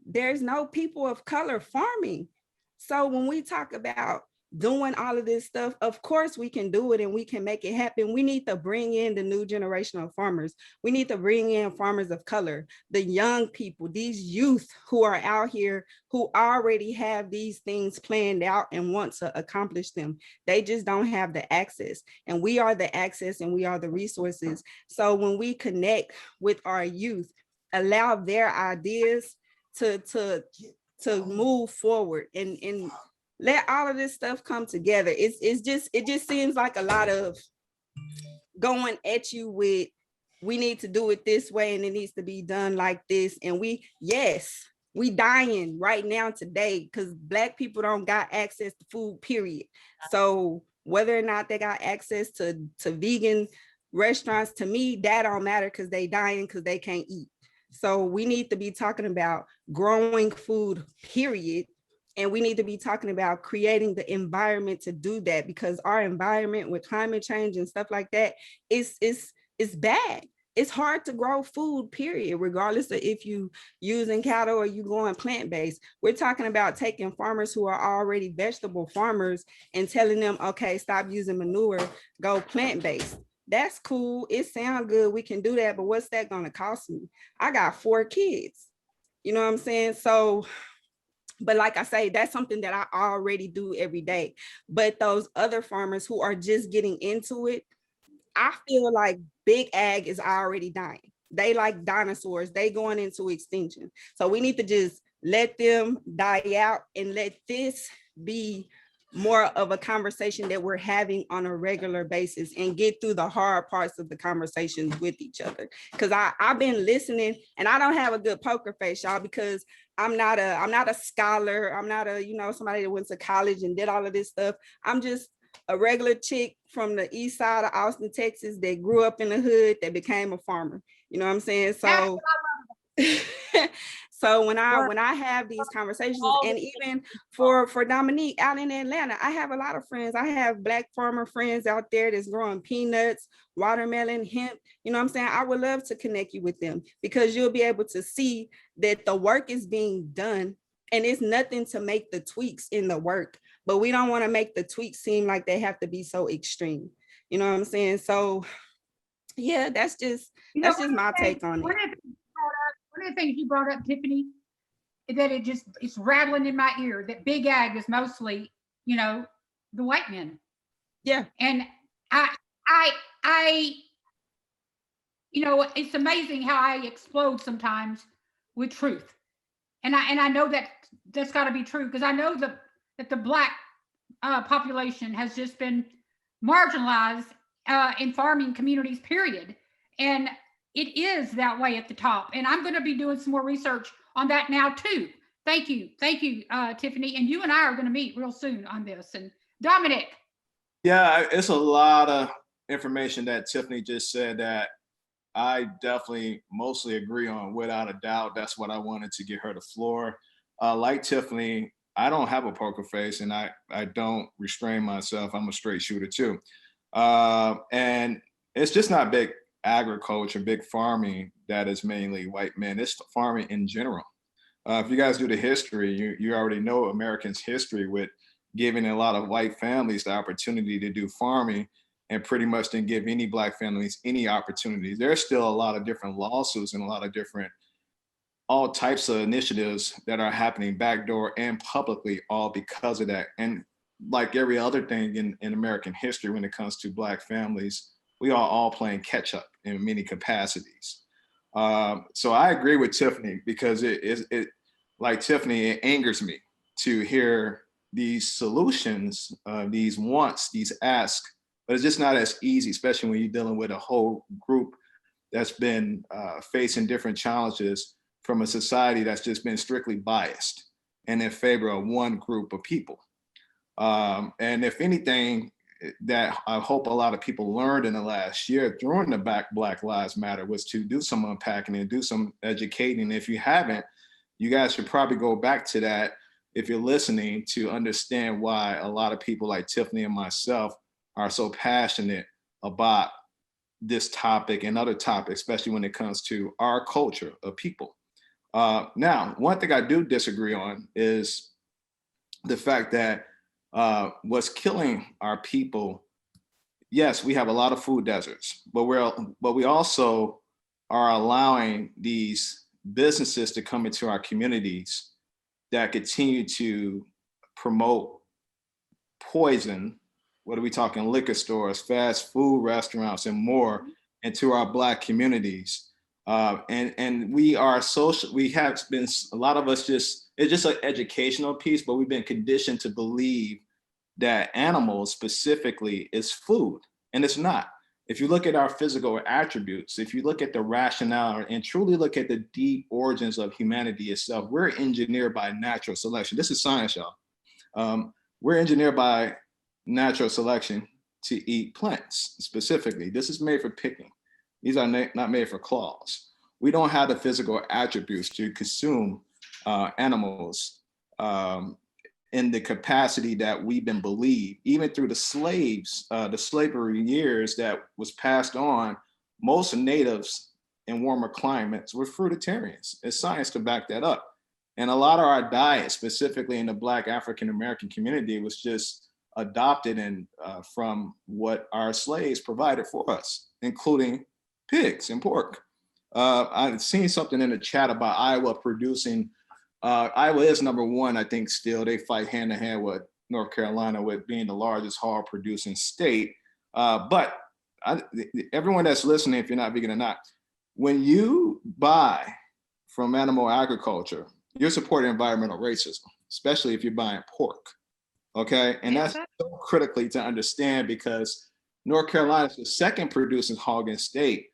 There's no people of color farming. So when we talk about doing all of this stuff, of course we can do it and we can make it happen. We need to bring in the new generation of farmers. We need to bring in farmers of color, the young people, these youth who are out here who already have these things planned out and want to accomplish them. They just don't have the access, and we are the access and we are the resources. So when we connect with our youth, allow their ideas to move forward and let all of this stuff come together. It just seems like a lot of going at you with, we need to do it this way and it needs to be done like this. And we dying right now today because Black people don't got access to food, period. So whether or not they got access to vegan restaurants, to me, that don't matter because they dying because they can't eat. So we need to be talking about growing food, period. And we need to be talking about creating the environment to do that, because our environment with climate change and stuff like that is bad. It's hard to grow food, period, regardless of if you using cattle or you going plant-based. We're talking about taking farmers who are already vegetable farmers and telling them, okay, stop using manure, go plant-based. That's cool. It sounds good. We can do that. But what's that going to cost me? I got 4 kids. You know what I'm saying? So, but like I say, that's something that I already do every day. But those other farmers who are just getting into it, I feel like big ag is already dying. They like dinosaurs. They going into extinction. So we need to just let them die out and let this be more of a conversation that we're having on a regular basis and get through the hard parts of the conversations with each other. Because I've been listening and I don't have a good poker face, y'all, because I'm not a scholar. I'm not a, somebody that went to college and did all of this stuff. I'm just a regular chick from the east side of Austin, Texas, that grew up in the hood, that became a farmer. You know what I'm saying? So so when I have these conversations, and even for Dominique out in Atlanta, I have a lot of friends. I have Black farmer friends out there that's growing peanuts, watermelon, hemp. You know what I'm saying? I would love to connect you with them, because you'll be able to see that the work is being done, and it's nothing to make the tweaks in the work, but we don't want to make the tweaks seem like they have to be so extreme. You know what I'm saying? So yeah, that's just my take on it. One of the things you brought up, Tiffany, is that it's rattling in my ear that big ag is mostly, the white men. Yeah. And I it's amazing how I explode sometimes with truth. And I know that that's got to be true, because I know that the Black population has just been marginalized in farming communities, period. And it is that way at the top. And I'm going to be doing some more research on that now too. Thank you, Tiffany. And you and I are going to meet real soon on this. And Dominic. Yeah, it's a lot of information that Tiffany just said that I definitely mostly agree on, without a doubt. That's what I wanted to give her the floor. Like Tiffany, I don't have a poker face, and I don't restrain myself. I'm a straight shooter too. And it's just not big agriculture, big farming that is mainly white men. It's farming in general. If you guys do the history, you already know Americans' history with giving a lot of white families the opportunity to do farming, and pretty much didn't give any Black families any opportunities. There's still a lot of different lawsuits and a lot of different, all types of initiatives that are happening backdoor and publicly, all because of that. And like every other thing in American history, when it comes to Black families, we are all playing catch up in many capacities. So I agree with Tiffany, because it like Tiffany, it angers me to hear these solutions, these wants, these asks, but it's just not as easy, especially when you're dealing with a whole group that's been facing different challenges from a society that's just been strictly biased and in favor of one group of people. And if anything, that I hope a lot of people learned in the last year during the Black Lives Matter was to do some unpacking and do some educating. If you haven't, you guys should probably go back to that if you're listening, to understand why a lot of people like Tiffany and myself are so passionate about this topic and other topics, especially when it comes to our culture of people. Now, one thing I do disagree on is the fact that what's killing our people. Yes, we have a lot of food deserts, but we also are allowing these businesses to come into our communities that continue to promote poison. What are we talking? Liquor stores, fast food restaurants, and more into our Black communities. And we are social. We have been, a lot of us it's just an educational piece, but we've been conditioned to believe that animals specifically is food, and it's not. If you look at our physical attributes, if you look at the rationale and truly look at the deep origins of humanity itself, we're engineered by natural selection. This is science, y'all. We're engineered by natural selection to eat plants specifically. This is made for picking. These are not made for claws. We don't have the physical attributes to consume animals in the capacity that we've been believed, even through the slavery years that was passed on. Most natives in warmer climates were fruitarians. It's science to back that up. And a lot of our diet, specifically in the Black African American community, was just adopted and from what our slaves provided for us, including pigs and pork. I've seen something in the chat about Iowa producing. Iowa is #1, I think. Still, they fight hand in hand with North Carolina with being the largest hog producing state. But everyone that's listening, if you're not vegan or not, when you buy from animal agriculture, you're supporting environmental racism, especially if you're buying pork. Okay, and that's so critically to understand, because North Carolina is the second producing hog in state,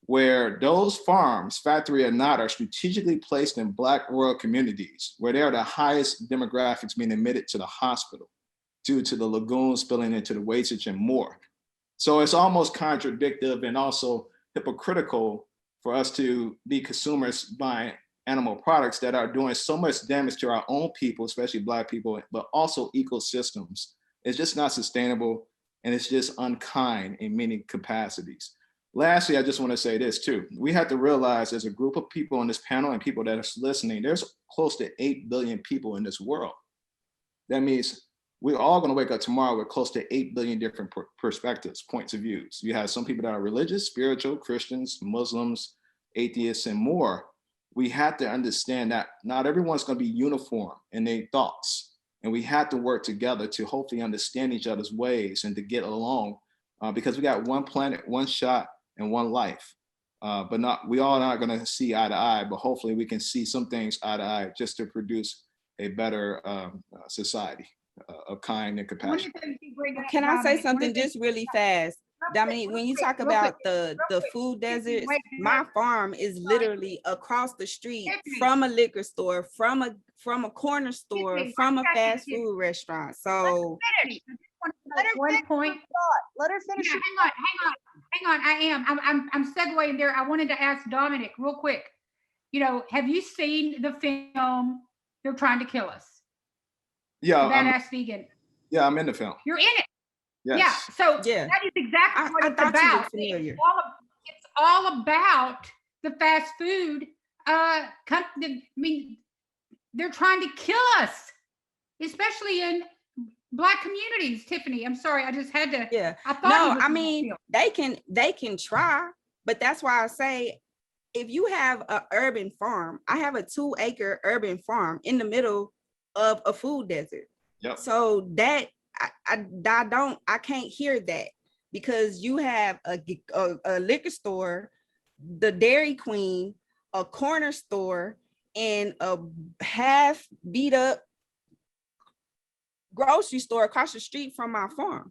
where those farms, factory or not, are strategically placed in Black rural communities where they are the highest demographics being admitted to the hospital due to the lagoons spilling into the wastage and more. So it's almost contradictory and also hypocritical for us to be consumers buying animal products that are doing so much damage to our own people, especially Black people, but also ecosystems. It's just not sustainable, and it's just unkind in many capacities. Lastly, I just want to say this too. We have to realize, as a group of people on this panel and people that are listening, there's close to 8 billion people in this world. That means we're all going to wake up tomorrow with close to 8 billion different perspectives, points of views. You have some people that are religious, spiritual, Christians, Muslims, atheists, and more. We have to understand that not everyone's going to be uniform in their thoughts. And we have to work together to hopefully understand each other's ways and to get along, because we got one planet, one shot, and one life. But we all not going to see eye to eye, but hopefully we can see some things eye to eye just to produce a better society of kind and compassion. Can I say something just really fast? Dominique, when you talk about the food deserts, my farm is literally across the street from a liquor store, from a corner store, from a fast food restaurant. So Let her finish. Let her finish. Yeah, hang on. I'm segueing there. I wanted to ask Dominic real quick. Have you seen the film They're Trying to Kill Us? Yeah. Badass Vegan. Yeah, I'm in the film. You're in it. Yes. Yeah. So that is exactly what it's about. It's all about the fast food. They're trying to kill us, especially in Black communities. Tiffany, I'm sorry, I just had to. Yeah. They can try, but that's why I say, if you have an urban farm, I have a 2-acre urban farm in the middle of a food desert. Yep. So that I can't hear that, because you have a liquor store, the Dairy Queen, a corner store, and a half beat up grocery store across the street from my farm.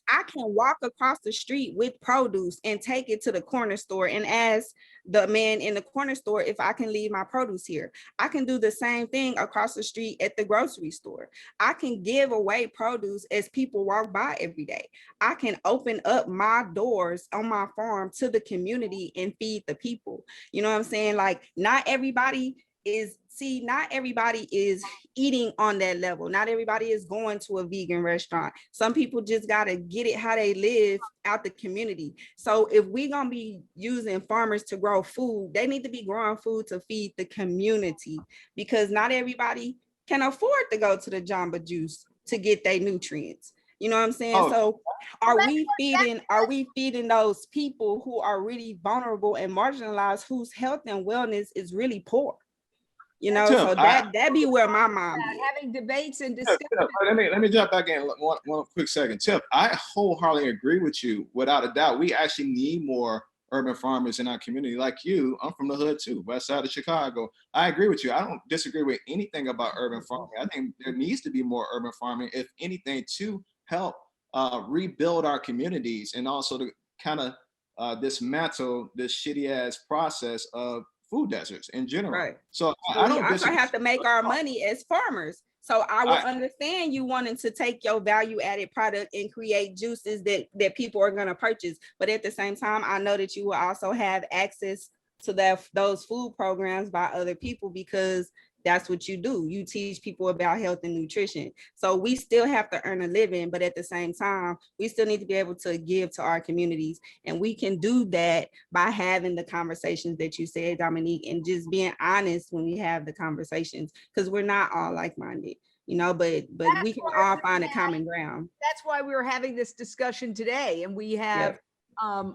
I can walk across the street with produce and take it to the corner store and ask the man in the corner store if I can leave my produce here. I can do the same thing across the street at the grocery store. I can give away produce as people walk by every day. I can open up my doors on my farm to the community and feed the people. You know what I'm saying? Like, not everybody is eating on that level. Not everybody is going to a vegan restaurant. Some people just got to get it how they live out the community. So if we're going to be using farmers to grow food, they need to be growing food to feed the community, because not everybody can afford to go to the Jamba Juice to get their nutrients. You know what I'm saying? Oh. So are we feeding those people who are really vulnerable and marginalized, whose health and wellness is really poor? You know, so that be where my mind be. Having debates and discussions. Let me jump back in one quick second. Tip, I wholeheartedly agree with you. Without a doubt, we actually need more urban farmers in our community. Like you, I'm from the hood too, west side of Chicago. I agree with you. I don't disagree with anything about urban farming. I think there needs to be more urban farming, if anything, to help rebuild our communities, and also to kind of dismantle this shitty ass process of food deserts in general. Right. So I don't also have to make our money as farmers. So I will understand you wanting to take your value added product and create juices that people are going to purchase. But at the same time, I know that you will also have access to those food programs by other people, because that's what you do. You teach people about health and nutrition. So we still have to earn a living, but at the same time, we still need to be able to give to our communities. And we can do that by having the conversations that you said, Dominique, and just being honest when we have the conversations, because we're not all like-minded, you know, but we can all find a common ground. That's why we were having this discussion today. And we have a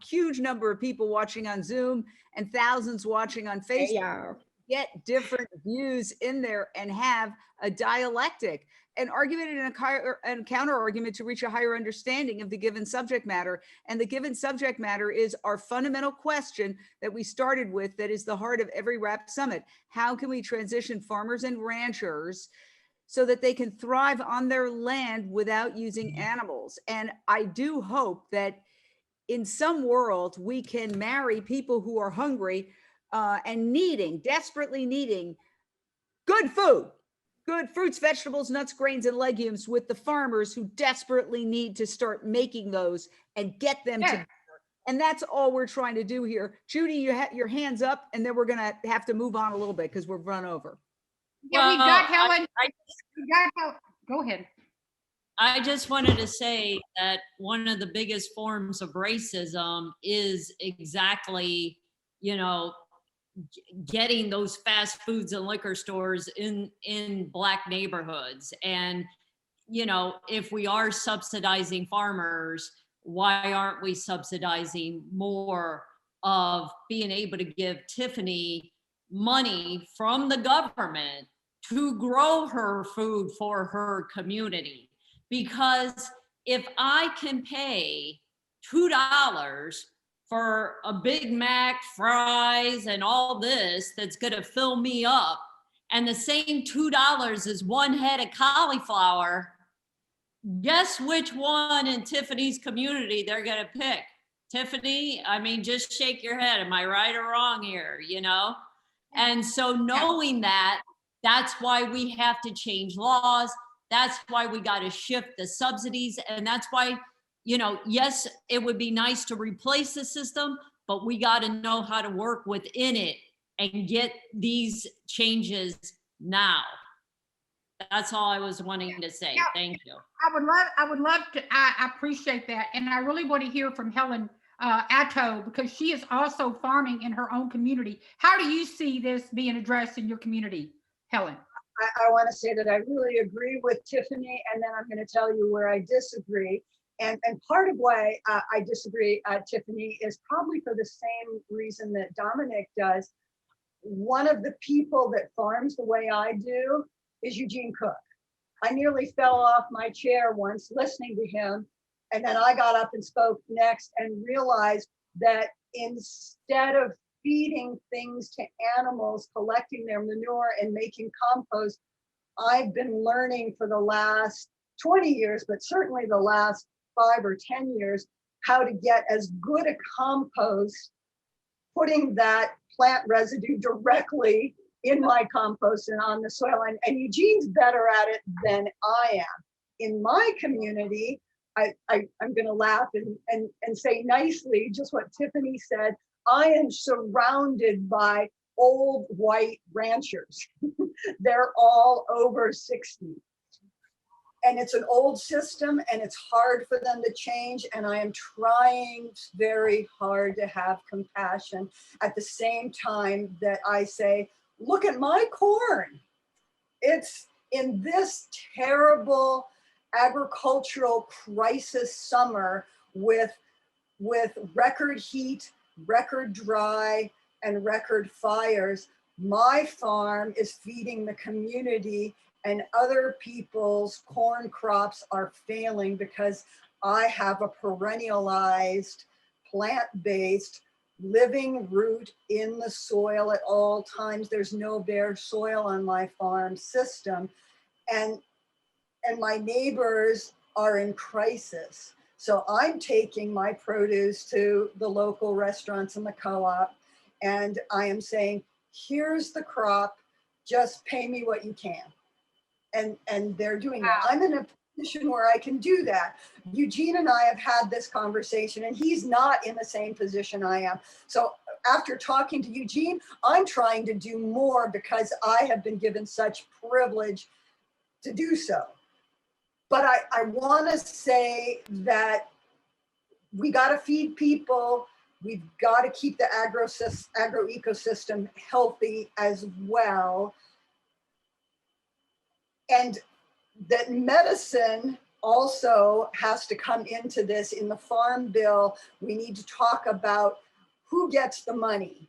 huge number of people watching on Zoom and thousands watching on Facebook. Get different views in there and have a dialectic, an argument and a counter argument to reach a higher understanding of the given subject matter. And the given subject matter is our fundamental question that we started with, that is the heart of every RAP Summit. How can we transition farmers and ranchers so that they can thrive on their land without using animals? And I do hope that in some world we can marry people who are hungry and desperately needing good food, good fruits, vegetables, nuts, grains, and legumes, with the farmers who desperately need to start making those and get them together. And that's all we're trying to do here. Judy, you have your hands up, and then we're going to have to move on a little bit because we're run over. Yeah, we've got Helen. Go ahead. I just wanted to say that one of the biggest forms of racism is exactly, getting those fast foods and liquor stores in Black neighborhoods. And, if we are subsidizing farmers, why aren't we subsidizing more of being able to give Tiffany money from the government to grow her food for her community? Because if I can pay $2 for a Big Mac, fries, and all this that's gonna fill me up, and the same $2 is one head of cauliflower, guess which one in Tiffany's community they're gonna pick? Tiffany, just shake your head. Am I right or wrong here, And so knowing that, that's why we have to change laws. That's why we got to shift the subsidies. And that's why, yes, it would be nice to replace the system, but we got to know how to work within it and get these changes now. That's all I was wanting to say. Thank you. I would love to, I appreciate that. And I really want to hear from Helen Atto, because she is also farming in her own community. How do you see this being addressed in your community, Helen? I want to say that I really agree with Tiffany, and then I'm going to tell you where I disagree. And part of why I disagree, Tiffany, is probably for the same reason that Dominic does. One of the people that farms the way I do is Eugene Cook. I nearly fell off my chair once listening to him, and then I got up and spoke next and realized that instead of feeding things to animals, collecting their manure and making compost, I've been learning for the last 20 years, but certainly the last 5 or 10 years, how to get as good a compost, putting that plant residue directly in my compost and on the soil. And Eugene's better at it than I am. In my community, I'm going to laugh and say nicely just what Tiffany said. I am surrounded by old white ranchers. They're all over 60. And it's an old system and it's hard for them to change. And I am trying very hard to have compassion at the same time that I say, look at my corn. It's in this terrible agricultural crisis summer with record heat, record dry, and record fires, my farm is feeding the community, and other people's corn crops are failing because I have a perennialized, plant-based, living root in the soil at all times. There's no bare soil on my farm system. And my neighbors are in crisis. So I'm taking my produce to the local restaurants and the co-op, and I am saying, here's the crop, just pay me what you can. And they're doing that. I'm in a position where I can do that. Eugene and I have had this conversation, and he's not in the same position I am. So after talking to Eugene, I'm trying to do more because I have been given such privilege to do so. But I want to say that we got to feed people. We've got to keep the agro ecosystem healthy as well. And that medicine also has to come into this. In the Farm Bill, we need to talk about who gets the money.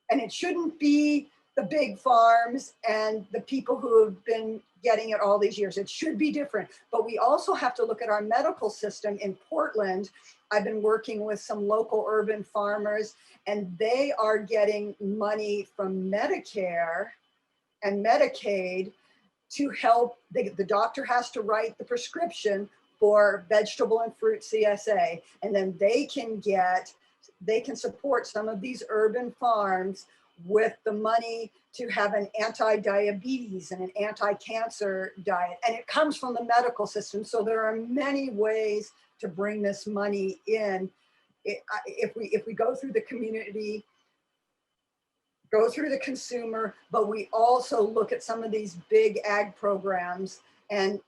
And it shouldn't be the big farms and the people who have been getting it all these years. It should be different. But we also have to look at our medical system. In Portland, I've been working with some local urban farmers, and they are getting money from Medicare and Medicaid to help. The doctor has to write the prescription for vegetable and fruit CSA, and then they can support some of these urban farms with the money to have an anti-diabetes and an anti-cancer diet. And it comes from the medical system. So there are many ways to bring this money in. If we go through the community, go through the consumer, but we also look at some of these big ag programs and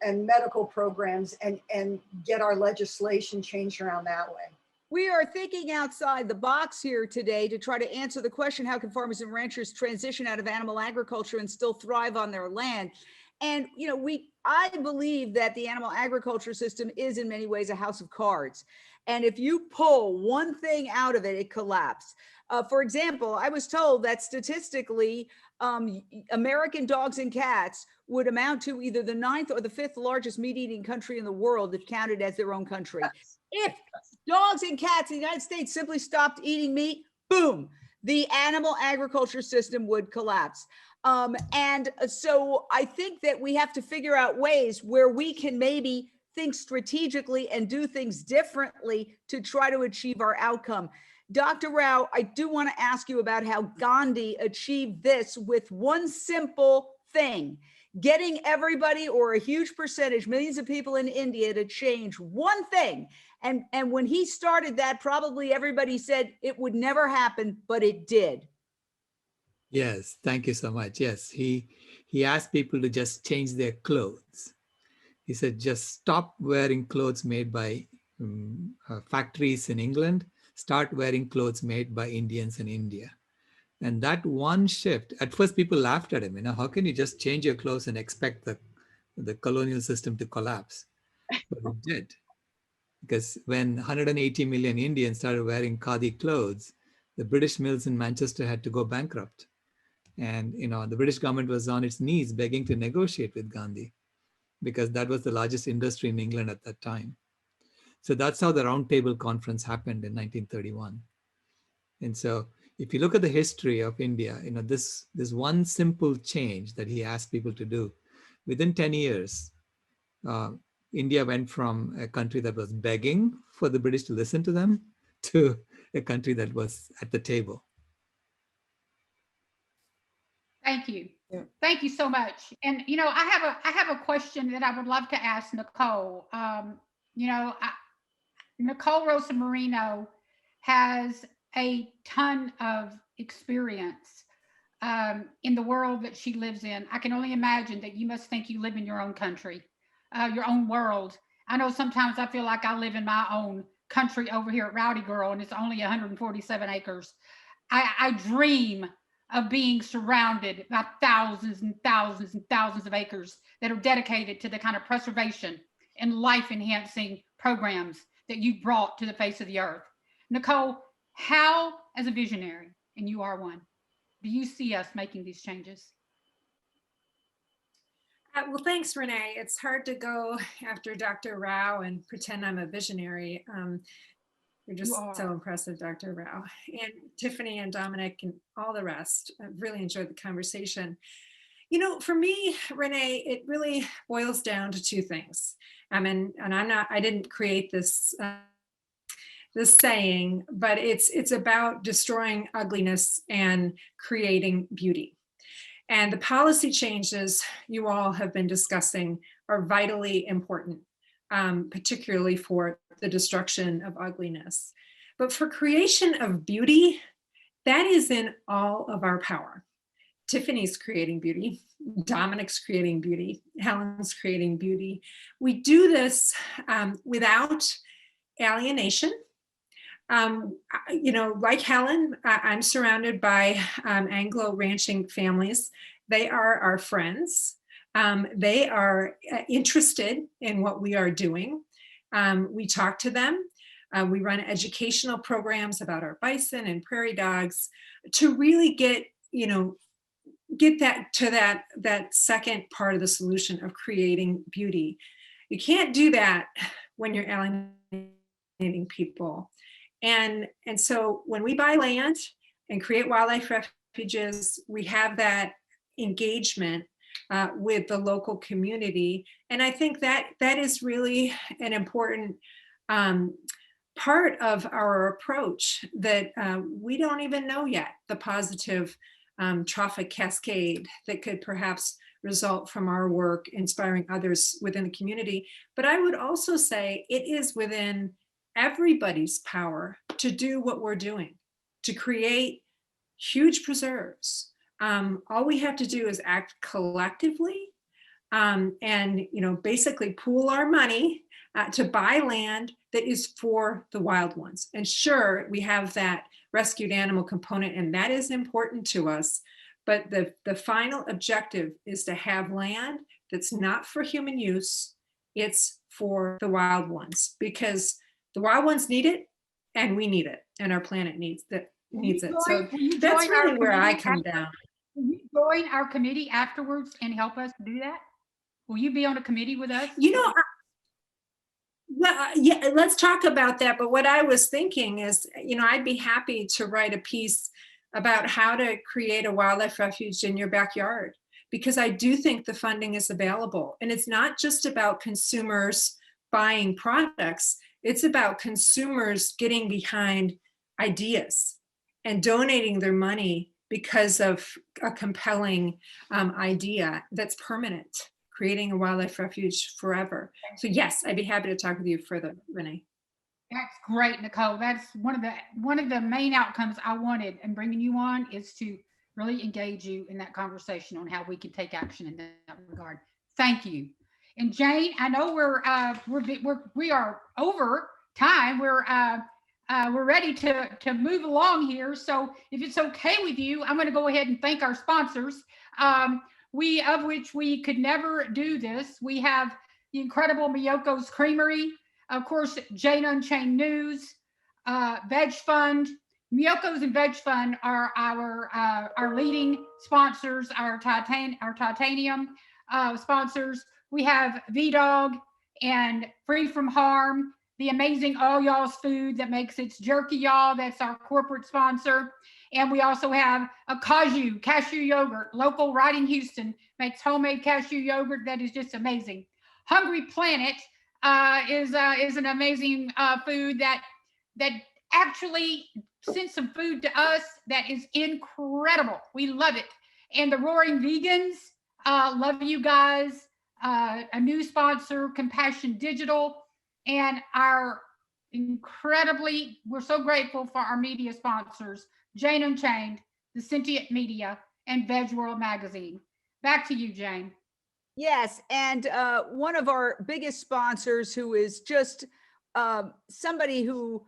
medical programs and get our legislation changed around that way. We are thinking outside the box here today to try to answer the question, how can farmers and ranchers transition out of animal agriculture and still thrive on their land? And, you know, I believe that the animal agriculture system is in many ways a house of cards. And if you pull one thing out of it, it collapses. For example, I was told that statistically, American dogs and cats would amount to either the 9th or the 5th largest meat-eating country in the world if counted as their own country. If dogs and cats in the United States simply stopped eating meat, boom, the animal agriculture system would collapse. And so I think that we have to figure out ways where we can maybe think strategically and do things differently to try to achieve our outcome. Dr. Rao, I do want to ask you about how Gandhi achieved this with one simple thing, getting everybody, or a huge percentage, millions of people in India, to change one thing. And when he started that, probably everybody said it would never happen, but it did. Yes, thank you so much. Yes, he asked people to just change their clothes. He said, just stop wearing clothes made by factories in England, start wearing clothes made by Indians in India. And that one shift, at first people laughed at him, you know, how can you just change your clothes and expect the colonial system to collapse? But it did. Because when 180 million Indians started wearing khadi clothes, the British mills in Manchester had to go bankrupt. And, you know, the British government was on its knees begging to negotiate with Gandhi, because that was the largest industry in England at that time. So that's how the Round Table Conference happened in 1931. And so if you look at the history of India, you know, this one simple change that he asked people to do, within 10 years, India went from a country that was begging for the British to listen to them to a country that was at the table. Thank you. Yeah. Thank you so much. And, you know, I have a question that I would love to ask Nicole. You know, Nicole Rosamarino has a ton of experience in the world that she lives in. I can only imagine that you must think you live in your own country, your own world. I know sometimes I feel like I live in my own country over here at Rowdy Girl, and it's only 147 acres. I dream of being surrounded by thousands and thousands and thousands of acres that are dedicated to the kind of preservation and life enhancing programs that you've brought to the face of the earth. Nicole, how, as a visionary, and you are one, do you see us making these changes? Well, thanks, Renee. It's hard to go after Dr. Rao and pretend I'm a visionary. You're just so impressive, Dr. Rao. And Tiffany and Dominic and all the rest. I've really enjoyed the conversation. You know, for me, Renee, it really boils down to two things. And I didn't create this this saying, but it's about destroying ugliness and creating beauty. And the policy changes you all have been discussing are vitally important, particularly for the destruction of ugliness. But for creation of beauty, that is in all of our power. Tiffany's creating beauty, Dominic's creating beauty, Helen's creating beauty. We do this without alienation. You know, like Helen, I'm surrounded by Anglo ranching families. They are our friends. They are interested in what we are doing. We talk to them. We run educational programs about our bison and prairie dogs to really get that to that second part of the solution of creating beauty. You can't do that when you're alienating people. And so when we buy land and create wildlife refuges, we have that engagement with the local community. And I think that is really an important part of our approach that we don't even know yet, the positive trophic cascade that could perhaps result from our work inspiring others within the community. But I would also say it is within everybody's power to do what we're doing, to create huge preserves. All we have to do is act collectively and basically pool our money to buy land that is for the wild ones. And sure, we have that rescued animal component, and that is important to us. But the final objective is to have land that's not for human use, it's for the wild ones, because the wild ones need it, and we need it, and our planet needs it. So that's really where I come down. Will you join our committee afterwards and help us do that? Will you be on a committee with us? You know, well, yeah, let's talk about that. But what I was thinking is, I'd be happy to write a piece about how to create a wildlife refuge in your backyard, because I do think the funding is available. And it's not just about consumers buying products. It's about consumers getting behind ideas and donating their money because of a compelling idea that's permanent, creating a wildlife refuge forever. So yes, I'd be happy to talk with you further, Renee. That's great, Nicole. That's one of the main outcomes I wanted in bringing you on, is to really engage you in that conversation on how we can take action in that regard. Thank you. And Jane, I know we are over time. We're ready to move along here. So if it's okay with you, I'm going to go ahead and thank our sponsors. Of which we could never do this. We have the incredible Miyoko's Creamery, of course, Jane Unchained News, Veg Fund. Miyoko's and Veg Fund are our leading sponsors, our titanium sponsors. We have VDog and Free From Harm, the amazing All Y'all's Food that makes its jerky y'all. That's our corporate sponsor. And we also have a cashew yogurt, local right in Houston, makes homemade cashew yogurt that is just amazing. Hungry Planet is an amazing food that actually sends some food to us that is incredible. We love it. And the Roaring Vegans, love you guys. A new sponsor, Compassion Digital, and we're so grateful for our media sponsors, Jane Unchained, The Sentient Media, and Veg World Magazine. Back to you, Jane. Yes, and one of our biggest sponsors, who is just somebody who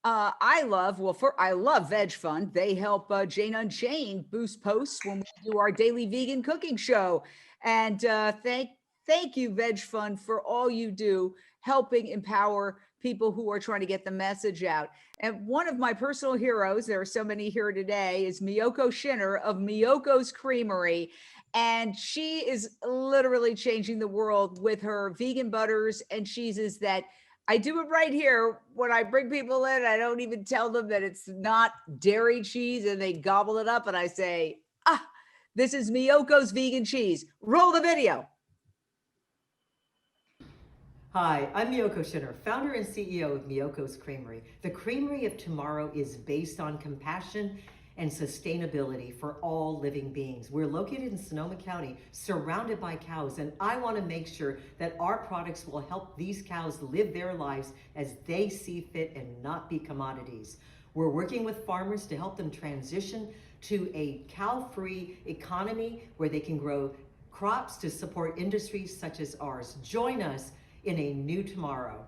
I love Veg Fund. They help Jane Unchained boost posts when we do our daily vegan cooking show. And thank you, Veg Fund, for all you do, helping empower people who are trying to get the message out. And one of my personal heroes, there are so many here today, is Miyoko Shinner of Miyoko's Creamery. And she is literally changing the world with her vegan butters and cheeses that I do it right here. When I bring people in, I don't even tell them that it's not dairy cheese, and they gobble it up, and I say, this is Miyoko's vegan cheese. Roll the video. Hi, I'm Miyoko Shinner, founder and CEO of Miyoko's Creamery. The Creamery of tomorrow is based on compassion and sustainability for all living beings. We're located in Sonoma County, surrounded by cows, and I want to make sure that our products will help these cows live their lives as they see fit and not be commodities. We're working with farmers to help them transition to a cow-free economy where they can grow crops to support industries such as ours. Join us in a new tomorrow.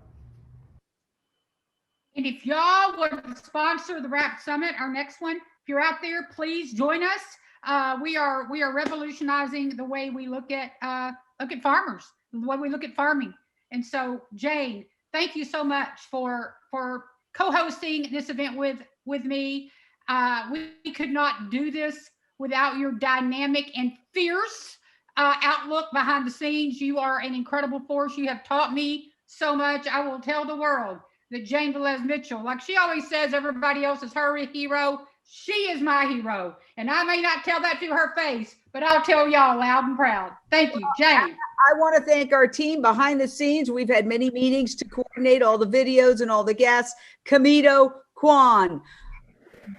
And if y'all would sponsor the RAP Summit, our next one, if you're out there, please join us. We are revolutionizing the way we look at farmers, the way we look at farming. And so, Jane, thank you so much for co-hosting this event with me. We could not do this without your dynamic and fierce outlook behind the scenes. You are an incredible force. You have taught me so much. I will tell the world that Jane Velez Mitchell, like she always says, everybody else is her hero. She is my hero. And I may not tell that to her face, but I'll tell y'all loud and proud. Thank you, Jane. I want to thank our team behind the scenes. We've had many meetings to coordinate all the videos and all the guests. Camito, Quan,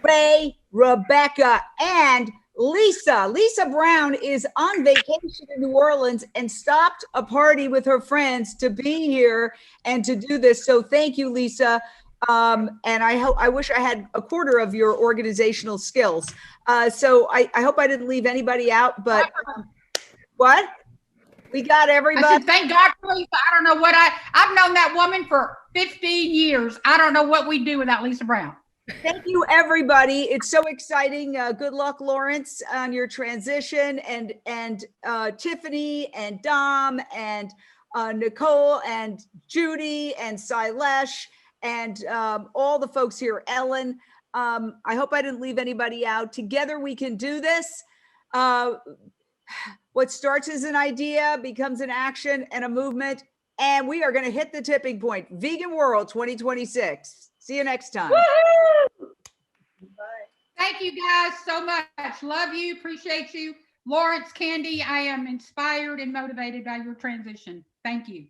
Ray, Rebecca, and Lisa. Lisa Brown is on vacation in New Orleans and stopped a party with her friends to be here and to do this. So thank you, Lisa. And I wish I had a quarter of your organizational skills. So I hope I didn't leave anybody out, but what? We got everybody. I said, thank God for Lisa. I don't know what I've known that woman for 15 years. I don't know what we'd do without Lisa Brown. Thank you, everybody. It's so exciting. Good luck, Laurence, on your transition, and Tiffany and Dom and Nicole and Judy and Silesh and all the folks here, Ellen. I hope I didn't leave anybody out. Together we can do this. What starts as an idea becomes an action and a movement, and we are going to hit the tipping point. Vegan World 2026. See you next time. Woo-hoo! Thank you guys so much. Love you. Appreciate you. Laurence Candy, I am inspired and motivated by your transition. Thank you.